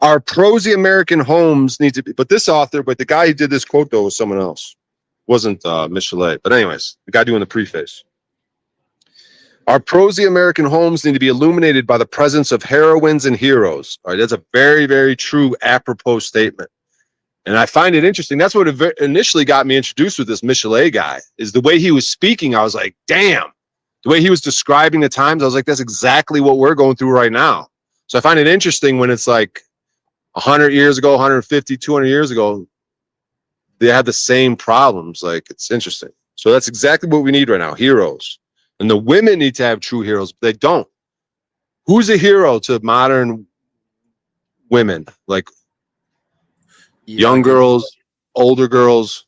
Our prosy American homes need to be, but the guy who did this quote though was someone else. Wasn't Michelet. But anyways, the guy doing the preface. Our prosy American homes need to be illuminated by the presence of heroines and heroes. All right, that's a very, very true apropos statement. And I find it interesting. That's what initially got me introduced with this Michelet guy, is the way he was speaking. I was like, damn. The way he was describing the times, I was like, that's exactly what we're going through right now. So I find it interesting when it's like 100 years ago, 150, 200 years ago, they had the same problems. Like, it's interesting. So that's exactly what we need right now, heroes. And the women need to have true heroes, but they don't. Who's a hero to modern women? Like young girls, older girls.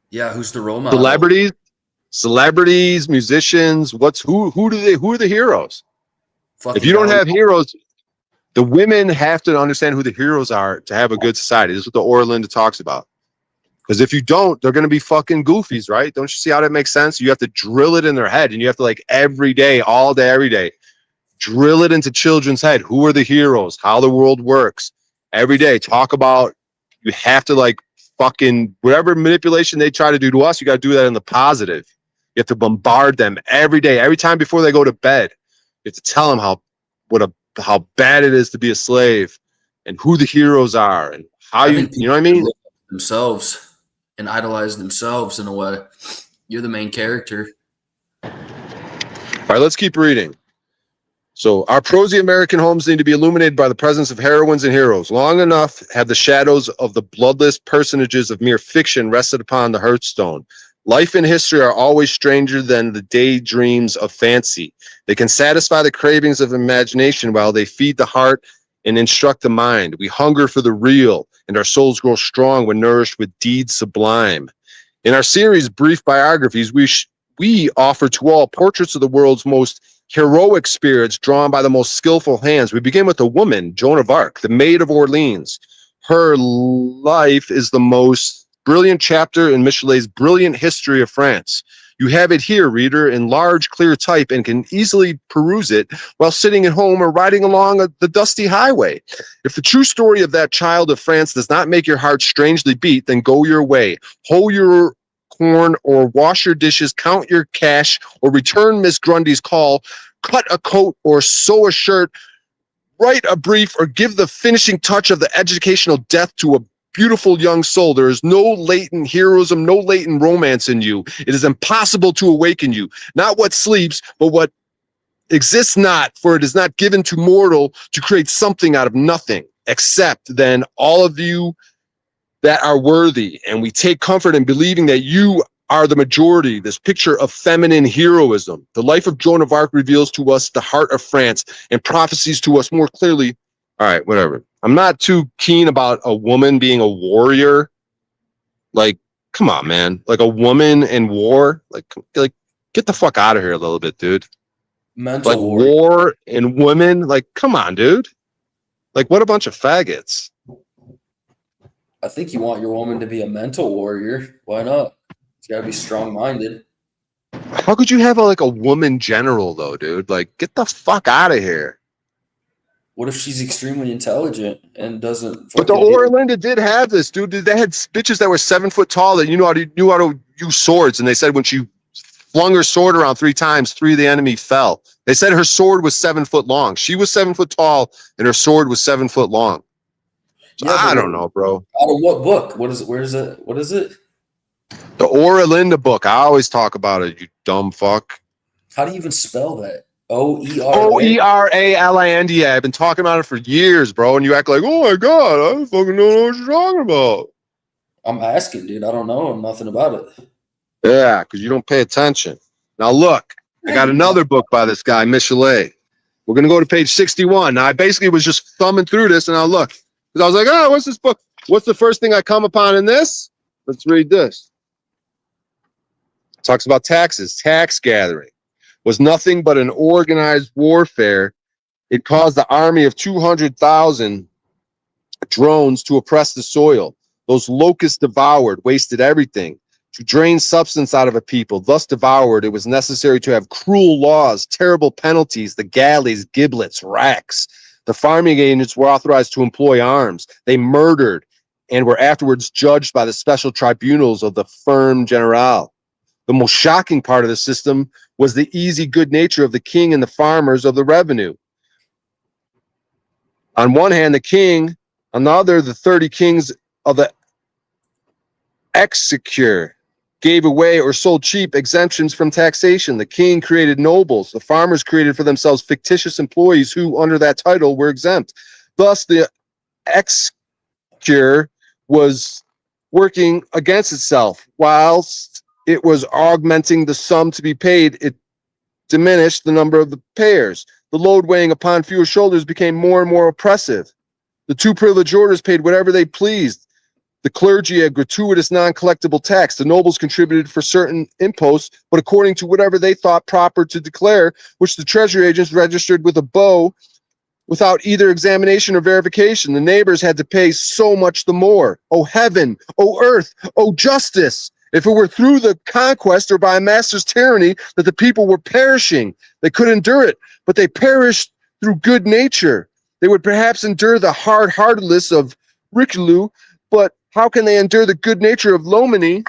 Yeah, who's the role model? Celebrities, musicians. Who are the heroes? Fucking If you don't have heroes, the women have to understand who the heroes are to have a good society. This is what the Orlinda talks about. Because if you don't, they're going to be fucking goofies, right? Don't you see how that makes sense? You have to drill it in their head, and you have to, like, every day, all day, every day, drill it into children's head. Who are the heroes? How the world works. Every day, talk about, you have to, like, fucking, whatever manipulation they try to do to us, you got to do that in the positive. You have to bombard them every day, every time before they go to bed. You have to tell them how bad it is to be a slave and who the heroes are and how you know what I mean? Themselves and idolize themselves in a way. You're the main character. All right, let's keep reading. So our prosy American homes need to be illuminated by the presence of heroines and heroes. Long enough have the shadows of the bloodless personages of mere fiction rested upon the hearthstone. Life and history are always stranger than the daydreams of fancy. They can satisfy the cravings of imagination while they feed the heart and instruct the mind. We hunger for the real, and our souls grow strong when nourished with deeds sublime. In our series, Brief Biographies, we offer to all portraits of the world's most heroic spirits drawn by the most skillful hands. We begin with a woman, Joan of Arc, the Maid of Orleans. Her life is the most brilliant chapter in Michelet's brilliant history of France. You have it here, reader, in large, clear type, and can easily peruse it while sitting at home or riding along the dusty highway. If the true story of that child of France does not make your heart strangely beat, then go your way. Hoe your corn or wash your dishes, count your cash, or return Miss Grundy's call, cut a coat or sew a shirt, write a brief, or give the finishing touch of the educational death to a beautiful young soul. There is no latent heroism, no latent romance in you. It is impossible to awaken you. Not what sleeps, but what exists not, for it is not given to mortal to create something out of nothing, except then all of you that are worthy. And we take comfort in believing that you are the majority, this picture of feminine heroism. The life of Joan of Arc reveals to us the heart of France and prophesies to us more clearly. All right, whatever. I'm not too keen about a woman being a warrior. Like, come on, man. Like a woman in war. Like get the fuck out of here a little bit, dude. Mental like war and women. Like, come on, dude. Like, what a bunch of faggots. I think you want your woman to be a mental warrior. Why not? It's got to be strong-minded. How could you have a woman general, though, dude? Like, get the fuck out of here. What if she's extremely intelligent and doesn't? But the Orlinda did have this, dude. They had bitches that were 7 foot tall that knew how to use swords, and they said when she flung her sword around 3 times, 3 of the enemy fell. They said her sword was 7 foot long. She was 7 foot tall, and her sword was 7 foot long. So yeah, I don't know, bro. Out of what book? What is it? Where is it? What is it? The Orlinda book. I always talk about it, you dumb fuck. How do you even spell that? Oeralinda. I've been talking about it for years, bro. And you act like, oh my God, I don't fucking know what you're talking about. I'm asking, dude. I don't know nothing about it. Yeah, because you don't pay attention. Now, look, I got another book by this guy, Michelet. We're going to go to page 61. Now, I basically was just thumbing through this, and I look. Because I was like, oh, what's this book? What's the first thing I come upon in this? Let's read this. It talks about taxes, tax gathering. Was nothing but an organized warfare. It caused the army of 200,000 drones to oppress the soil. Those locusts devoured, wasted everything. To drain substance out of a people, thus devoured, it was necessary to have cruel laws, terrible penalties, the galleys, giblets, racks. The farming agents were authorized to employ arms. They murdered and were afterwards judged by the special tribunals of the firm general. The most shocking part of the system was the easy good nature of the king and the farmers of the revenue. On one hand, the king, on the other, the 30 kings of the exchequer gave away or sold cheap exemptions from taxation. The king created nobles. The farmers created for themselves fictitious employees who, under that title, were exempt. Thus, the exchequer was working against itself. Whilst it was augmenting the sum to be paid, it diminished the number of the payers. The load weighing upon fewer shoulders became more and more oppressive. The two privileged orders paid whatever they pleased. The clergy had gratuitous non-collectible tax. The nobles contributed for certain imposts, but according to whatever they thought proper to declare, which the treasury agents registered with a bow without either examination or verification. The neighbors had to pay so much the more. Oh heaven, oh earth, oh justice! If it were through the conquest or by a master's tyranny that the people were perishing, they could endure it, but they perished through good nature. They would perhaps endure the hard-heartedness of Richelieu, but how can they endure the good nature of Lomini,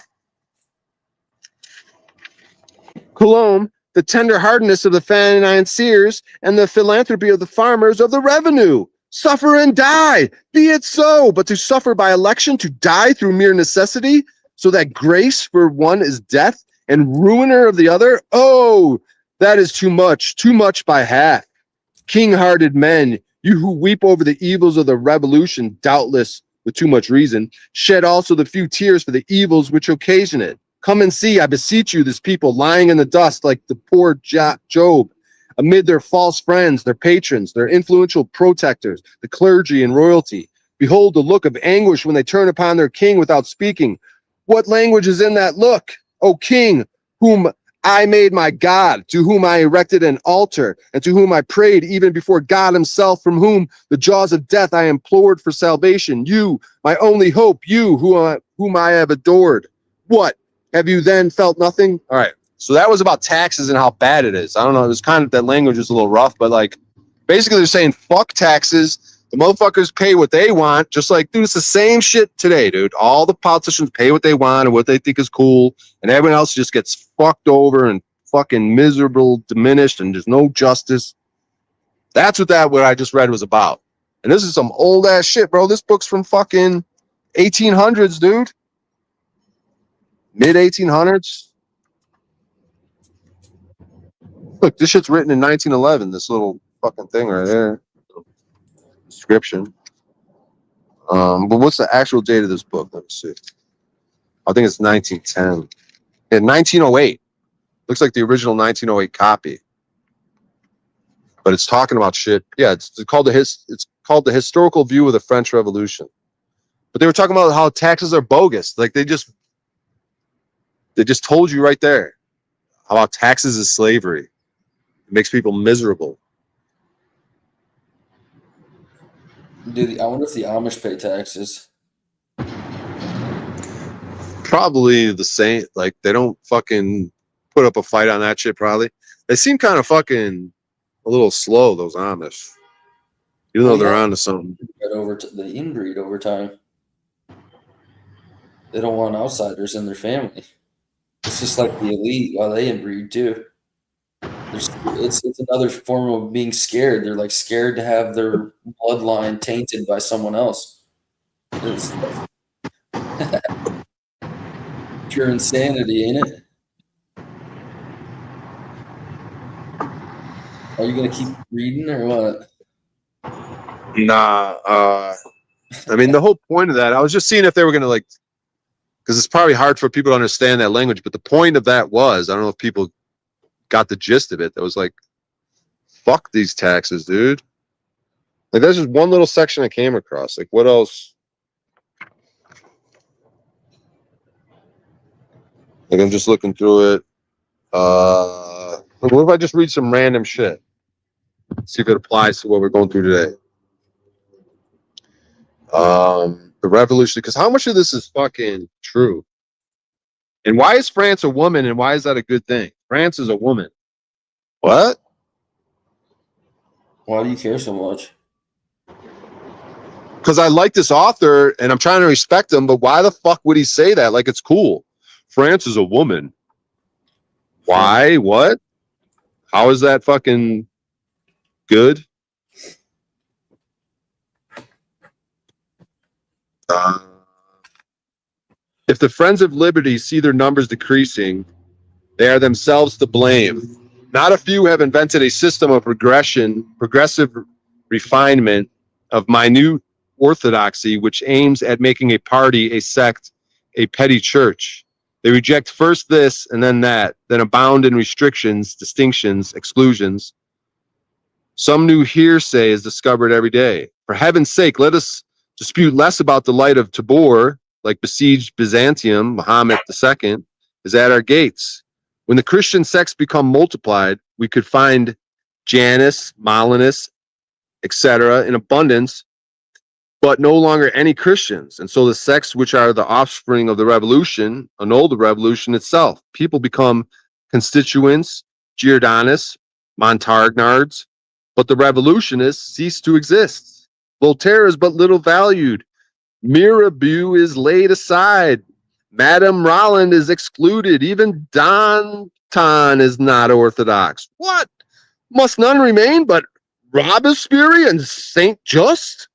Cologne, the tender-heartedness of the financiers, and the philanthropy of the farmers of the revenue? Suffer and die, be it so, but to suffer by election, to die through mere necessity, so that grace for one is death and ruiner of the other? Oh, that is too much by half. King-hearted men, you who weep over the evils of the revolution, doubtless with too much reason, shed also the few tears for the evils which occasion it. Come and see, I beseech you, this people lying in the dust like the poor Job, amid their false friends, their patrons, their influential protectors, the clergy and royalty. Behold the look of anguish when they turn upon their king without speaking. What language is in that look, O king, whom I made my God, to whom I erected an altar, and to whom I prayed even before God himself, from whom the jaws of death I implored for salvation? You, my only hope, you whom I have adored. What? Have you then felt nothing? All right. So that was about taxes and how bad it is. I don't know. It was kind of, that language was a little rough, but like basically they're saying fuck taxes. The motherfuckers pay what they want. Just like, dude, it's the same shit today, dude. All the politicians pay what they want and what they think is cool, and everyone else just gets fucked over and fucking miserable, diminished, and there's no justice. That's what I just read was about. And this is some old ass shit, bro. This book's from fucking 1800s, dude. Mid 1800s. Look, this shit's written in 1911. This little fucking thing right there. Description. But what's the actual date of this book? Let me see. I think it's 1910. In 1908. Looks like the original 1908 copy. But it's talking about shit. Yeah, it's called the Historical View of the French Revolution. But they were talking about how taxes are bogus. Like they just told you right there about taxes is slavery. It makes people miserable. Dude, I wonder if the Amish pay taxes. Probably the same. Like they don't fucking put up a fight on that shit. Probably they seem kind of fucking a little slow. Those Amish, even though they're onto something. The inbreed over time. They don't want outsiders in their family. It's just like the elite while they inbreed too. It's another form of being scared. They're like scared to have their bloodline tainted by someone else. It's pure insanity, ain't it? Are you gonna keep reading or what? Nah. I mean, the whole point of that, I was just seeing if they were gonna like, because it's probably hard for people to understand that language. But the point of that was, I don't know if people got the gist of it. That was like, fuck these taxes, dude. Like that's just one little section I came across. Like what else? Like I'm just looking through it. What if I just read some random shit? See if it applies to what we're going through today. The revolution, because how much of this is fucking true? And why is France a woman, and why is that a good thing? France is a woman. What? Why do you care so much? because I like this author and I'm trying to respect him, but why the fuck would he say that? Like it's cool. France is a woman. Why? What? How is that fucking good? If the Friends of Liberty see their numbers decreasing, they are themselves to blame. Not a few have invented a system of progressive refinement of minute orthodoxy, which aims at making a party, a sect, a petty church. They reject first this and then that, then abound in restrictions, distinctions, exclusions. Some new hearsay is discovered every day. For heaven's sake, let us dispute less about the light of Tabor, like besieged Byzantium, Muhammad II, is at our gates. When the Christian sects become multiplied, we could find Janus, Molinus, etc. in abundance, but no longer any Christians. And so the sects which are the offspring of the revolution annul the revolution itself. People become constituents, Giordanists, Montagnards, but the revolutionists cease to exist. Voltaire is but little valued. Mirabeau is laid aside. Madame Roland is excluded. Even Danton is not orthodox. What? Must none remain but Robespierre and Saint Just?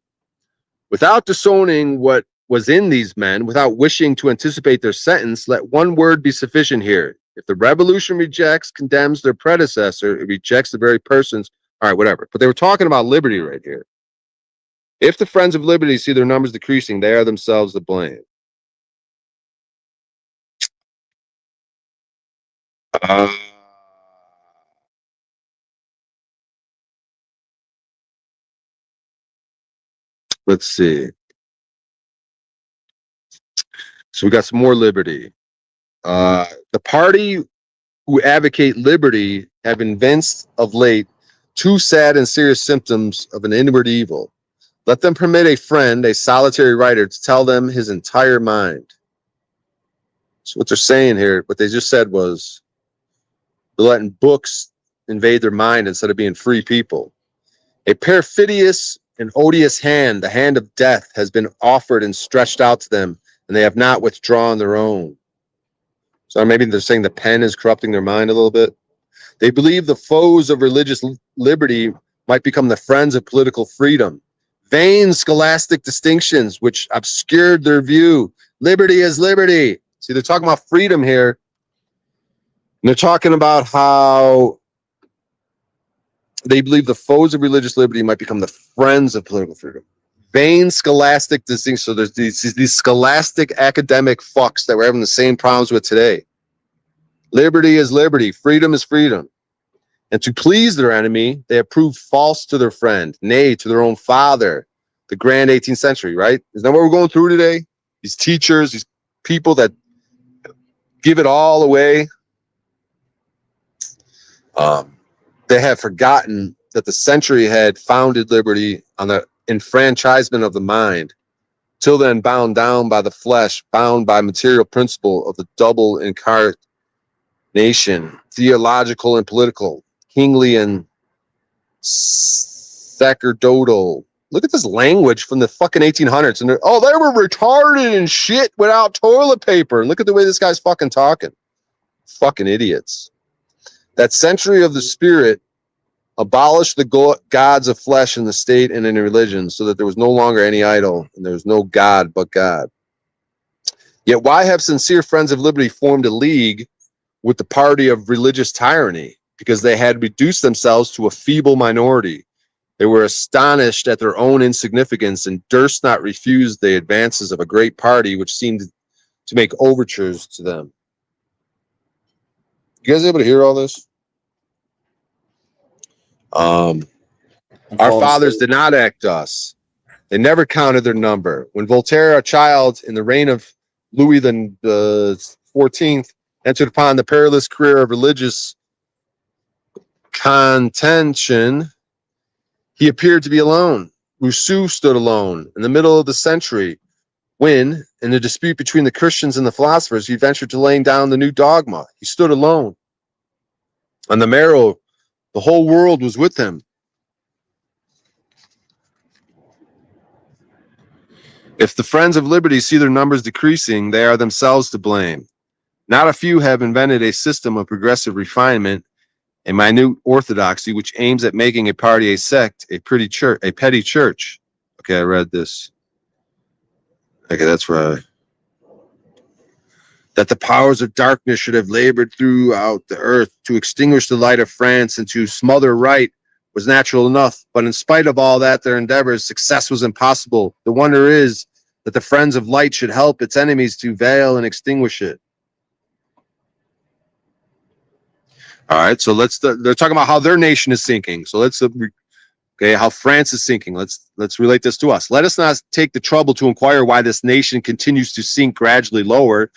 Without disowning what was in these men, without wishing to anticipate their sentence, let one word be sufficient here. If the revolution rejects, condemns their predecessor, it rejects the very persons. All right, whatever. But they were talking about liberty right here. If the Friends of Liberty see their numbers decreasing, they are themselves to blame. Let's see. So we got some more liberty. The party who advocate liberty have evinced of late two sad and serious symptoms of an inward evil. Let them permit a friend, a solitary writer, to tell them his entire mind. So what they're saying here, what they just said was they're letting books invade their mind instead of being free people. A perfidious and odious hand, the hand of death, has been offered and stretched out to them, and they have not withdrawn their own. So maybe they're saying the pen is corrupting their mind a little bit. They believe the foes of religious liberty might become the friends of political freedom. Vain scholastic distinctions which obscured their view. Liberty is liberty. See, they're talking about freedom here. And they're talking about how they believe the foes of religious liberty might become the friends of political freedom. Vain scholastic distinctions. So there's these scholastic academic fucks that we're having the same problems with today. Liberty is liberty. Freedom is freedom. And to please their enemy, they have proved false to their friend, nay, to their own father, the grand 18th century, right? Isn't that what we're going through today? These teachers, these people that give it all away. They have forgotten that the century had founded liberty on the enfranchisement of the mind, till then bound down by the flesh, bound by material principle of the double incarnation, theological and political, kingly and sacerdotal. Look at this language from the fucking 1800s. And they were retarded and shit without toilet paper. And look at the way this guy's fucking talking. Fucking idiots. That century of the spirit abolished the gods of flesh in the state and in religion, so that there was no longer any idol and there was no God but God. Yet why have sincere friends of liberty formed a league with the party of religious tyranny? Because they had reduced themselves to a feeble minority. They were astonished at their own insignificance and durst not refuse the advances of a great party which seemed to make overtures to them. You guys able to hear all this? Our fathers did not act thus. They never counted their number. When Voltaire, a child in the reign of Louis the 14th, entered upon the perilous career of religious contention, he appeared to be alone. Rousseau stood alone in the middle of the century when, in the dispute between the Christians and the philosophers, he ventured to lay down the new dogma. He stood alone. On the marrow, the whole world was with him. If the friends of liberty see their numbers decreasing, they are themselves to blame. Not a few have invented a system of progressive refinement, a minute orthodoxy, which aims at making a party a sect, a petty church. Okay, I read this. Okay, that's right. That the powers of darkness should have labored throughout the earth to extinguish the light of France and to smother right was natural enough. But in spite of all that, their endeavors, success was impossible. The wonder is that the friends of light should help its enemies to veil and extinguish it. All right, so they're talking about how their nation is sinking. So okay, how France is sinking. Let's relate this to us. Let us not take the trouble to inquire why this nation continues to sink gradually lower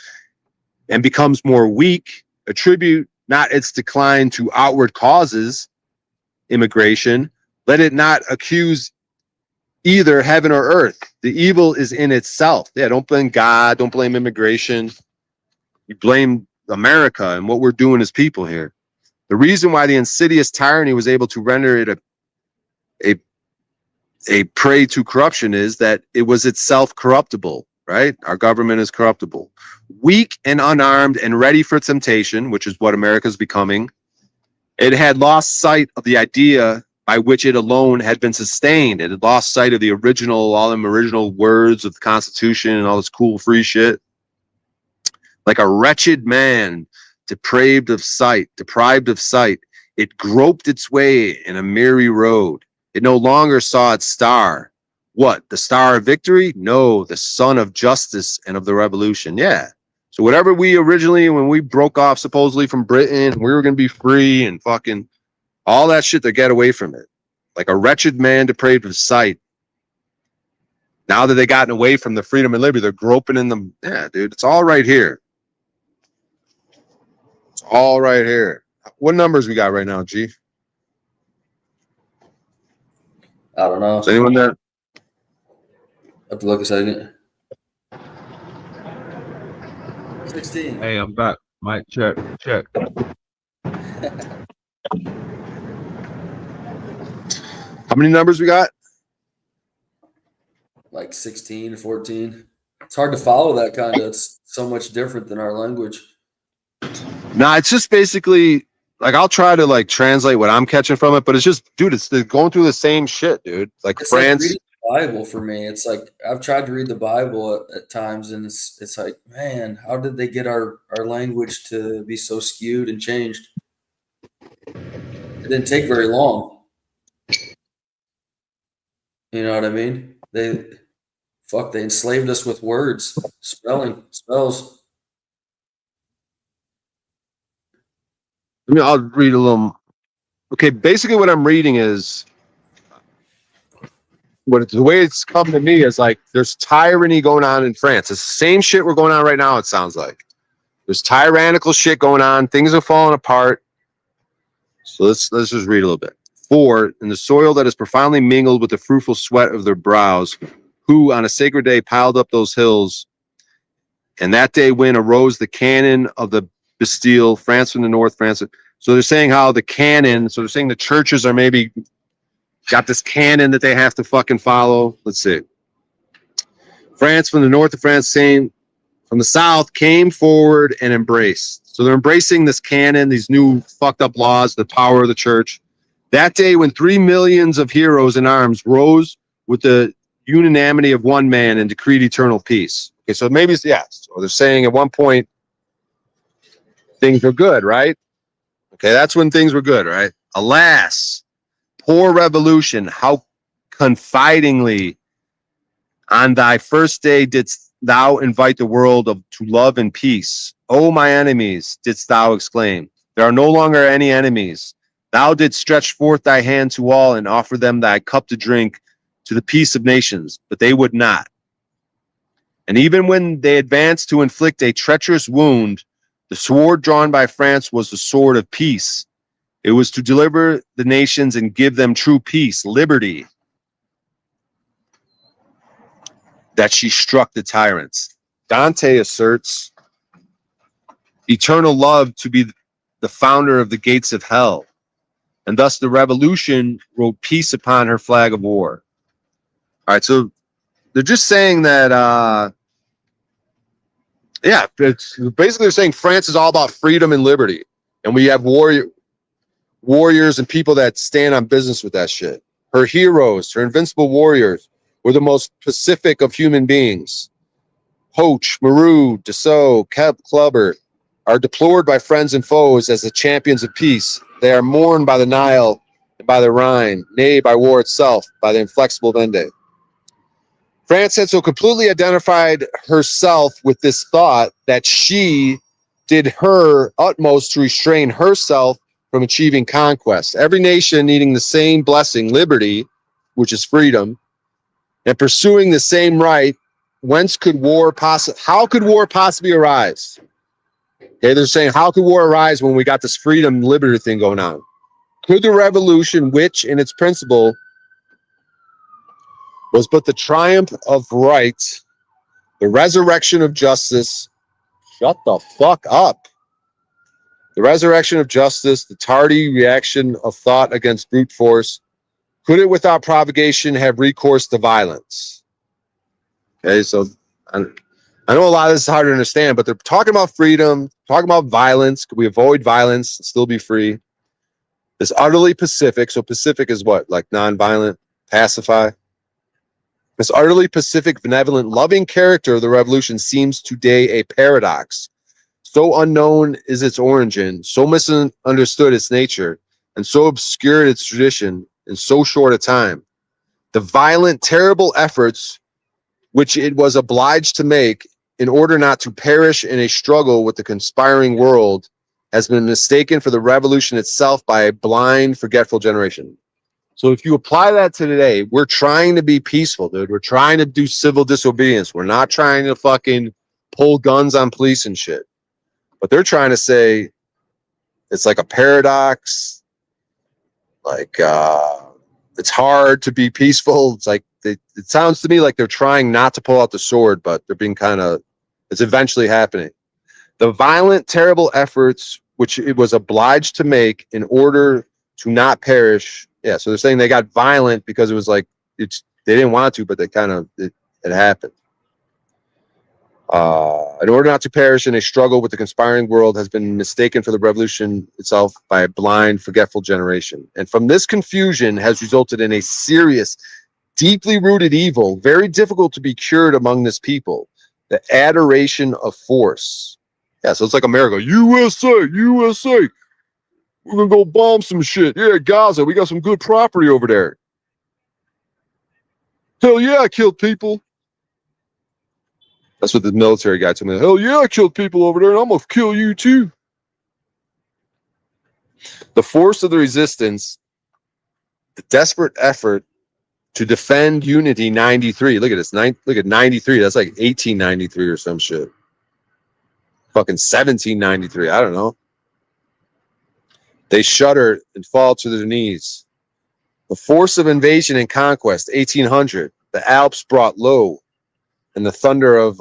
and becomes more weak. Attribute not its decline to outward causes, immigration. Let it not accuse either heaven or earth. The evil is in itself. Yeah, don't blame God. Don't blame immigration. You blame America and what we're doing as people here. The reason why the insidious tyranny was able to render it a prey to corruption is that it was itself corruptible, right? Our government is corruptible. Weak and unarmed and ready for temptation, which is what America is becoming, it had lost sight of the idea by which it alone had been sustained. It had lost sight of the original, all them original words of the Constitution and all this cool free shit. Like a wretched man, deprived of sight, it groped its way in a miry road. It no longer saw its star. What? The star of victory? No, the sun of justice and of the revolution. Yeah. So whatever we originally, when we broke off supposedly from Britain, we were going to be free and fucking all that shit, to get away from it. Like a wretched man depraved of sight. Now that they gotten away from the freedom and liberty, they're groping in them. Yeah, dude, it's all right here. It's all right here. What numbers we got right now, G? I don't know. Is anyone there? I have to look a second. 16. Hey, I'm back. Mic check. How many numbers we got? Like 16 or 14. It's hard to follow that kind of. It's so much different than our language. Nah, it's just basically like I'll try to like translate what I'm catching from it, but it's just, dude, it's going through the same shit, dude. Like It's France. like reading the Bible for me. It's like I've tried to read the Bible at times, and it's like, man, how did they get our language to be so skewed and changed? It didn't take very long. You know what I mean? They enslaved us with words, spells. I mean, I'll read a little. Okay, basically what I'm reading is the way it's come to me is like there's tyranny going on in France. It's the same shit we're going on right now, it sounds like. There's tyrannical shit going on. Things are falling apart. So let's just read a little bit. For in the soil that is profoundly mingled with the fruitful sweat of their brows, who on a sacred day piled up those hills, and that day when arose the cannon of the Bastille, France from the north, France. So they're saying how the cannon, so they're saying the churches are maybe got this canon that they have to fucking follow. Let's see. France from the north of France, saying from the south, came forward and embraced. So they're embracing this canon, these new fucked up laws, the power of the church. That day when 3 millions of heroes in arms rose with the unanimity of one man and decreed eternal peace. Okay, so maybe it's, yes. So they're saying at one point, things were good, right? Okay, that's when things were good, right? Alas, poor revolution, how confidingly on thy first day didst thou invite the world to love and peace. O my enemies, didst thou exclaim. There are no longer any enemies. Thou didst stretch forth thy hand to all and offer them thy cup to drink to the peace of nations, but they would not. And even when they advanced to inflict a treacherous wound, the sword drawn by France was the sword of peace. It was to deliver the nations and give them true peace, liberty, that she struck the tyrants. Dante asserts eternal love to be the founder of the gates of hell, and thus the revolution wrote peace upon her flag of war. All right, so they're just saying that yeah, it's basically they're saying France is all about freedom and liberty, and we have warriors and people that stand on business with that shit. Her heroes, her invincible warriors, were the most pacific of human beings. Hoche, Maru, Dassault, Kep, Clubber are deplored by friends and foes as the champions of peace. They are mourned by the Nile and by the Rhine, nay, by war itself, by the inflexible Vendée. France had so completely identified herself with this thought that she did her utmost to restrain herself from achieving conquest. Every nation needing the same blessing, liberty, which is freedom, and pursuing the same right. Whence could war how could war possibly arise? Okay, they're saying, how could war arise when we got this freedom liberty thing going on? Could the revolution, which in its principle was but the triumph of right, the resurrection of justice, shut the fuck up. The resurrection of justice, the tardy reaction of thought against brute force, could it without provocation have recourse to violence? Okay, so I know a lot of this is hard to understand, but they're talking about freedom, talking about violence. Could we avoid violence and still be free? This utterly pacific. So pacific is what? Like nonviolent, pacify. This utterly pacific, benevolent, loving character of the revolution seems today a paradox. So unknown is its origin, so misunderstood its nature, and so obscured its tradition in so short a time. The violent, terrible efforts which it was obliged to make in order not to perish in a struggle with the conspiring world has been mistaken for the revolution itself by a blind, forgetful generation. So if you apply that to today, we're trying to be peaceful, dude. We're trying to do civil disobedience. We're not trying to fucking pull guns on police and shit. But they're trying to say it's like a paradox. Like it's hard to be peaceful. It's like it sounds to me like they're trying not to pull out the sword, but they're being kind of. It's eventually happening. The violent, terrible efforts which it was obliged to make in order to not perish. Yeah, so they're saying they got violent because it was like they didn't want to, but they kind of it happened. In order not to perish in a struggle with the conspiring world has been mistaken for the revolution itself by a blind, forgetful generation. And from this confusion has resulted in a serious, deeply rooted evil, very difficult to be cured among this people, the adoration of force. Yeah, so it's like America. USA, USA. We're going to go bomb some shit. Yeah, Gaza, we got some good property over there. Hell yeah, I killed people. That's what the military guy told me. Hell yeah, I killed people over there, and I'm going to kill you too. The force of the resistance, the desperate effort to defend Unity 93. Look at this. Look at 93. That's like 1893 or some shit. Fucking 1793. I don't know. They shudder and fall to their knees. The force of invasion and conquest, 1800. The Alps brought low, and the thunder of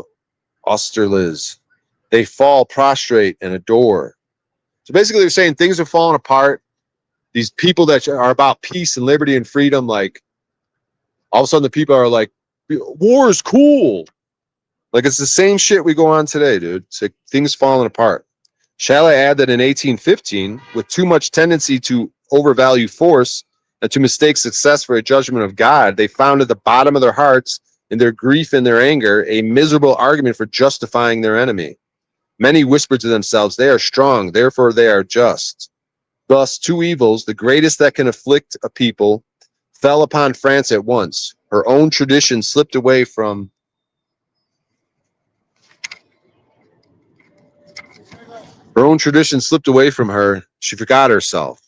Austerlitz. They fall prostrate and adore. So basically, they're saying things are falling apart. These people that are about peace and liberty and freedom, like all of a sudden the people are like, war is cool. Like it's the same shit we go on today, dude. It's like things falling apart. Shall I add that in 1815, with too much tendency to overvalue force and to mistake success for a judgment of God, they found at the bottom of their hearts, in their grief and their anger, a miserable argument for justifying their enemy. Many whispered to themselves, they are strong, therefore they are just. Thus, two evils, the greatest that can afflict a people, fell upon France at once. Her own tradition slipped away from her. She forgot herself.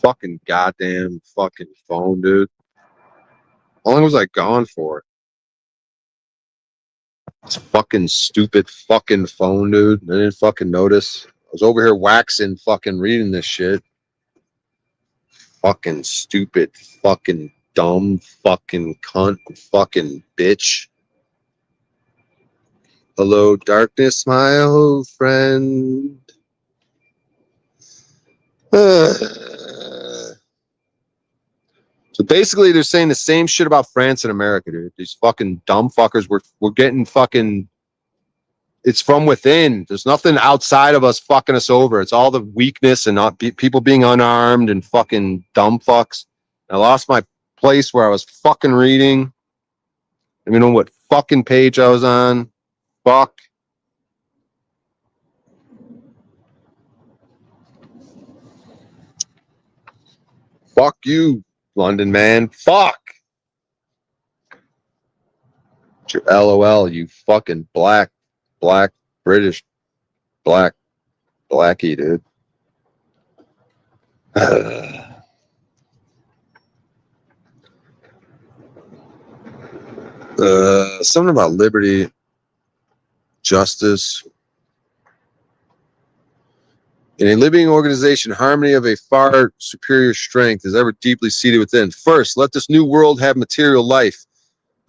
fucking goddamn fucking phone, dude. How long was I gone for? It's fucking stupid fucking phone, dude. I didn't fucking notice. I was over here waxing fucking reading this shit. Fucking stupid, fucking dumb, fucking cunt, fucking bitch. Hello, darkness, my old friend. So basically, they're saying the same shit about France and America, dude. These fucking dumb fuckers. We're getting fucking. It's from within. There's nothing outside of us fucking us over. It's all the weakness and not people being unarmed and fucking dumb fucks. I lost my place where I was fucking reading. I don't even know what fucking page I was on. Fuck. Fuck you, London man. Fuck. It's your LOL, you fucking black, British, blackie, dude. Something about liberty, justice. In a living organization, harmony of a far superior strength is ever deeply seated within. First, let this new world have material life.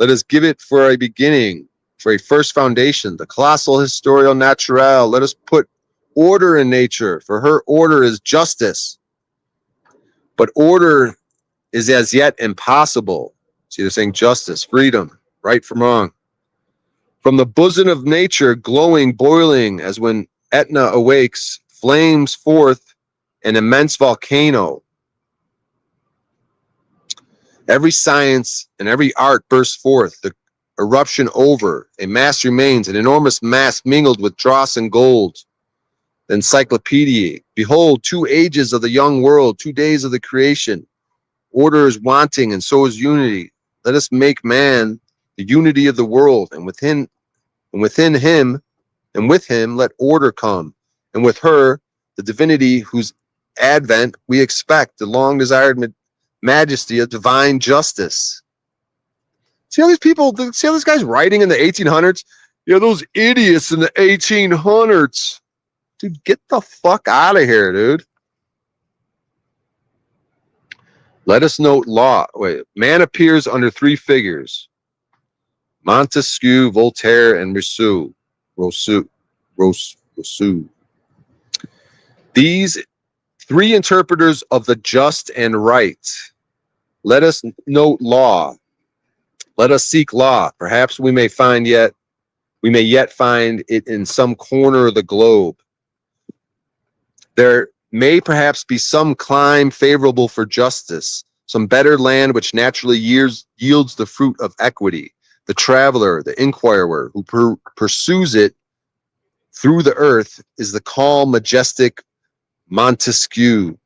Let us give it for a beginning, for a first foundation, the colossal historial naturale. Let us put order in nature, for her order is justice. But order is as yet impossible. See, they're saying justice, freedom, right from wrong. From the bosom of nature, glowing, boiling, as when Etna awakes, flames forth an immense volcano. Every science and every art bursts forth, the eruption over, a mass remains, an enormous mass mingled with dross and gold. The encyclopedia, behold, 2 ages of the young world, 2 days of the creation. Order is wanting, and so is unity. Let us make man the unity of the world, and within him, and with him, let order come, and with her, the divinity whose advent we expect, the long desired majesty of divine justice. See all these people, see all these guys writing in the 1800s? Yeah, those idiots in the 1800s. Dude, get the fuck out of here, dude. Let us note law. Wait, man appears under 3 figures. Montesquieu, Voltaire, and Rousseau. These 3 interpreters of the just and right. Let us note law. Let us seek law. Perhaps we may yet find it in some corner of the globe. There may perhaps be some clime favorable for justice, some better land which naturally yields the fruit of equity. The traveler, the inquirer, who pursues it through the earth is the calm, majestic Montesquieu.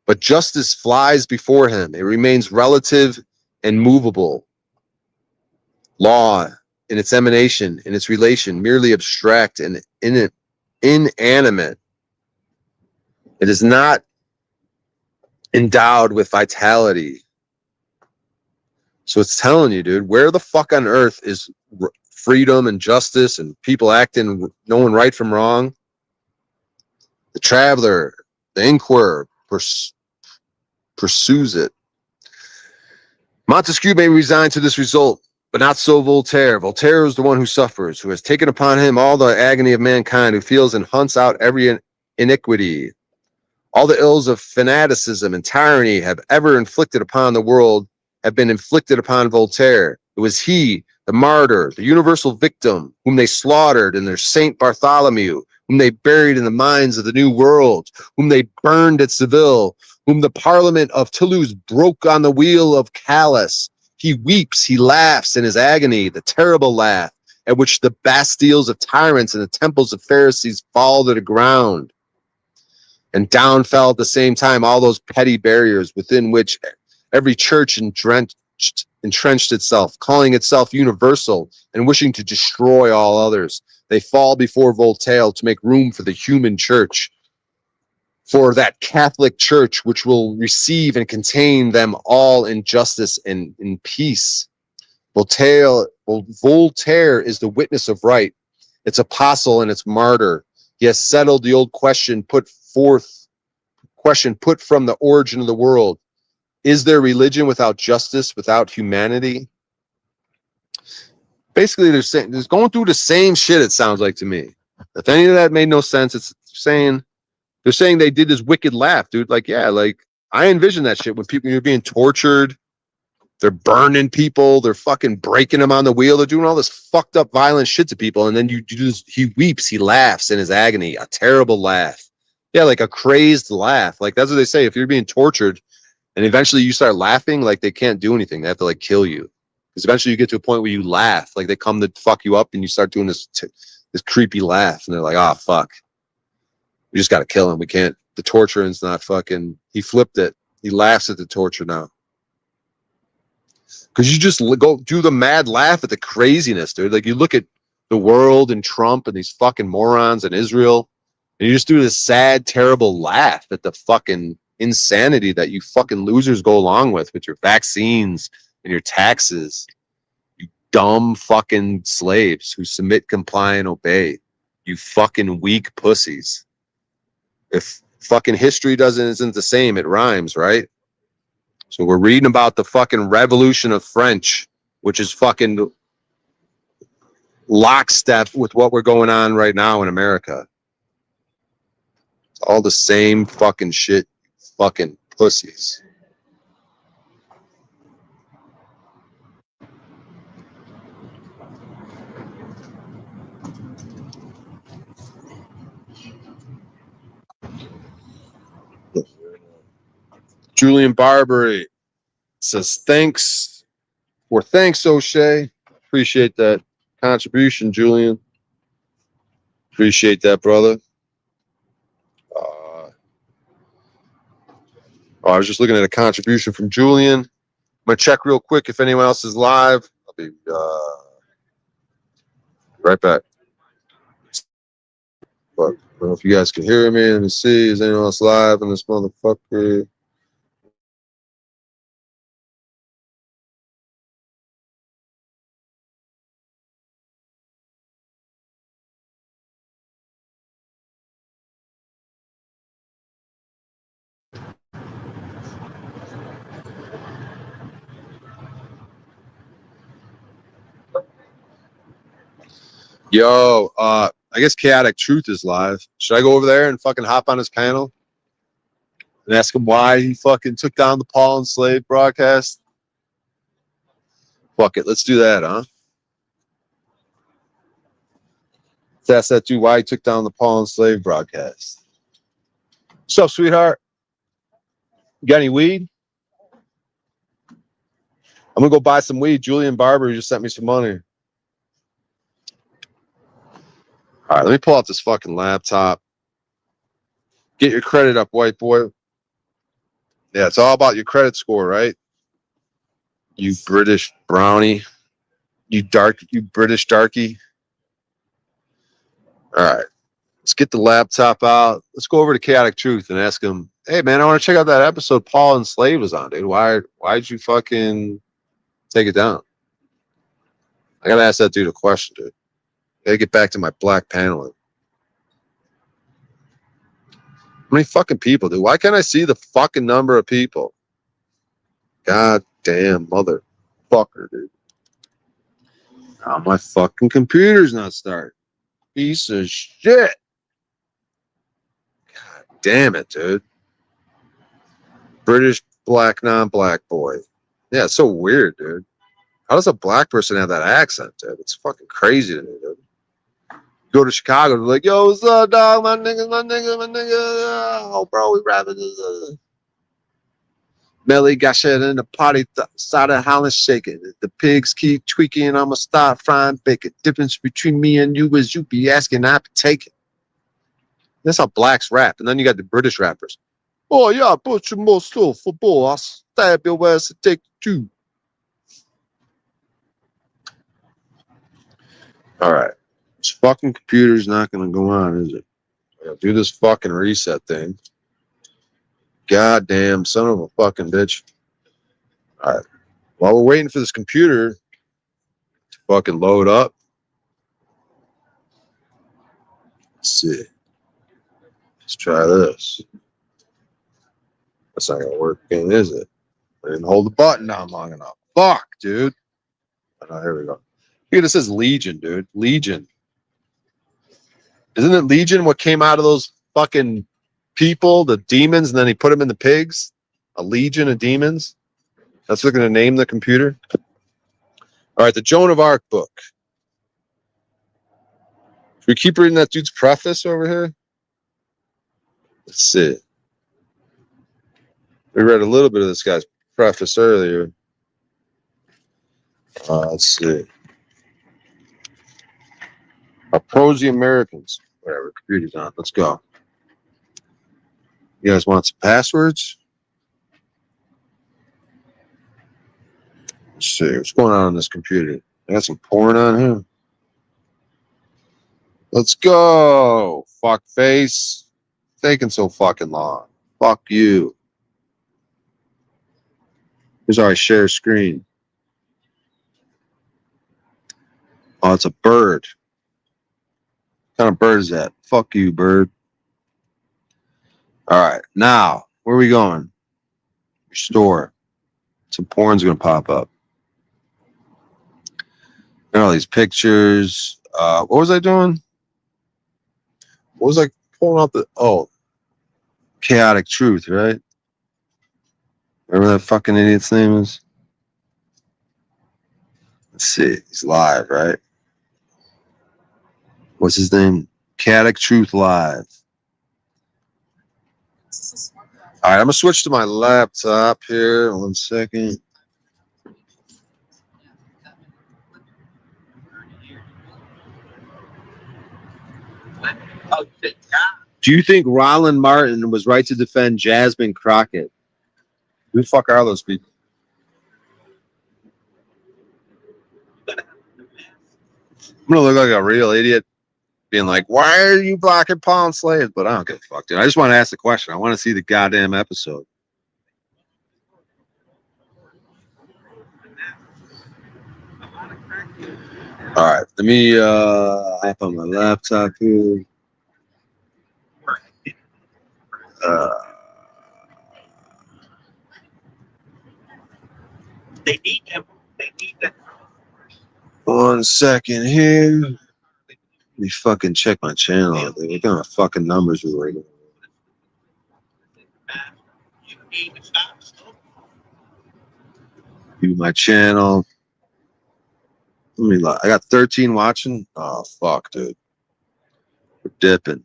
But justice flies before him. It remains relative and movable. Law, in its emanation, in its relation, merely abstract and inanimate. It is not endowed with vitality. So it's telling you, dude, where the fuck on earth is freedom and justice and people acting, knowing right from wrong? The traveler, the inquirer, pursues it. Montesquieu may resign to this result, but not so Voltaire. Voltaire is the one who suffers, who has taken upon him all the agony of mankind, who feels and hunts out every iniquity. All the ills of fanaticism and tyranny have ever inflicted upon the world have been inflicted upon Voltaire. It was he, the martyr, the universal victim, whom they slaughtered in their Saint Bartholomew, whom they buried in the mines of the New World, whom they burned at Seville, whom the Parliament of Toulouse broke on the wheel of Calais. He weeps, he laughs in his agony, the terrible laugh, at which the bastilles of tyrants and the temples of Pharisees fall to the ground. And down fell at the same time all those petty barriers within which every church entrenched itself, calling itself universal and wishing to destroy all others. They fall before Voltaire to make room for the human church. for that Catholic Church, which will receive and contain them all in justice and in peace. Voltaire is the witness of right, its apostle and its martyr. He has settled the old question put from the origin of the world. Is there religion without justice, without humanity? Basically, they're going through the same shit, it sounds like to me. If any of that made no sense, they're saying they did this wicked laugh, dude. Like, yeah, like I envision that shit when you're being tortured, they're burning people, they're fucking breaking them on the wheel, they're doing all this fucked up violent shit to people, and then you do this, he weeps, he laughs in his agony, a terrible laugh. Yeah, like a crazed laugh. Like that's what they say. If you're being tortured and eventually you start laughing, like they can't do anything. They have to like kill you. Because eventually you get to a point where you laugh, like they come to fuck you up, and you start doing this creepy laugh, and they're like, "Oh fuck, we just got to kill him. We can't. The torturing's not fucking." He flipped it. He laughs at the torture now. Because you just go do the mad laugh at the craziness, dude. Like you look at the world and Trump and these fucking morons in Israel, and you just do this sad, terrible laugh at the fucking insanity that you fucking losers go along with your vaccines and your taxes. You dumb fucking slaves who submit, comply, and obey. You fucking weak pussies. If fucking history isn't the same, it rhymes, right? So we're reading about the fucking Revolution of French, which is fucking lockstep with what we're going on right now in America. It's all the same fucking shit, fucking pussies. Julian Barbary says, thanks, O'Shea. Appreciate that contribution, Julian. Appreciate that, brother. I was just looking at a contribution from Julian. I'm going to check real quick if anyone else is live. I'll be right back. But I don't know if you guys can hear me. Let me see. Is anyone else live on this motherfucker? Yo, I guess Chaotic Truth is live. Should I go over there and fucking hop on his panel and ask him why he fucking took down the Paul and Slave broadcast? Fuck it, let's do that, huh? Let's ask that dude why he took down the Paul and Slave broadcast. What's up, sweetheart? You got any weed? I'm gonna go buy some weed. Julian Barber just sent me some money. All right, let me pull out this fucking laptop. Get your credit up, white boy. Yeah, it's all about your credit score, right? You British brownie. You British darky. All right, let's get the laptop out. Let's go over to Chaotic Truth and ask him, hey, man, I want to check out that episode Paul and Slave was on, dude. Why'd you fucking take it down? I got to ask that dude a question, dude. Gotta get back to my black paneling. How many fucking people, dude? Why can't I see the fucking number of people? God damn motherfucker, dude. Oh, my fucking computer's not starting. Piece of shit. God damn it, dude. British black non-black boy. Yeah, it's so weird, dude. How does a black person have that accent, dude? It's fucking crazy to me, dude. Go to Chicago, they're like, yo, what's up, dog? My nigga. Oh, bro, we rapping this. Melly got shit in the party, started howling, shaking. The pigs keep tweaking, I'ma start frying bacon. Difference between me and you is you be asking, I be taking. That's how blacks rap. And then you got the British rappers. Oh, yeah, put your more stuff for boy. I'll stab your ass and take you. All right. This fucking computer's not going to go on, is it? I gotta do this fucking reset thing. Goddamn son of a fucking bitch. All right. While we're waiting for this computer to fucking load up, let's see. Let's try this. That's not gonna work again, is it? I didn't hold the button down long enough. Fuck, dude. Oh, here we go. Look, it says Legion, dude. Legion. Isn't it Legion what came out of those fucking people, the demons, and then he put them in the pigs? A legion of demons? That's what they're going to name the computer? All right, the Joan of Arc book. Should we keep reading that dude's preface over here? Let's see. We read a little bit of this guy's preface earlier. Let's see. Oppose the Americans. Whatever, computer's on. Let's go. You guys want some passwords? Let's see. What's going on this computer? I got some porn on here. Let's go. Fuck face. Taking so fucking long. Fuck you. Here's our share screen. Oh, it's a bird. What kind of bird is that? Fuck you, bird. All right. Now, where are we going? Restore. Some porn's going to pop up. And all these pictures. What was I doing? What was I pulling up the... Oh. Chaotic Truth, right? Whatever that fucking idiot's name is. Let's see. He's live, right? What's his name? Chaotic Truth Live. All right, I'm going to switch to my laptop here. 1 second. Do you think Roland Martin was right to defend Jasmine Crockett? Who the fuck are those people? I'm going to look like a real idiot being like, why are you blocking pawn slaves? But I don't give a fuck, dude. I just want to ask the question. I want to see the goddamn episode. All right, let me hop on my laptop here. They need them. They need them. 1 second here. Let me fucking check my channel. Dude. What kind of fucking numbers we reading? You need to stop. View my channel. Let me look. I got 13 watching. Oh fuck, dude. We're dipping.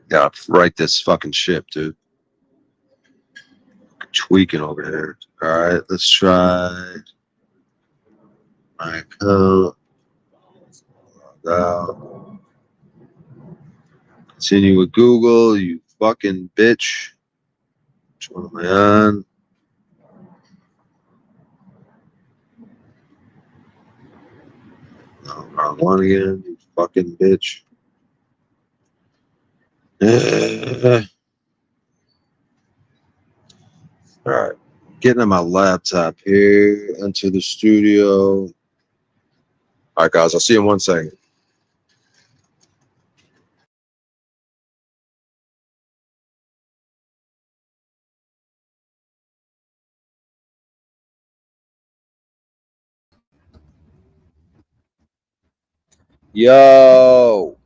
Gotta right this fucking ship, dude. Tweaking over here. All right, let's try my account. Log out. Continue with Google, you fucking bitch. Which one am I on? No, wrong one again, you fucking bitch. All right, getting on my laptop here, enter the studio. All right, guys, I'll see you in 1 second. Yo.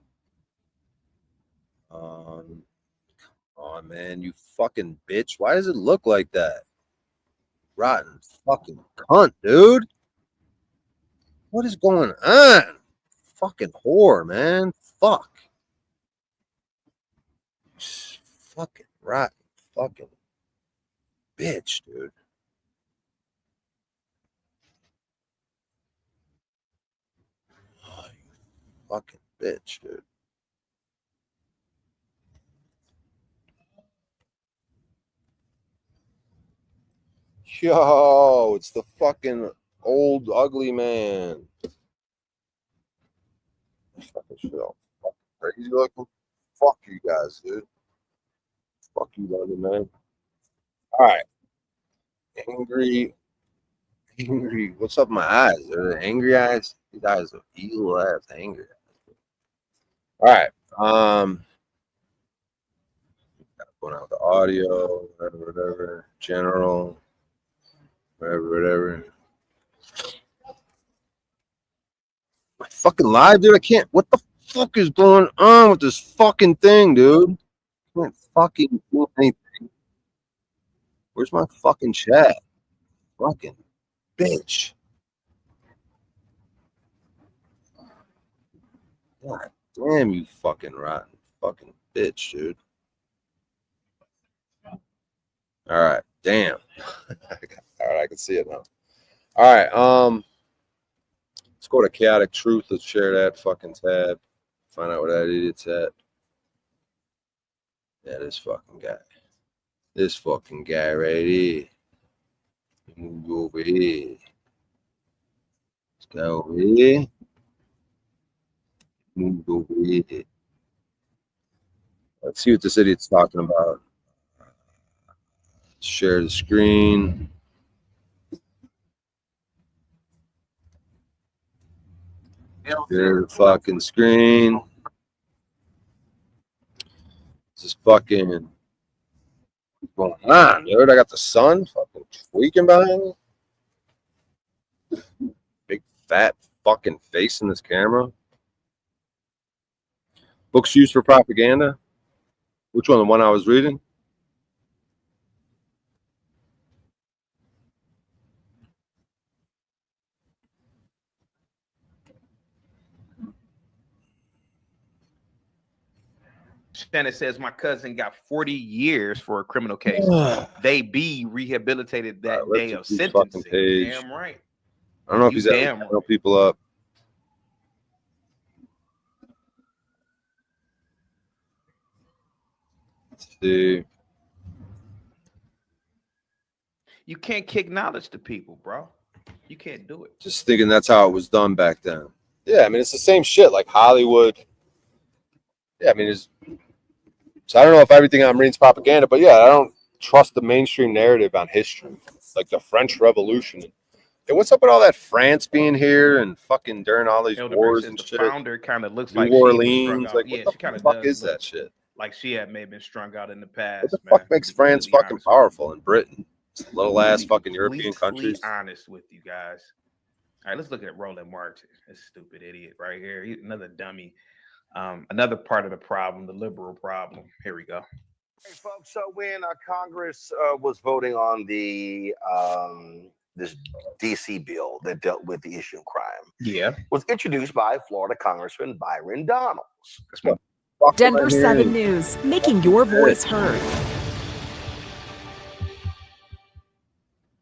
Oh man, you fucking bitch. Why does it look like that? Rotten fucking cunt, dude. What is going on? Fucking whore, man. Fuck. Fucking rotten fucking bitch, dude. Oh, you fucking bitch, dude. Yo, it's the fucking old ugly man. Fucking shit all fucking crazy looking. Fuck you guys, dude. Fuck you, London, man. All right. Angry. What's up with my eyes? Are they angry eyes? These eyes are evil ass angry. All right. Going out with the audio, whatever. General, whatever. My fucking live, dude. I can't. What the fuck is going on with this fucking thing, dude? I can't fucking do anything. Where's my fucking chat? Fucking bitch. God damn, you fucking rotten fucking bitch, dude. All right, damn. All right, I can see it now. All right, let's go to Chaotic Truth. Let's share that fucking tab. Find out where that idiot's at. Yeah, this fucking guy. This fucking guy right here. Move over here. This guy over here. Move over here. Let's see what this idiot's talking about. Share the screen. Share the fucking screen. This is fucking what's going on, dude. I got the sun fucking tweaking behind me. Big fat fucking face in this camera. Books used for propaganda. Which one? The one I was reading? Shannon says my cousin got 40 years for a criminal case. They be rehabilitated that day of sentencing. Damn right. I don't know if he's having people up. Let's see. You can't kick knowledge to people, bro. You can't do it. Just thinking that's how it was done back then. Yeah, I mean it's the same shit like Hollywood. Yeah, I mean so I don't know if everything I'm reading is propaganda, but yeah, I don't trust the mainstream narrative on history, like the French Revolution. Hey, what's up with all that France being here and fucking during all these wars and shit? The founder kind of looks New like Orleans, like yeah, what the fuck is that shit? Like she had maybe been strung out in the past. What the fuck makes France fucking powerful in Britain? Little ass fucking European countries. Honest with you guys. All right, let's look at Roland Martin. This stupid idiot right here. He's another dummy. Another part of the problem, the liberal problem. Here we go. Hey, folks. So when Congress was voting on the this DC bill that dealt with the issue of crime, was introduced by Florida Congressman Byron Donalds. Denver 7 News, making your voice heard.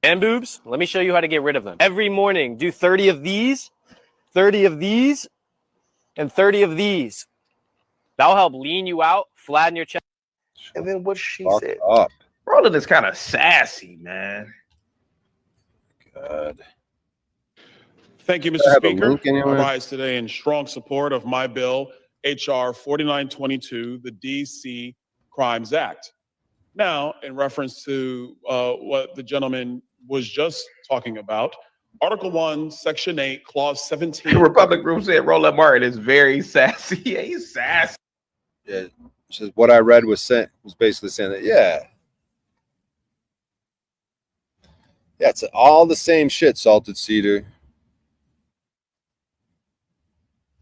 And boobs, let me show you how to get rid of them. Every morning, do 30 of these, 30 of these, and 30 of these. That'll help lean you out, flatten your chest. And then what she said. Roland is kind of sassy, man. God. Thank you, Mr. Speaker. I rise today in strong support of my bill, H.R. 4922, the D.C. Crimes Act. Now, in reference to what the gentleman was just talking about, Article 1, Section 8, Clause 17. The Republic group said Roland Martin is very sassy. Yeah, he's sassy. Yeah, just what I read was basically saying that, yeah, it's all the same shit, Salted Cedar.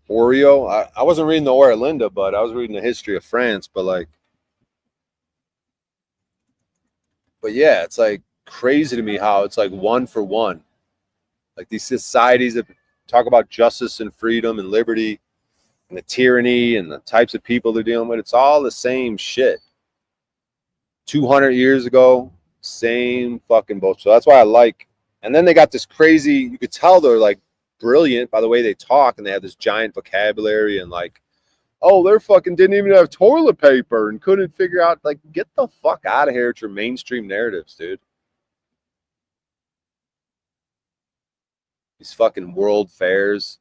Oreo. I wasn't reading the Orlinda, but I was reading the history of France, but yeah, it's like crazy to me how it's like one for one. Like these societies that talk about justice and freedom and liberty and the tyranny and the types of people they're dealing with, it's all the same shit. 200 years ago, same fucking bullshit. So that's why I like. And then they got this crazy, you could tell they're like brilliant by the way they talk, and they have this giant vocabulary and like, oh, they're fucking didn't even have toilet paper and couldn't figure out, like, get the fuck out of here with your mainstream narratives, dude. These fucking world fairs,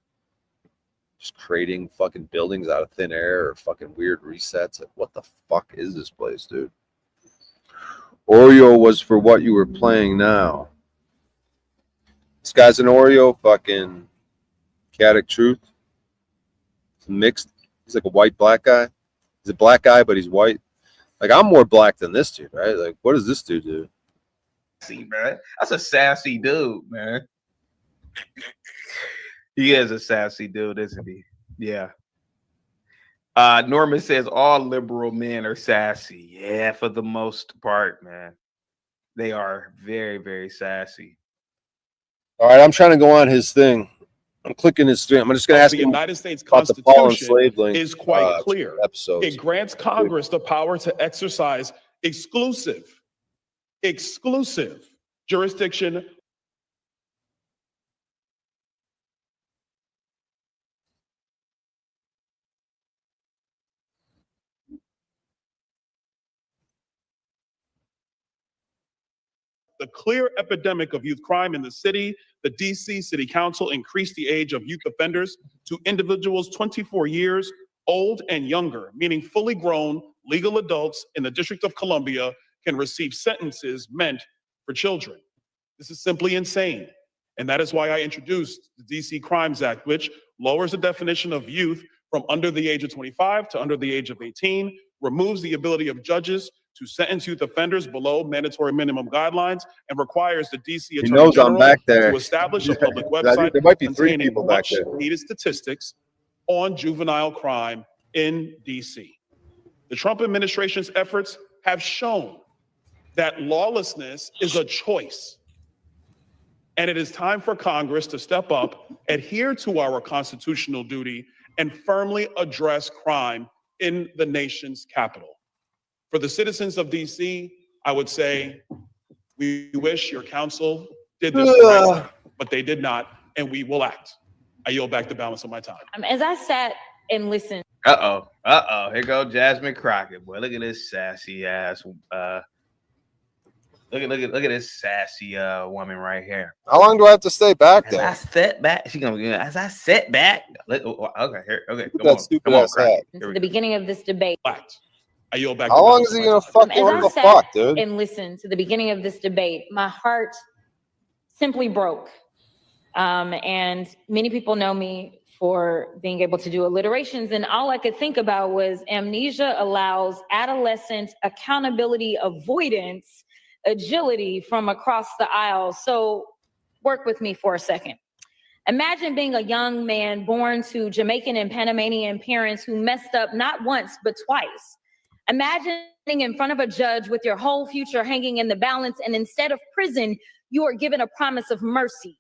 just creating fucking buildings out of thin air or fucking weird resets. Like, what the fuck is this place, dude? Oreo was for what you were playing now. This guy's an Oreo, fucking chaotic truth. It's mixed. He's like a white black guy. He's a black guy, but he's white. Like, I'm more black than this dude, right? Like, what does this dude do? See, man, that's a sassy dude, man. He is a sassy dude, isn't he? Yeah. Norman says all liberal men are sassy. Yeah, for the most part, man. They are very, very sassy. All right, I'm trying to go on his thing. I'm clicking his thing. I'm just going to ask the him United States about the Paul and Constitution Slave link, is quite clear. Episodes. It grants Congress the power to exercise exclusive jurisdiction the clear epidemic of youth crime in the city. The DC City Council increased the age of youth offenders to individuals 24 years old and younger, meaning fully grown legal adults in the District of Columbia can receive sentences meant for children. This is simply insane. And that is why I introduced the DC Crimes Act, which lowers the definition of youth from under the age of 25 to under the age of 18, removes the ability of judges to sentence youth offenders below mandatory minimum guidelines, and requires the DC Attorney knows I'm General back there. to establish a public I think website there might be 3 containing people back much there. needed statistics on juvenile crime in DC. The Trump administration's efforts have shown that lawlessness is a choice. And it is time for Congress to step up, adhere to our constitutional duty, and firmly address crime in the nation's capital. For the citizens of DC, I would say we wish your council did this the right way, but they did not, and we will act. I yield back the balance of my time. As I sat and listened. Here go Jasmine Crockett. Boy, look at this sassy ass. Look at this sassy woman right here. How long do I have to stay back there? As I sit back, she gonna as I sit back. Okay, here, okay. Look at that stupid ass hat. Into the beginning of this debate. I yield back. How long is he gonna fuck? What the fuck, dude? And listened to the beginning of this debate, my heart simply broke. And many people know me for being able to do alliterations, and all I could think about was amnesia allows adolescent accountability avoidance agility from across the aisle. So work with me for a second. Imagine being a young man born to Jamaican and Panamanian parents who messed up not once, but twice. Imagine in front of a judge with your whole future hanging in the balance, and instead of prison, you are given a promise of mercy.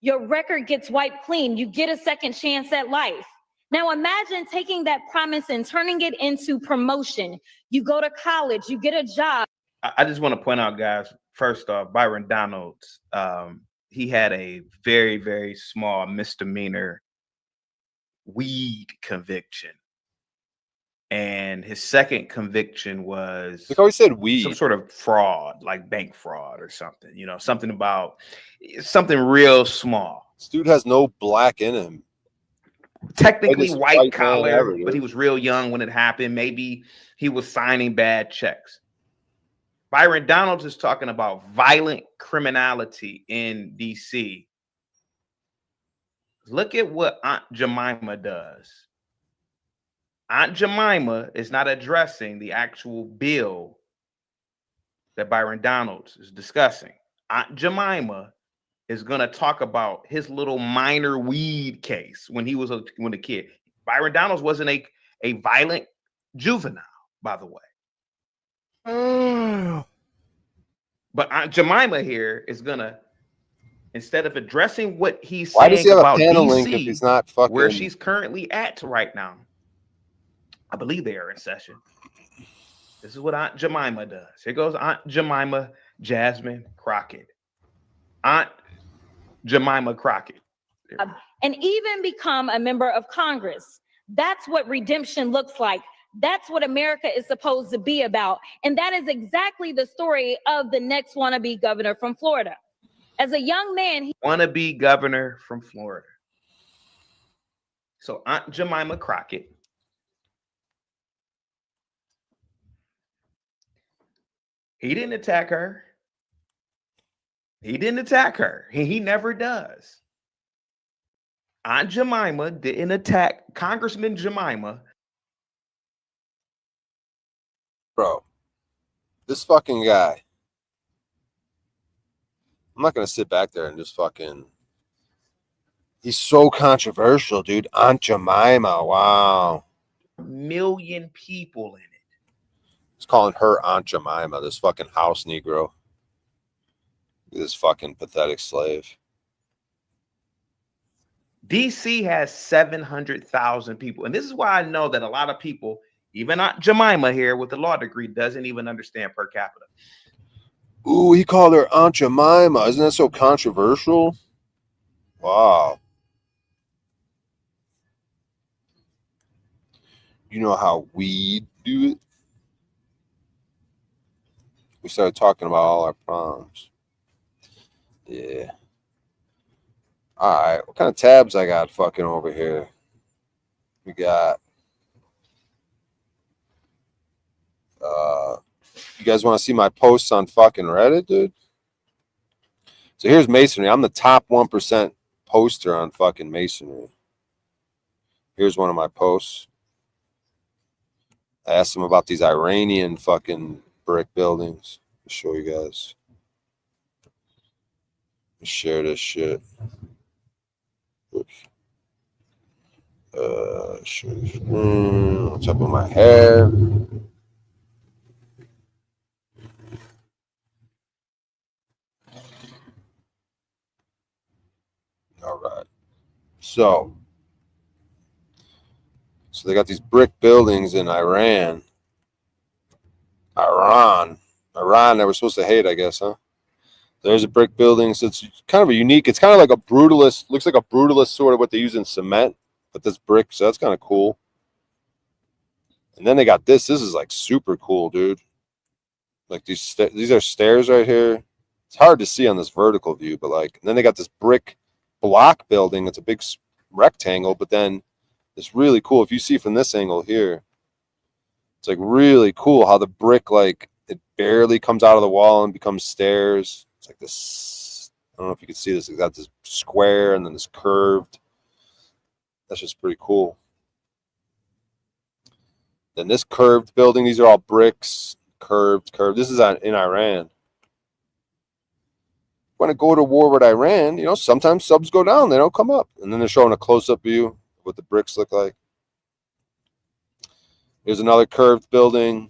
Your record gets wiped clean. You get a second chance at life. Now imagine taking that promise and turning it into promotion. You go to college, you get a job. I just want to point out, guys, first off, Byron Donalds, he had a very, very small misdemeanor weed conviction. And his second conviction was Look how he said weed. Some sort of fraud, like bank fraud or something, something about something real small. This dude has no black in him. Technically white collar, ever, but he was real young when it happened. Maybe he was signing bad checks. Byron Donalds is talking about violent criminality in DC. Look at what Aunt Jemima does. Aunt Jemima is not addressing the actual bill that Byron Donalds is discussing. Aunt Jemima is going to talk about his little minor weed case when he was a kid. Byron Donalds wasn't a violent juvenile, by the way. But Aunt Jemima here is gonna, instead of addressing what he's Why saying does he have about a panel DC, link if he's not fucking where she's currently at right now, I believe they are in session. This is what Aunt Jemima does. Here goes Aunt Jemima Jasmine Crockett. Aunt Jemima Crockett. And even become a member of Congress. That's what redemption looks like. That's what America is supposed to be about. And that is exactly the story of the next wannabe governor from Florida. As a young man, he wannabe governor from Florida. So Aunt Jemima Crockett He didn't attack her. He didn't attack her. He never does. Aunt Jemima didn't attack Congressman Jemima. Bro, this fucking guy. I'm not going to sit back there and just fucking. He's so controversial, dude. Aunt Jemima. Wow. Million people in it. He's calling her Aunt Jemima, this fucking house Negro. This fucking pathetic slave. DC has 700,000 people. And this is why I know that a lot of people, even Aunt Jemima here with a law degree, doesn't even understand per capita. Ooh, he called her Aunt Jemima. Isn't that so controversial? Wow. You know how we do it? We started talking about all our problems. Yeah. All right. What kind of tabs I got fucking over here? We got. You guys want to see my posts on fucking Reddit, dude? So here's masonry. I'm the top 1% poster on fucking masonry. Here's one of my posts. I asked them about these Iranian fucking brick buildings. I'll show you guys. Share this shit. Oops. Share this. What's up with my hair? All right. So they got these brick buildings in Iran. They were supposed to hate, I guess, huh? There's a brick building. So it's kind of a unique. It's kind of like a brutalist. Looks like a brutalist sort of what they use in cement, but this brick. So that's kind of cool. And then they got this. This is like super cool, dude. Like these are stairs right here. It's hard to see on this vertical view, but like, and then they got this brick block building. It's a big rectangle, but then it's really cool. If you see from this angle here, it's like really cool how the brick, like it barely comes out of the wall and becomes stairs. It's like this. I don't know if you can see this. It's got this square and then this curved. That's just pretty cool. Then this curved building, these are all bricks, curved. This is in Iran. Want to go to war with Iran, you know, sometimes subs go down, they don't come up. And then they're showing a close-up view of what the bricks look like. Here's another curved building,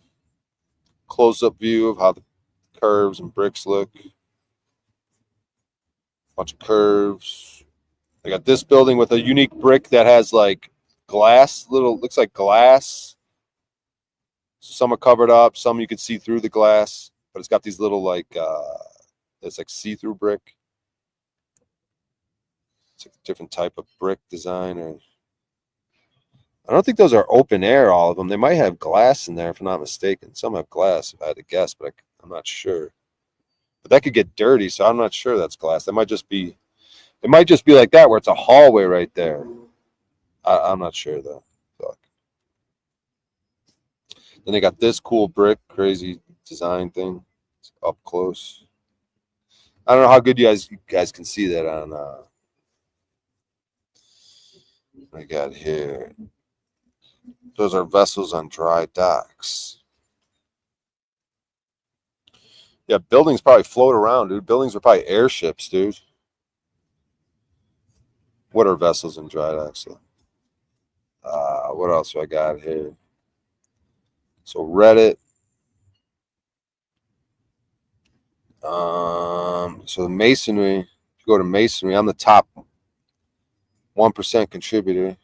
close-up view of how the curves and bricks look. Bunch of curves. They got this building with a unique brick that has like glass, looks like glass. Some are covered up, some you can see through the glass, but it's got these little like it's like see-through brick. It's like a different type of brick design. Or I don't think those are open air, all of them. They might have glass in there, if I'm not mistaken. Some have glass, if I had to guess, but I'm not sure. But that could get dirty, so I'm not sure that's glass. That might just be, it might just be like that, where it's a hallway right there. I'm not sure, though. Fuck. Then they got this cool brick, crazy design thing. It's up close. I don't know how good you guys can see that on what I got here. Those are vessels on dry docks. Yeah, buildings probably float around, dude. Buildings are probably airships, dude. What are vessels in dry docks? What else do I got here? So Reddit. So masonry. If you go to masonry, I'm the top 1% contributor.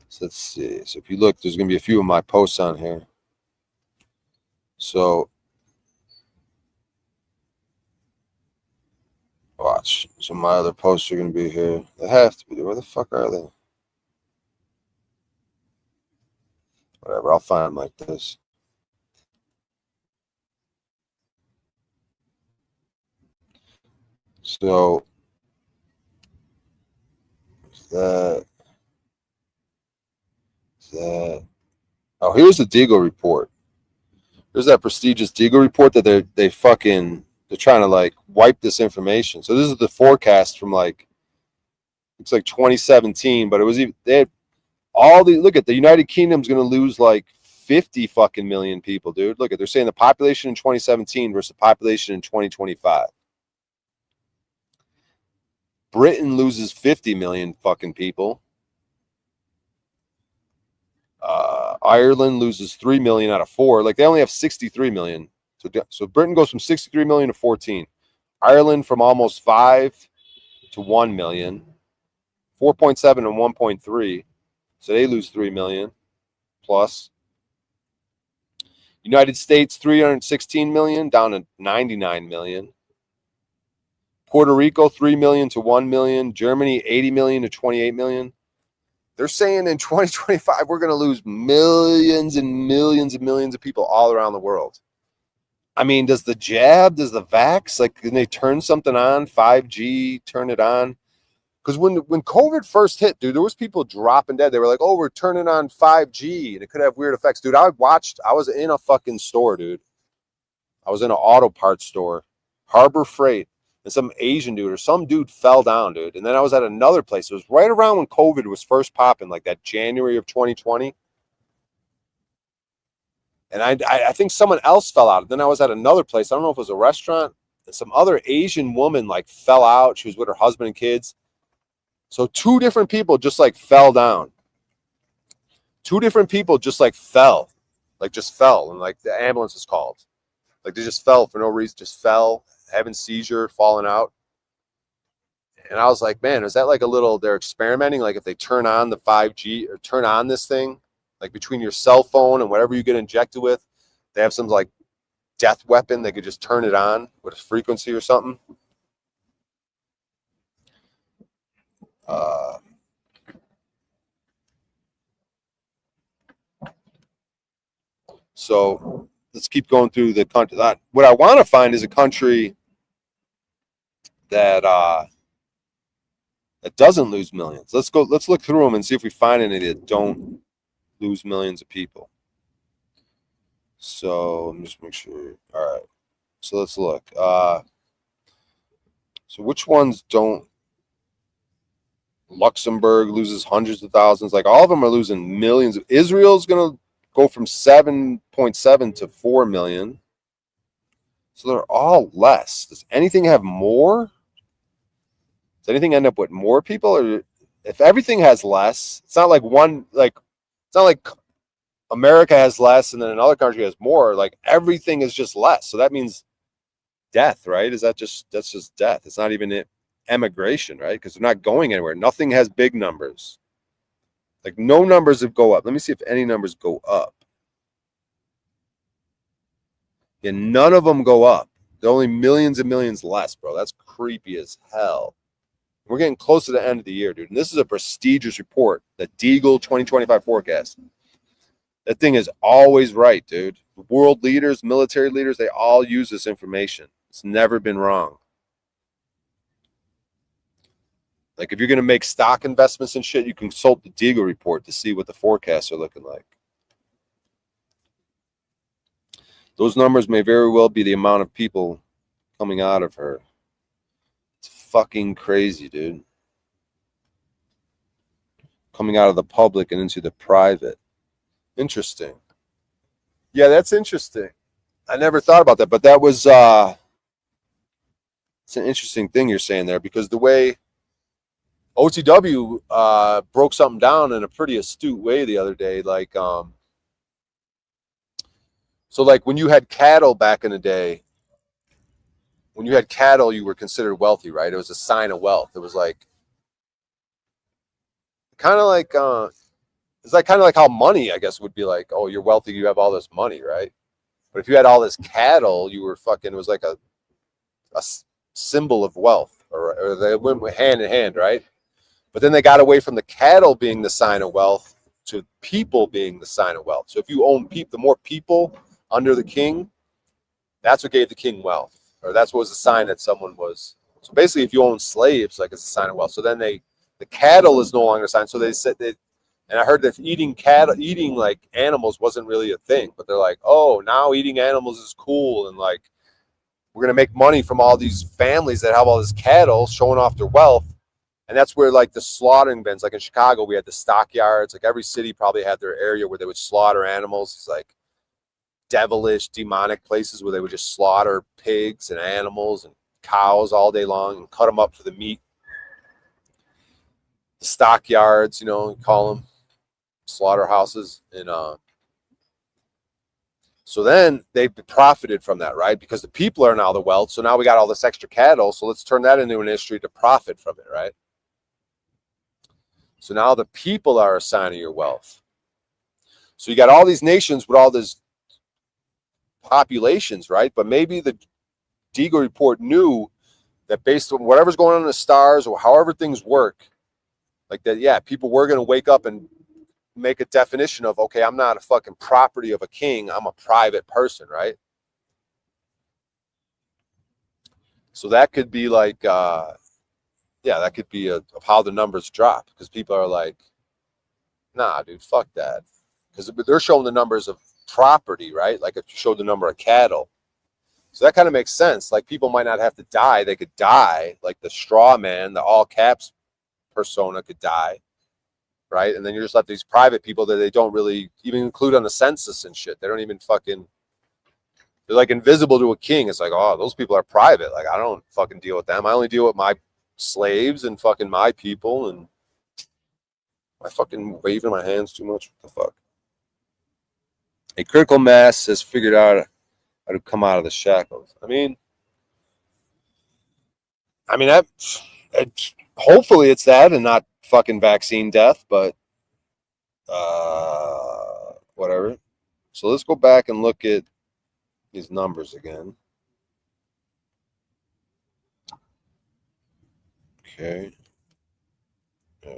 So let's see. So if you look, there's gonna be a few of my posts on here. So watch. So my other posts are gonna be here. They have to be there. Where the fuck are they? Whatever. I'll find them like this. So that. Oh, here's the Deagle report. There's that prestigious Deagle report that they're trying to like wipe this information. So this is the forecast from like, it's like 2017, but it was even, they had all the, look at the United Kingdom's going to lose like 50 fucking million people, dude. Look at, they're saying the population in 2017 versus the population in 2025. Britain loses 50 million fucking people. Ireland loses 3 million out of 4. Like they only have 63 million. So Britain goes from 63 million to 14. Ireland from almost 5 to 1 million. 4.7 and 1.3. So they lose 3 million plus. United States 316 million down to 99 million. Puerto Rico 3 million to 1 million. Germany 80 million to 28 million. They're saying in 2025 we're going to lose millions and millions and millions of people all around the world. I mean, does the jab, does the vax, like, can they turn something on? 5G, turn it on? Because when COVID first hit, dude, there was people dropping dead. They were like, oh, we're turning on 5G, and it could have weird effects. Dude, I was in a fucking store, dude. I was in an auto parts store, Harbor Freight, and some Asian dude or some dude fell down, dude. And then I was at another place. It was right around when COVID was first popping, like that January of 2020. And I think someone else fell out. And then I was at another place. I don't know if it was a restaurant. And some other Asian woman like fell out. She was with her husband and kids. So 2 different people just like fell down. 2 different people just like fell. Like just fell. And like the ambulance is called. Like they just fell for no reason. Just fell. Having seizure, falling out. And I was like, man, is that like a little, they're experimenting? Like if they turn on the 5G or turn on this thing, like between your cell phone and whatever you get injected with, they have some like death weapon. They could just turn it on with a frequency or something. So let's keep going through the country. What I want to find is a country that that doesn't lose millions. Let's look through them and see if we find any that don't lose millions of people. So let me just make sure. All right. So let's look. So which ones don't? Luxembourg loses hundreds of thousands. Like all of them are losing millions. Israel's going to go from 7.7 to 4 million. So they're all less. Does anything have more? Does anything end up with more people? Or if everything has less, it's not like it's not like America has less and then another country has more. Like everything is just less. So that means death, right? That's just death. It's not even emigration, right? Because they're not going anywhere. Nothing has big numbers. Like no numbers that go up. Let me see if any numbers go up. Yeah, none of them go up. They're only millions and millions less, bro. That's creepy as hell. We're getting close to the end of the year, dude. And this is a prestigious report, the Deagle 2025 forecast. That thing is always right, dude. World leaders, military leaders, they all use this information. It's never been wrong. Like if you're going to make stock investments and shit, you consult the Deagle report to see what the forecasts are looking like. Those numbers may very well be the amount of people coming out of her. It's fucking crazy, dude. Coming out of the public and into the private. Interesting. Yeah, that's interesting. I never thought about that, but that was it's an interesting thing you're saying there, because the way OTW broke something down in a pretty astute way the other day, like so like when you had cattle back in the day, when you had cattle, you were considered wealthy, right? It was a sign of wealth. It was like kind of like it's like kind of like how money, I guess, would be like, oh, you're wealthy, you have all this money, right? But if you had all this cattle, you were fucking, it was like a symbol of wealth, or they went hand in hand, right? But then they got away from the cattle being the sign of wealth to people being the sign of wealth. So if you own people, the more people under the king, that's what gave the king wealth, or that's what was a sign that someone was. So basically, if you own slaves, like it's a sign of wealth. So then the cattle is no longer a sign. So they said that And I heard that eating like animals wasn't really a thing, but they're like, oh, now eating animals is cool, and like we're gonna make money from all these families that have all this cattle showing off their wealth. And that's where like the slaughtering bins, like in Chicago, we had the stockyards. Like every city probably had their area where they would slaughter animals. It's like devilish, demonic places where they would just slaughter pigs and animals and cows all day long and cut them up for the meat. The stockyards, you call them slaughterhouses. And so then they profited from that, right? Because the people are now the wealth. So now we got all this extra cattle. So let's turn that into an industry to profit from it, right? So now the people are a sign of your wealth. So you got all these nations with all these populations, right? But maybe the Deagle report knew that based on whatever's going on in the stars or however things work, like that, yeah, people were going to wake up and make a definition of, okay, I'm not a fucking property of a king. I'm a private person, right? So that could be like, that could be of how the numbers drop, because people are like, nah, dude, fuck that. Because they're showing the numbers of property, right? Like if you showed the number of cattle. So that kind of makes sense. Like people might not have to die. They could die. Like the straw man, the all caps persona could die, right? And then you're just left these private people that they don't really even include on the census and shit. They don't even fucking, they're like invisible to a king. It's like, oh, those people are private. Like I don't fucking deal with them. I only deal with my slaves and fucking my people. And I fucking waving my hands too much. What the fuck? A critical mass has figured out how to come out of the shackles. I mean, hopefully it's that and not fucking vaccine death, but whatever. So let's go back and look at these numbers again. Okay. I'm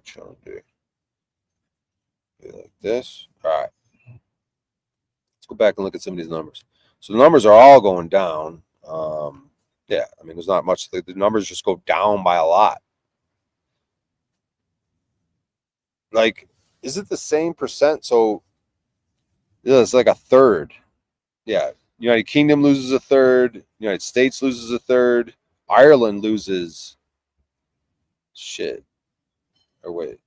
trying to do it like this. All right. Let's go back and look at some of these numbers. So the numbers are all going down. Yeah, I mean, there's not much. The numbers just go down by a lot. Like, is it the same percent? So, yeah, it's like a third. Yeah, United Kingdom loses a third. United States loses a third. Ireland loses shit. Or wait,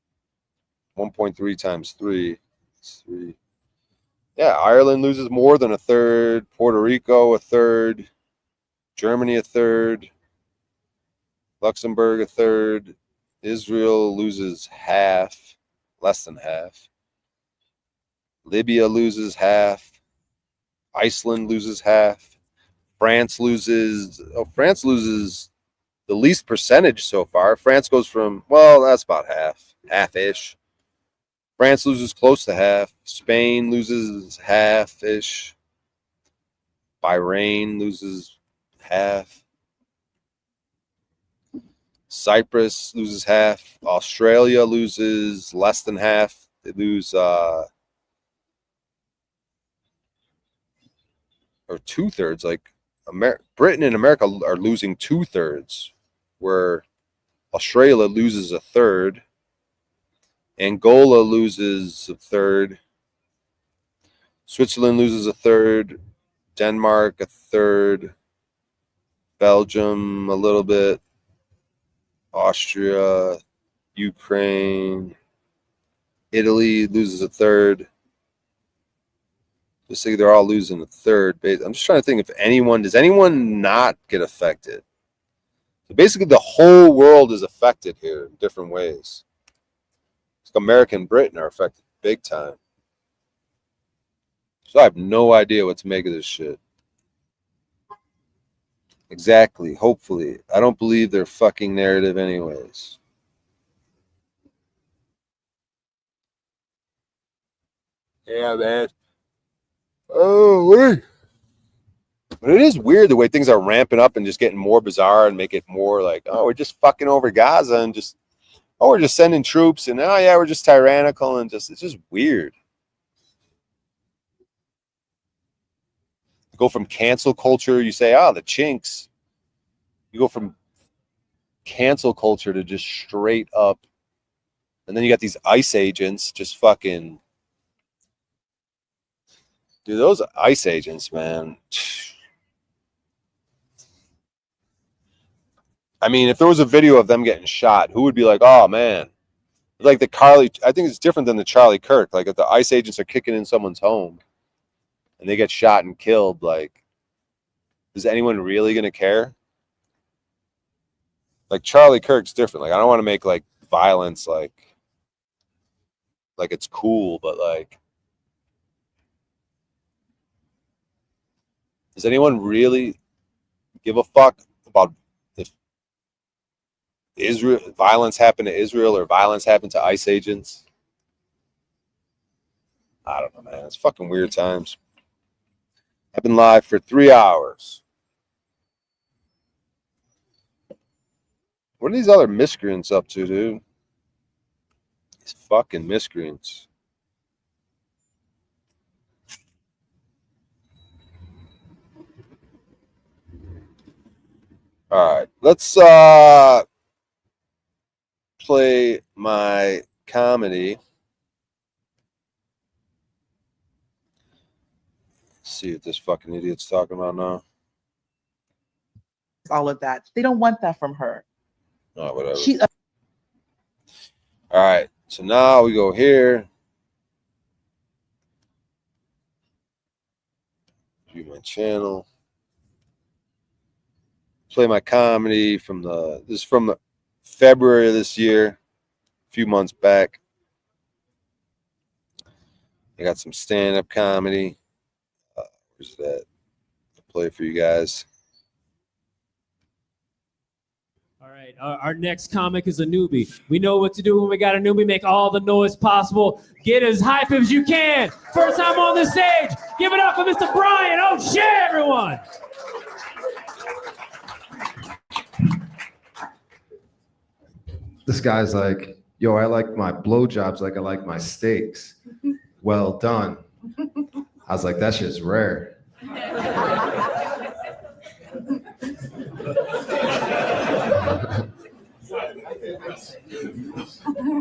1.3 times 3 is 3. Yeah, Ireland loses more than a third. Puerto Rico a third. Germany a third. Luxembourg a third. Israel loses half, less than half. Libya loses half. Iceland loses half. France loses the least percentage so far. France goes from, well, that's about half-ish. France loses close to half. Spain loses half-ish. Bahrain loses half. Cyprus loses half. Australia loses less than half. They lose or 2/3. Like Britain and America are losing 2/3, where Australia loses a third. Angola loses a third. Switzerland loses a third. Denmark a third. Belgium a little bit. Austria, Ukraine, Italy loses a third. Just say they're all losing a third. I'm just trying to think if does anyone not get affected? So basically the whole world is affected here in different ways. It's like America and Britain are affected big time. So I have no idea what to make of this shit. Exactly. Hopefully. I don't believe their fucking narrative anyways. Yeah, man. Oh, wait. But it is weird the way things are ramping up and just getting more bizarre and make it more like, oh, we're just fucking over Gaza and just, oh, we're just sending troops and, oh, yeah, we're just tyrannical and just, it's just weird. You go from cancel culture, you say, oh, the chinks. You go from cancel culture to just straight up, and then you got these ICE agents just fucking, dude, those ICE agents, man. I mean, if there was a video of them getting shot, who would be like, oh man, like the Carly, I think it's different than the Charlie Kirk. Like if the ICE agents are kicking in someone's home and they get shot and killed, like, is anyone really going to care? Like Charlie Kirk's different. Like I don't want to make like violence like it's cool, but like, does anyone really give a fuck about if Israel violence happened to Israel or violence happened to ICE agents? I don't know, man. It's fucking weird times. I've been live for 3 hours. What are these other miscreants up to, dude? These fucking miscreants. All right, let's play my comedy. Let's see what this fucking idiot's talking about now. All of that. They don't want that from her. Oh, whatever. All right, so now we go here. View my channel. Play my comedy from this is from the February of this year, a few months back. I got some stand-up comedy. Where's it at? I'll play it for you guys. All right, our next comic is a newbie. We know what to do when we got a newbie. Make all the noise possible. Get as hype as you can. First time on the stage. Give it up for Mr. Brian. Oh shit, everyone. This guy's like, yo, I like my blowjobs like I like my steaks. Well done. I was like, that shit's rare.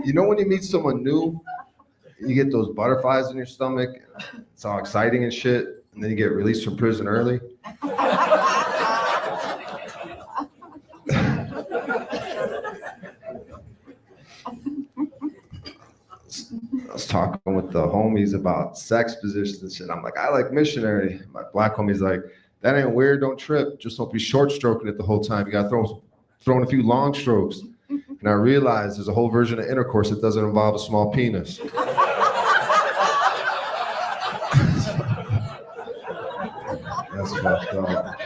You know when you meet someone new, you get those butterflies in your stomach, it's all exciting and shit, and then you get released from prison early? I was talking with the homies about sex positions and shit. I'm like, I like missionary. My black homie's like, that ain't weird, don't trip. Just don't be short stroking it the whole time. You gotta throw in a few long strokes. And I realized there's a whole version of intercourse that doesn't involve a small penis. That's fucked up.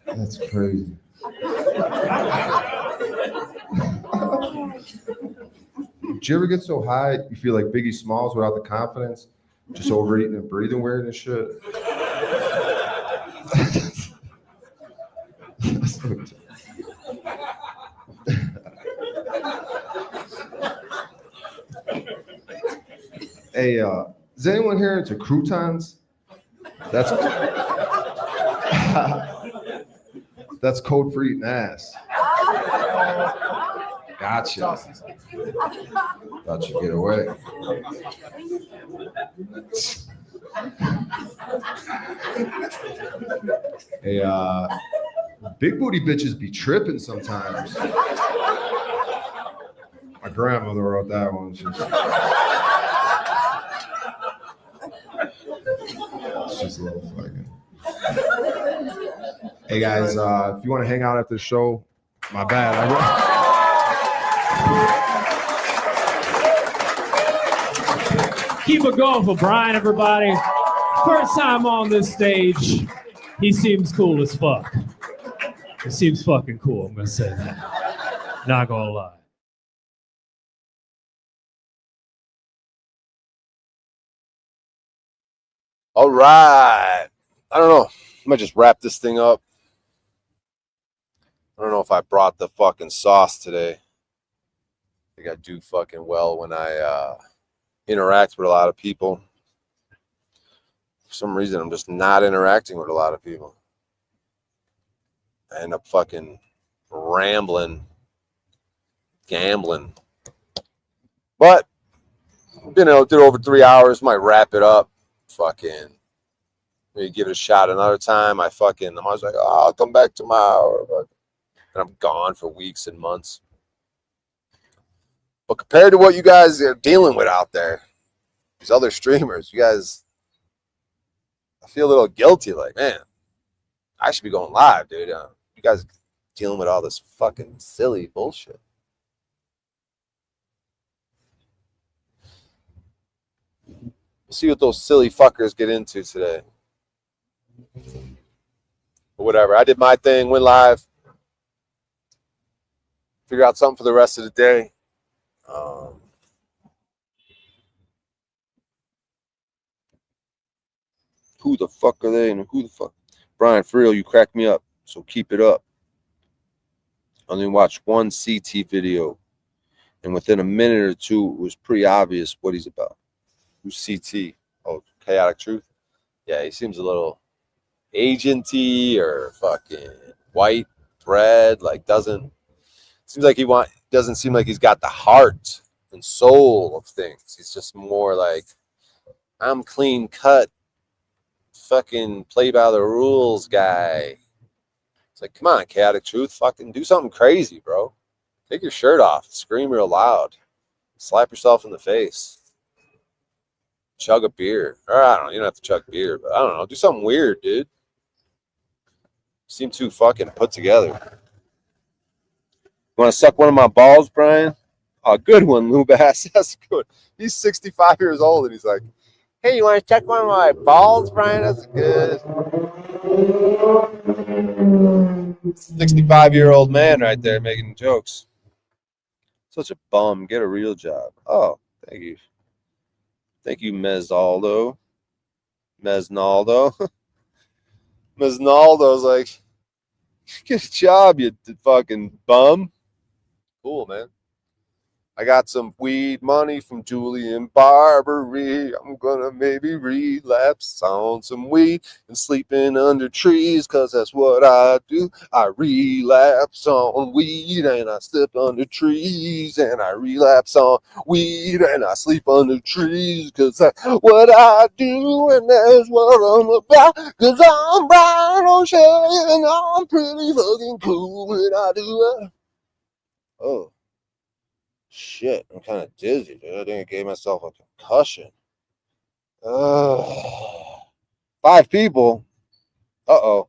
That's crazy. Did you ever get so high you feel like Biggie Smalls without the confidence? Just overeating and breathing weird and shit? Hey, is anyone here into croutons? That's that's code for eating ass. Gotcha. Thought you'd get away. Hey, big booty bitches be tripping sometimes. My grandmother wrote that one. She's a little fucking. Hey guys, if you want to hang out after the show, my bad. Keep it going for Brian, everybody. First time on this stage. He seems cool as fuck. He seems fucking cool, I'm gonna say that. Not gonna lie. All right. I don't know. I might just wrap this thing up. I don't know if I brought the fucking sauce today. I think I do fucking well when I interact with a lot of people. For some reason, I'm just not interacting with a lot of people. I end up fucking rambling, gambling. But, you know, did over 3 hours. Might wrap it up. Fucking, maybe give it a shot another time. I'm always like, oh, I'll come back tomorrow. And I'm gone for weeks and months. But compared to what you guys are dealing with out there, these other streamers, you guys, I feel a little guilty. Like, man, I should be going live, dude. You guys dealing with all this fucking silly bullshit. We'll see what those silly fuckers get into today. But whatever. I did my thing, went live. Figure out something for the rest of the day. Who the fuck are they? And who the fuck? Brian, for real, you cracked me up. So keep it up. I only watched one CT video. And within a minute or two, it was pretty obvious what he's about. Who's CT? Oh, Chaotic Truth? Yeah, he seems a little agenty or fucking white bread. Like, doesn't seem like doesn't seem like he's got the heart and soul of things. He's just more like, I'm clean cut, fucking play by the rules guy. It's like, come on, Chaotic Truth, fucking do something crazy, bro. Take your shirt off, scream real loud, slap yourself in the face, chug a beer. Or I don't know, you don't have to chug beer, but I don't know, do something weird, dude. Seem too fucking put together. You want to suck one of my balls, Brian? Oh, good one, Lou Bass. That's good. He's 65 years old, and he's like, hey, you want to check one of my balls, Brian? That's good. 65-year-old man right there making jokes. Such a bum. Get a real job. Oh, thank you. Thank you, Mesnaldo. Mesnaldo's like, get a job, you fucking bum. Cool, man. I got some weed money from Julian Barbary. I'm gonna maybe relapse on some weed and sleeping under trees, cause that's what I do. I relapse on weed and I slip under trees, and I relapse on weed and I sleep under trees, cause that's what I do, and that's what I'm about, cause I'm Brian O'Shea and I'm pretty fucking cool when I do it. Oh. Shit, I'm kind of dizzy, dude. I think I gave myself a concussion. 5 people. Uh-oh.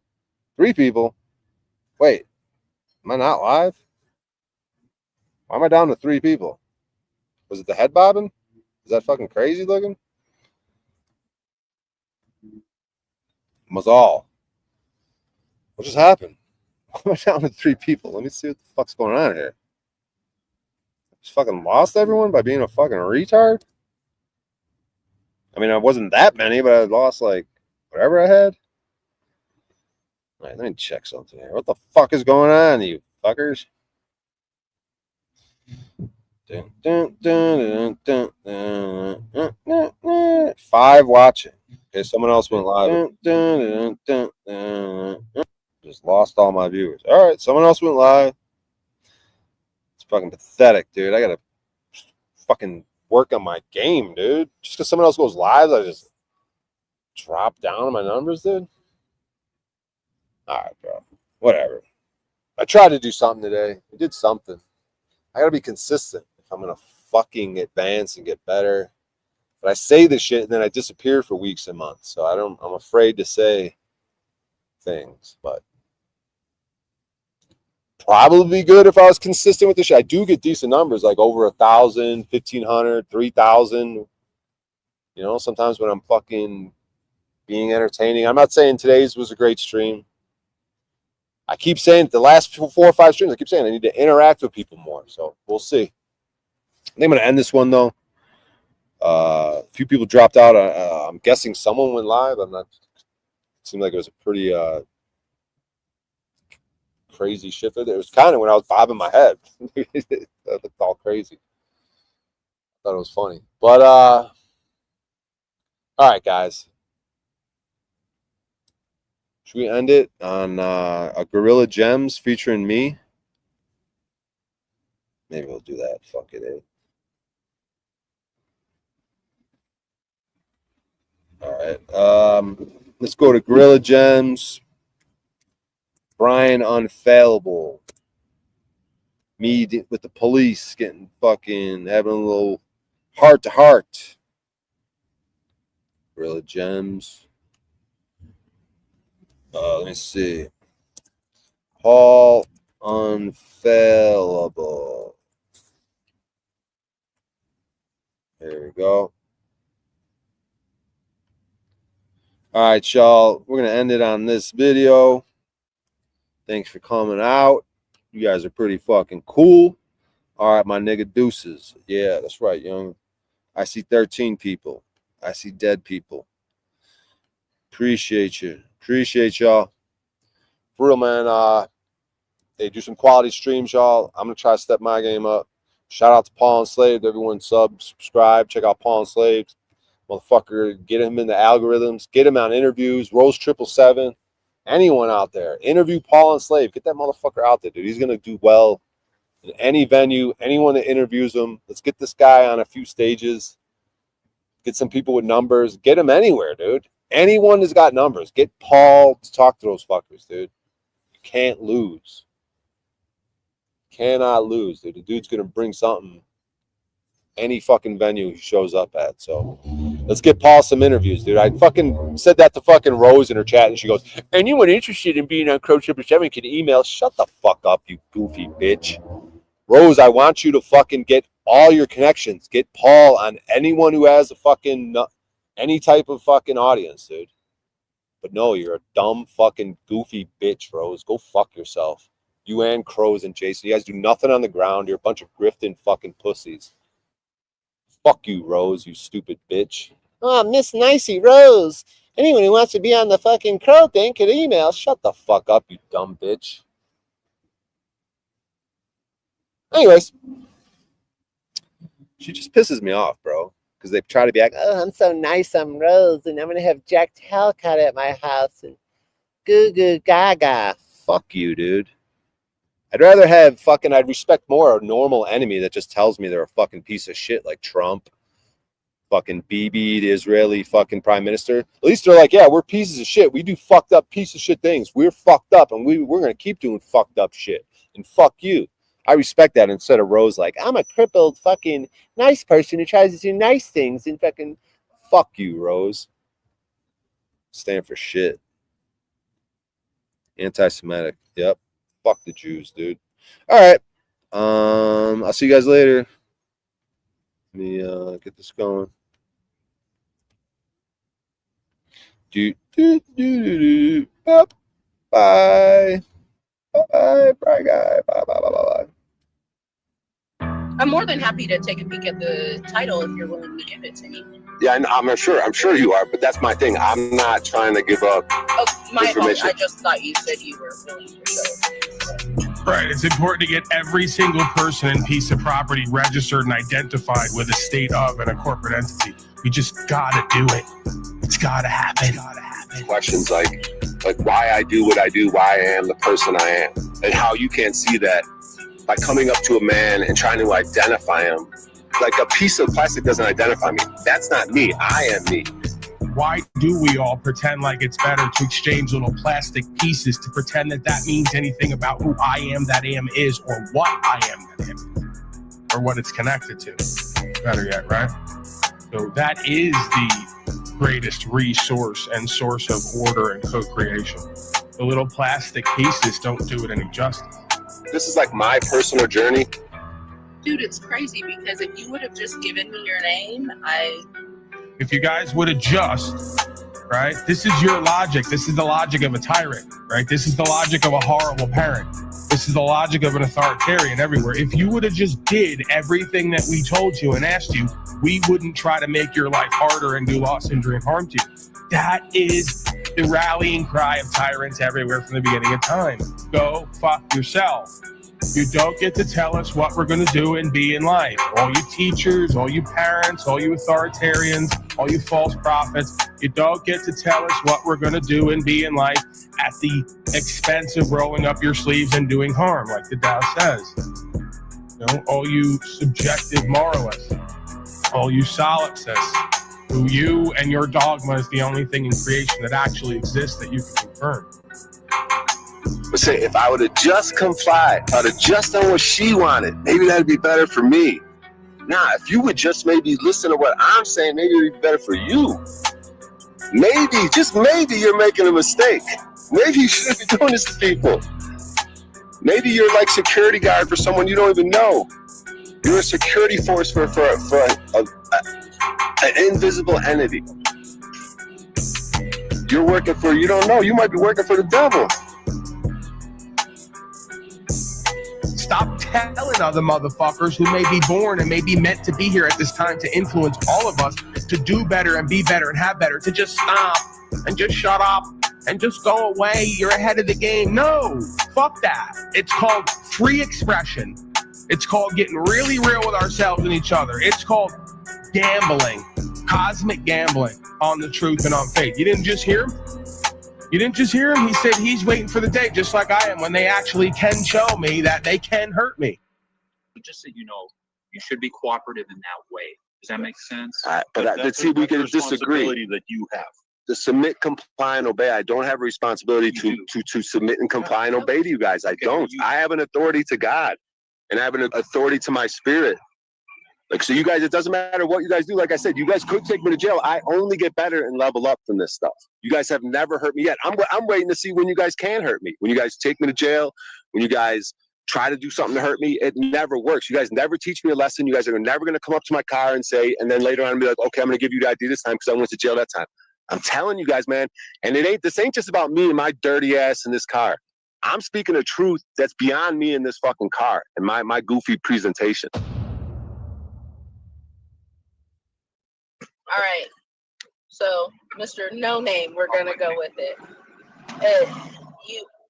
3 people. Wait, am I not live? Why am I down to 3 people? Was it the head bobbing? Is that fucking crazy looking? Mazal. What just happened? Why am I down to 3 people? Let me see what the fuck's going on here. Just fucking lost everyone by being a fucking retard? I mean, I wasn't that many, but I lost, like, whatever I had. All right, let me check something here. What the fuck is going on, you fuckers? 5 watching. Okay, someone else went live. Just lost all my viewers. All right, someone else went live. It's fucking pathetic, dude. I gotta fucking work on my game, dude. Just because someone else goes live, I just drop down on my numbers, dude. All right, bro. Whatever. I tried to do something today. I did something. I gotta be consistent if I'm gonna fucking advance and get better. But I say this shit and then I disappear for weeks and months. So I'm afraid to say things, but probably good if I was consistent with this shit. I do get decent numbers, like over 1,000, 1,500, 3,000. You know, sometimes when I'm fucking being entertaining. I'm not saying today's was a great stream. I keep saying the last 4 or 5 streams, I keep saying I need to interact with people more. So we'll see. I think I'm going to end this one, though. A few people dropped out. I'm guessing someone went live. I'm not. It seemed like it was a pretty crazy shift. It was kind of when I was bobbing my head. That looked all crazy. I thought it was funny. But, all right, guys. Should we end it on a Gorilla Gems featuring me? Maybe we'll do that. Fuck it, eh? All right. Let's go to Gorilla Gems. Brian Unfailable. Me with the police getting fucking having a little heart to heart. Gorilla Gems. Let me see. Paul Unfailable. There we go. All right, y'all. We're going to end it on this video. Thanks for coming out. You guys are pretty fucking cool. All right, my nigga deuces. Yeah, that's right, young. I see 13 people. I see dead people. Appreciate you. Appreciate y'all. For real, man. They do some quality streams, y'all. I'm going to try to step my game up. Shout out to Paul Enslaved. Everyone subscribe. Check out Paul Enslaved. Motherfucker, get him in the algorithms. Get him on interviews. Rose 777. Anyone out there. Interview Paul Enslaved. Get that motherfucker out there, dude. He's going to do well in any venue. Anyone that interviews him. Let's get this guy on a few stages. Get some people with numbers. Get him anywhere, dude. Anyone that's got numbers. Get Paul to talk to those fuckers, dude. You can't lose. Cannot lose, dude. The dude's going to bring something any fucking venue he shows up at. So let's get Paul some interviews, dude. I fucking said that to fucking Rose in her chat, and she goes, anyone interested in being on Crow 777 can email. Shut the fuck up, you goofy bitch. Rose, I want you to fucking get all your connections. Get Paul on anyone who has a fucking any type of fucking audience, dude. But no, you're a dumb fucking goofy bitch, Rose. Go fuck yourself. You and Crows and Jason, you guys do nothing on the ground. You're a bunch of grifting fucking pussies. Fuck you, Rose, you stupid bitch. Oh, Miss Nicey Rose. Anyone who wants to be on the fucking Crow thing can email. Shut the fuck up, you dumb bitch. Anyways, she just pisses me off, bro. Because they try to be like, oh, I'm so nice, I'm Rose, and I'm going to have Jack Talcott at my house, and goo goo gaga. Fuck you, dude. I'd rather have fucking, I'd respect more a normal enemy that just tells me they're a fucking piece of shit like Trump, fucking Bibi, the Israeli fucking prime minister. At least they're like, yeah, we're pieces of shit. We do fucked up piece of shit things. We're fucked up and we're going to keep doing fucked up shit. And fuck you. I respect that instead of Rose like, I'm a crippled fucking nice person who tries to do nice things and fucking fuck you, Rose. Stand for shit. Anti-Semitic. Yep. Fuck the Jews, dude. All right. I'll see you guys later. Let me get this going. Bye. Bye. Bye. Bye, guy. Bye. Bye. Bye. Bye. I'm more than happy to take a peek at the title if you're willing to give it to me. Yeah, I'm sure you are, but that's my thing. I'm not trying to give up My information. I just thought you said you were willing to show it. Right. It's important to get every single person and piece of property registered and identified with a state of and a corporate entity. We just gotta do it. It's gotta happen. Questions like why I do what I do, why I am the person I am, and how you can't see that by coming up to a man and trying to identify him. Like a piece of plastic doesn't identify me. That's not me. I am me. Why do we all pretend like it's better to exchange little plastic pieces to pretend that that means anything about who I am, that am is, or what I am, that am, or what it's connected to? Better yet, right? So that is the greatest resource and source of order and co-creation. The little plastic pieces don't do it any justice. This is like my personal journey. Dude, it's crazy because if you would have just given me your name, If you guys would adjust, right? This is your logic. This is the logic of a tyrant, right? This is the logic of a horrible parent. This is the logic of an authoritarian everywhere. If you would have just did everything that we told you and asked you, we wouldn't try to make your life harder and do loss, injury, and harm to you. That is the rallying cry of tyrants everywhere from the beginning of time. Go fuck yourself. You don't get to tell us what we're going to do and be in life. All you teachers, all you parents, all you authoritarians, all you false prophets, you don't get to tell us what we're going to do and be in life at the expense of rolling up your sleeves and doing harm, like the Tao says. You know, all you subjective moralists, all you solipsists, who you and your dogma is the only thing in creation that actually exists that you can confirm. But say, if I would have just complied, if I would have just done what she wanted, maybe that'd be better for me. Nah, if you would just maybe listen to what I'm saying, maybe it'd be better for you. Maybe, just maybe you're making a mistake. Maybe you shouldn't be doing this to people. Maybe you're like security guard for someone you don't even know. You're a security force for an invisible entity. You're working for, you don't know, you might be working for the devil. Stop telling other motherfuckers who may be born and may be meant to be here at this time to influence all of us to do better and be better and have better, to just stop and just shut up and just go away. You're ahead of the game. No, fuck that. It's called free expression. It's called getting really real with ourselves and each other. It's called gambling, cosmic gambling on the truth and on faith. You didn't just hear him? You didn't just hear him? He said he's waiting for the day, just like I am, when they actually can show me that they can hurt me. Just so you know, you should be cooperative in that way. Does that make sense? But see, we can disagree. That you have. To submit, comply, and obey. I don't have a responsibility to submit and comply and obey to you guys. I don't. I have an authority to God, and I have an authority to my spirit. Like, so you guys, it doesn't matter what you guys do. Like I said, you guys could take me to jail. I only get better and level up from this stuff. You guys have never hurt me yet. I'm waiting to see when you guys can hurt me. When you guys take me to jail, when you guys try to do something to hurt me, it never works. You guys never teach me a lesson. You guys are never going to come up to my car and say, and then later on be like, okay, I'm going to give you the ID this time because I went to jail that time. I'm telling you guys, man. And this ain't just about me and my dirty ass in this car. I'm speaking a truth that's beyond me in this fucking car and my goofy presentation. All right. So, Mr. No Name, we're gonna go with it.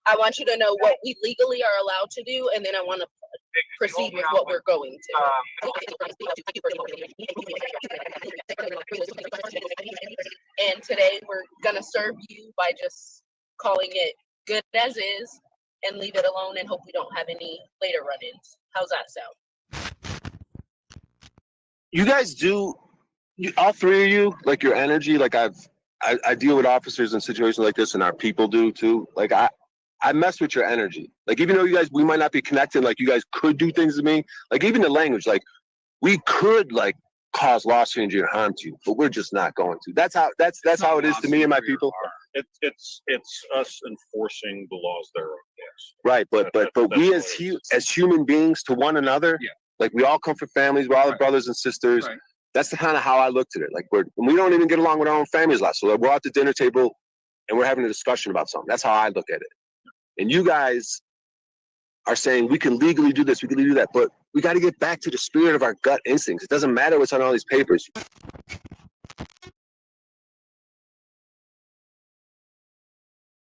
I want you to know what we legally are allowed to do, and then I want to proceed with what we're going to. And today we're gonna serve you by just calling it good as is and leave it alone, and hope we don't have any later run-ins. How's that sound? You guys do. All three of you, like your energy, like I deal with officers in situations like this, and our people do too. Like I mess with your energy. Like even though you guys, we might not be connected, like you guys could do things to me. Like even the language, like we could like cause loss, injury, or harm to you, but we're just not going to. That's how it is to me and my people. It's us enforcing the laws thereof. Yes. Right, but we as human beings to one another, like we all come from families, we're all brothers and sisters. Right. That's the kind of how I looked at it. Like we don't even get along with our own families last. So we're at the dinner table and we're having a discussion about something. That's how I look at it. And you guys are saying we can legally do this, we can legally do that, but we got to get back to the spirit of our gut instincts. It doesn't matter what's on all these papers.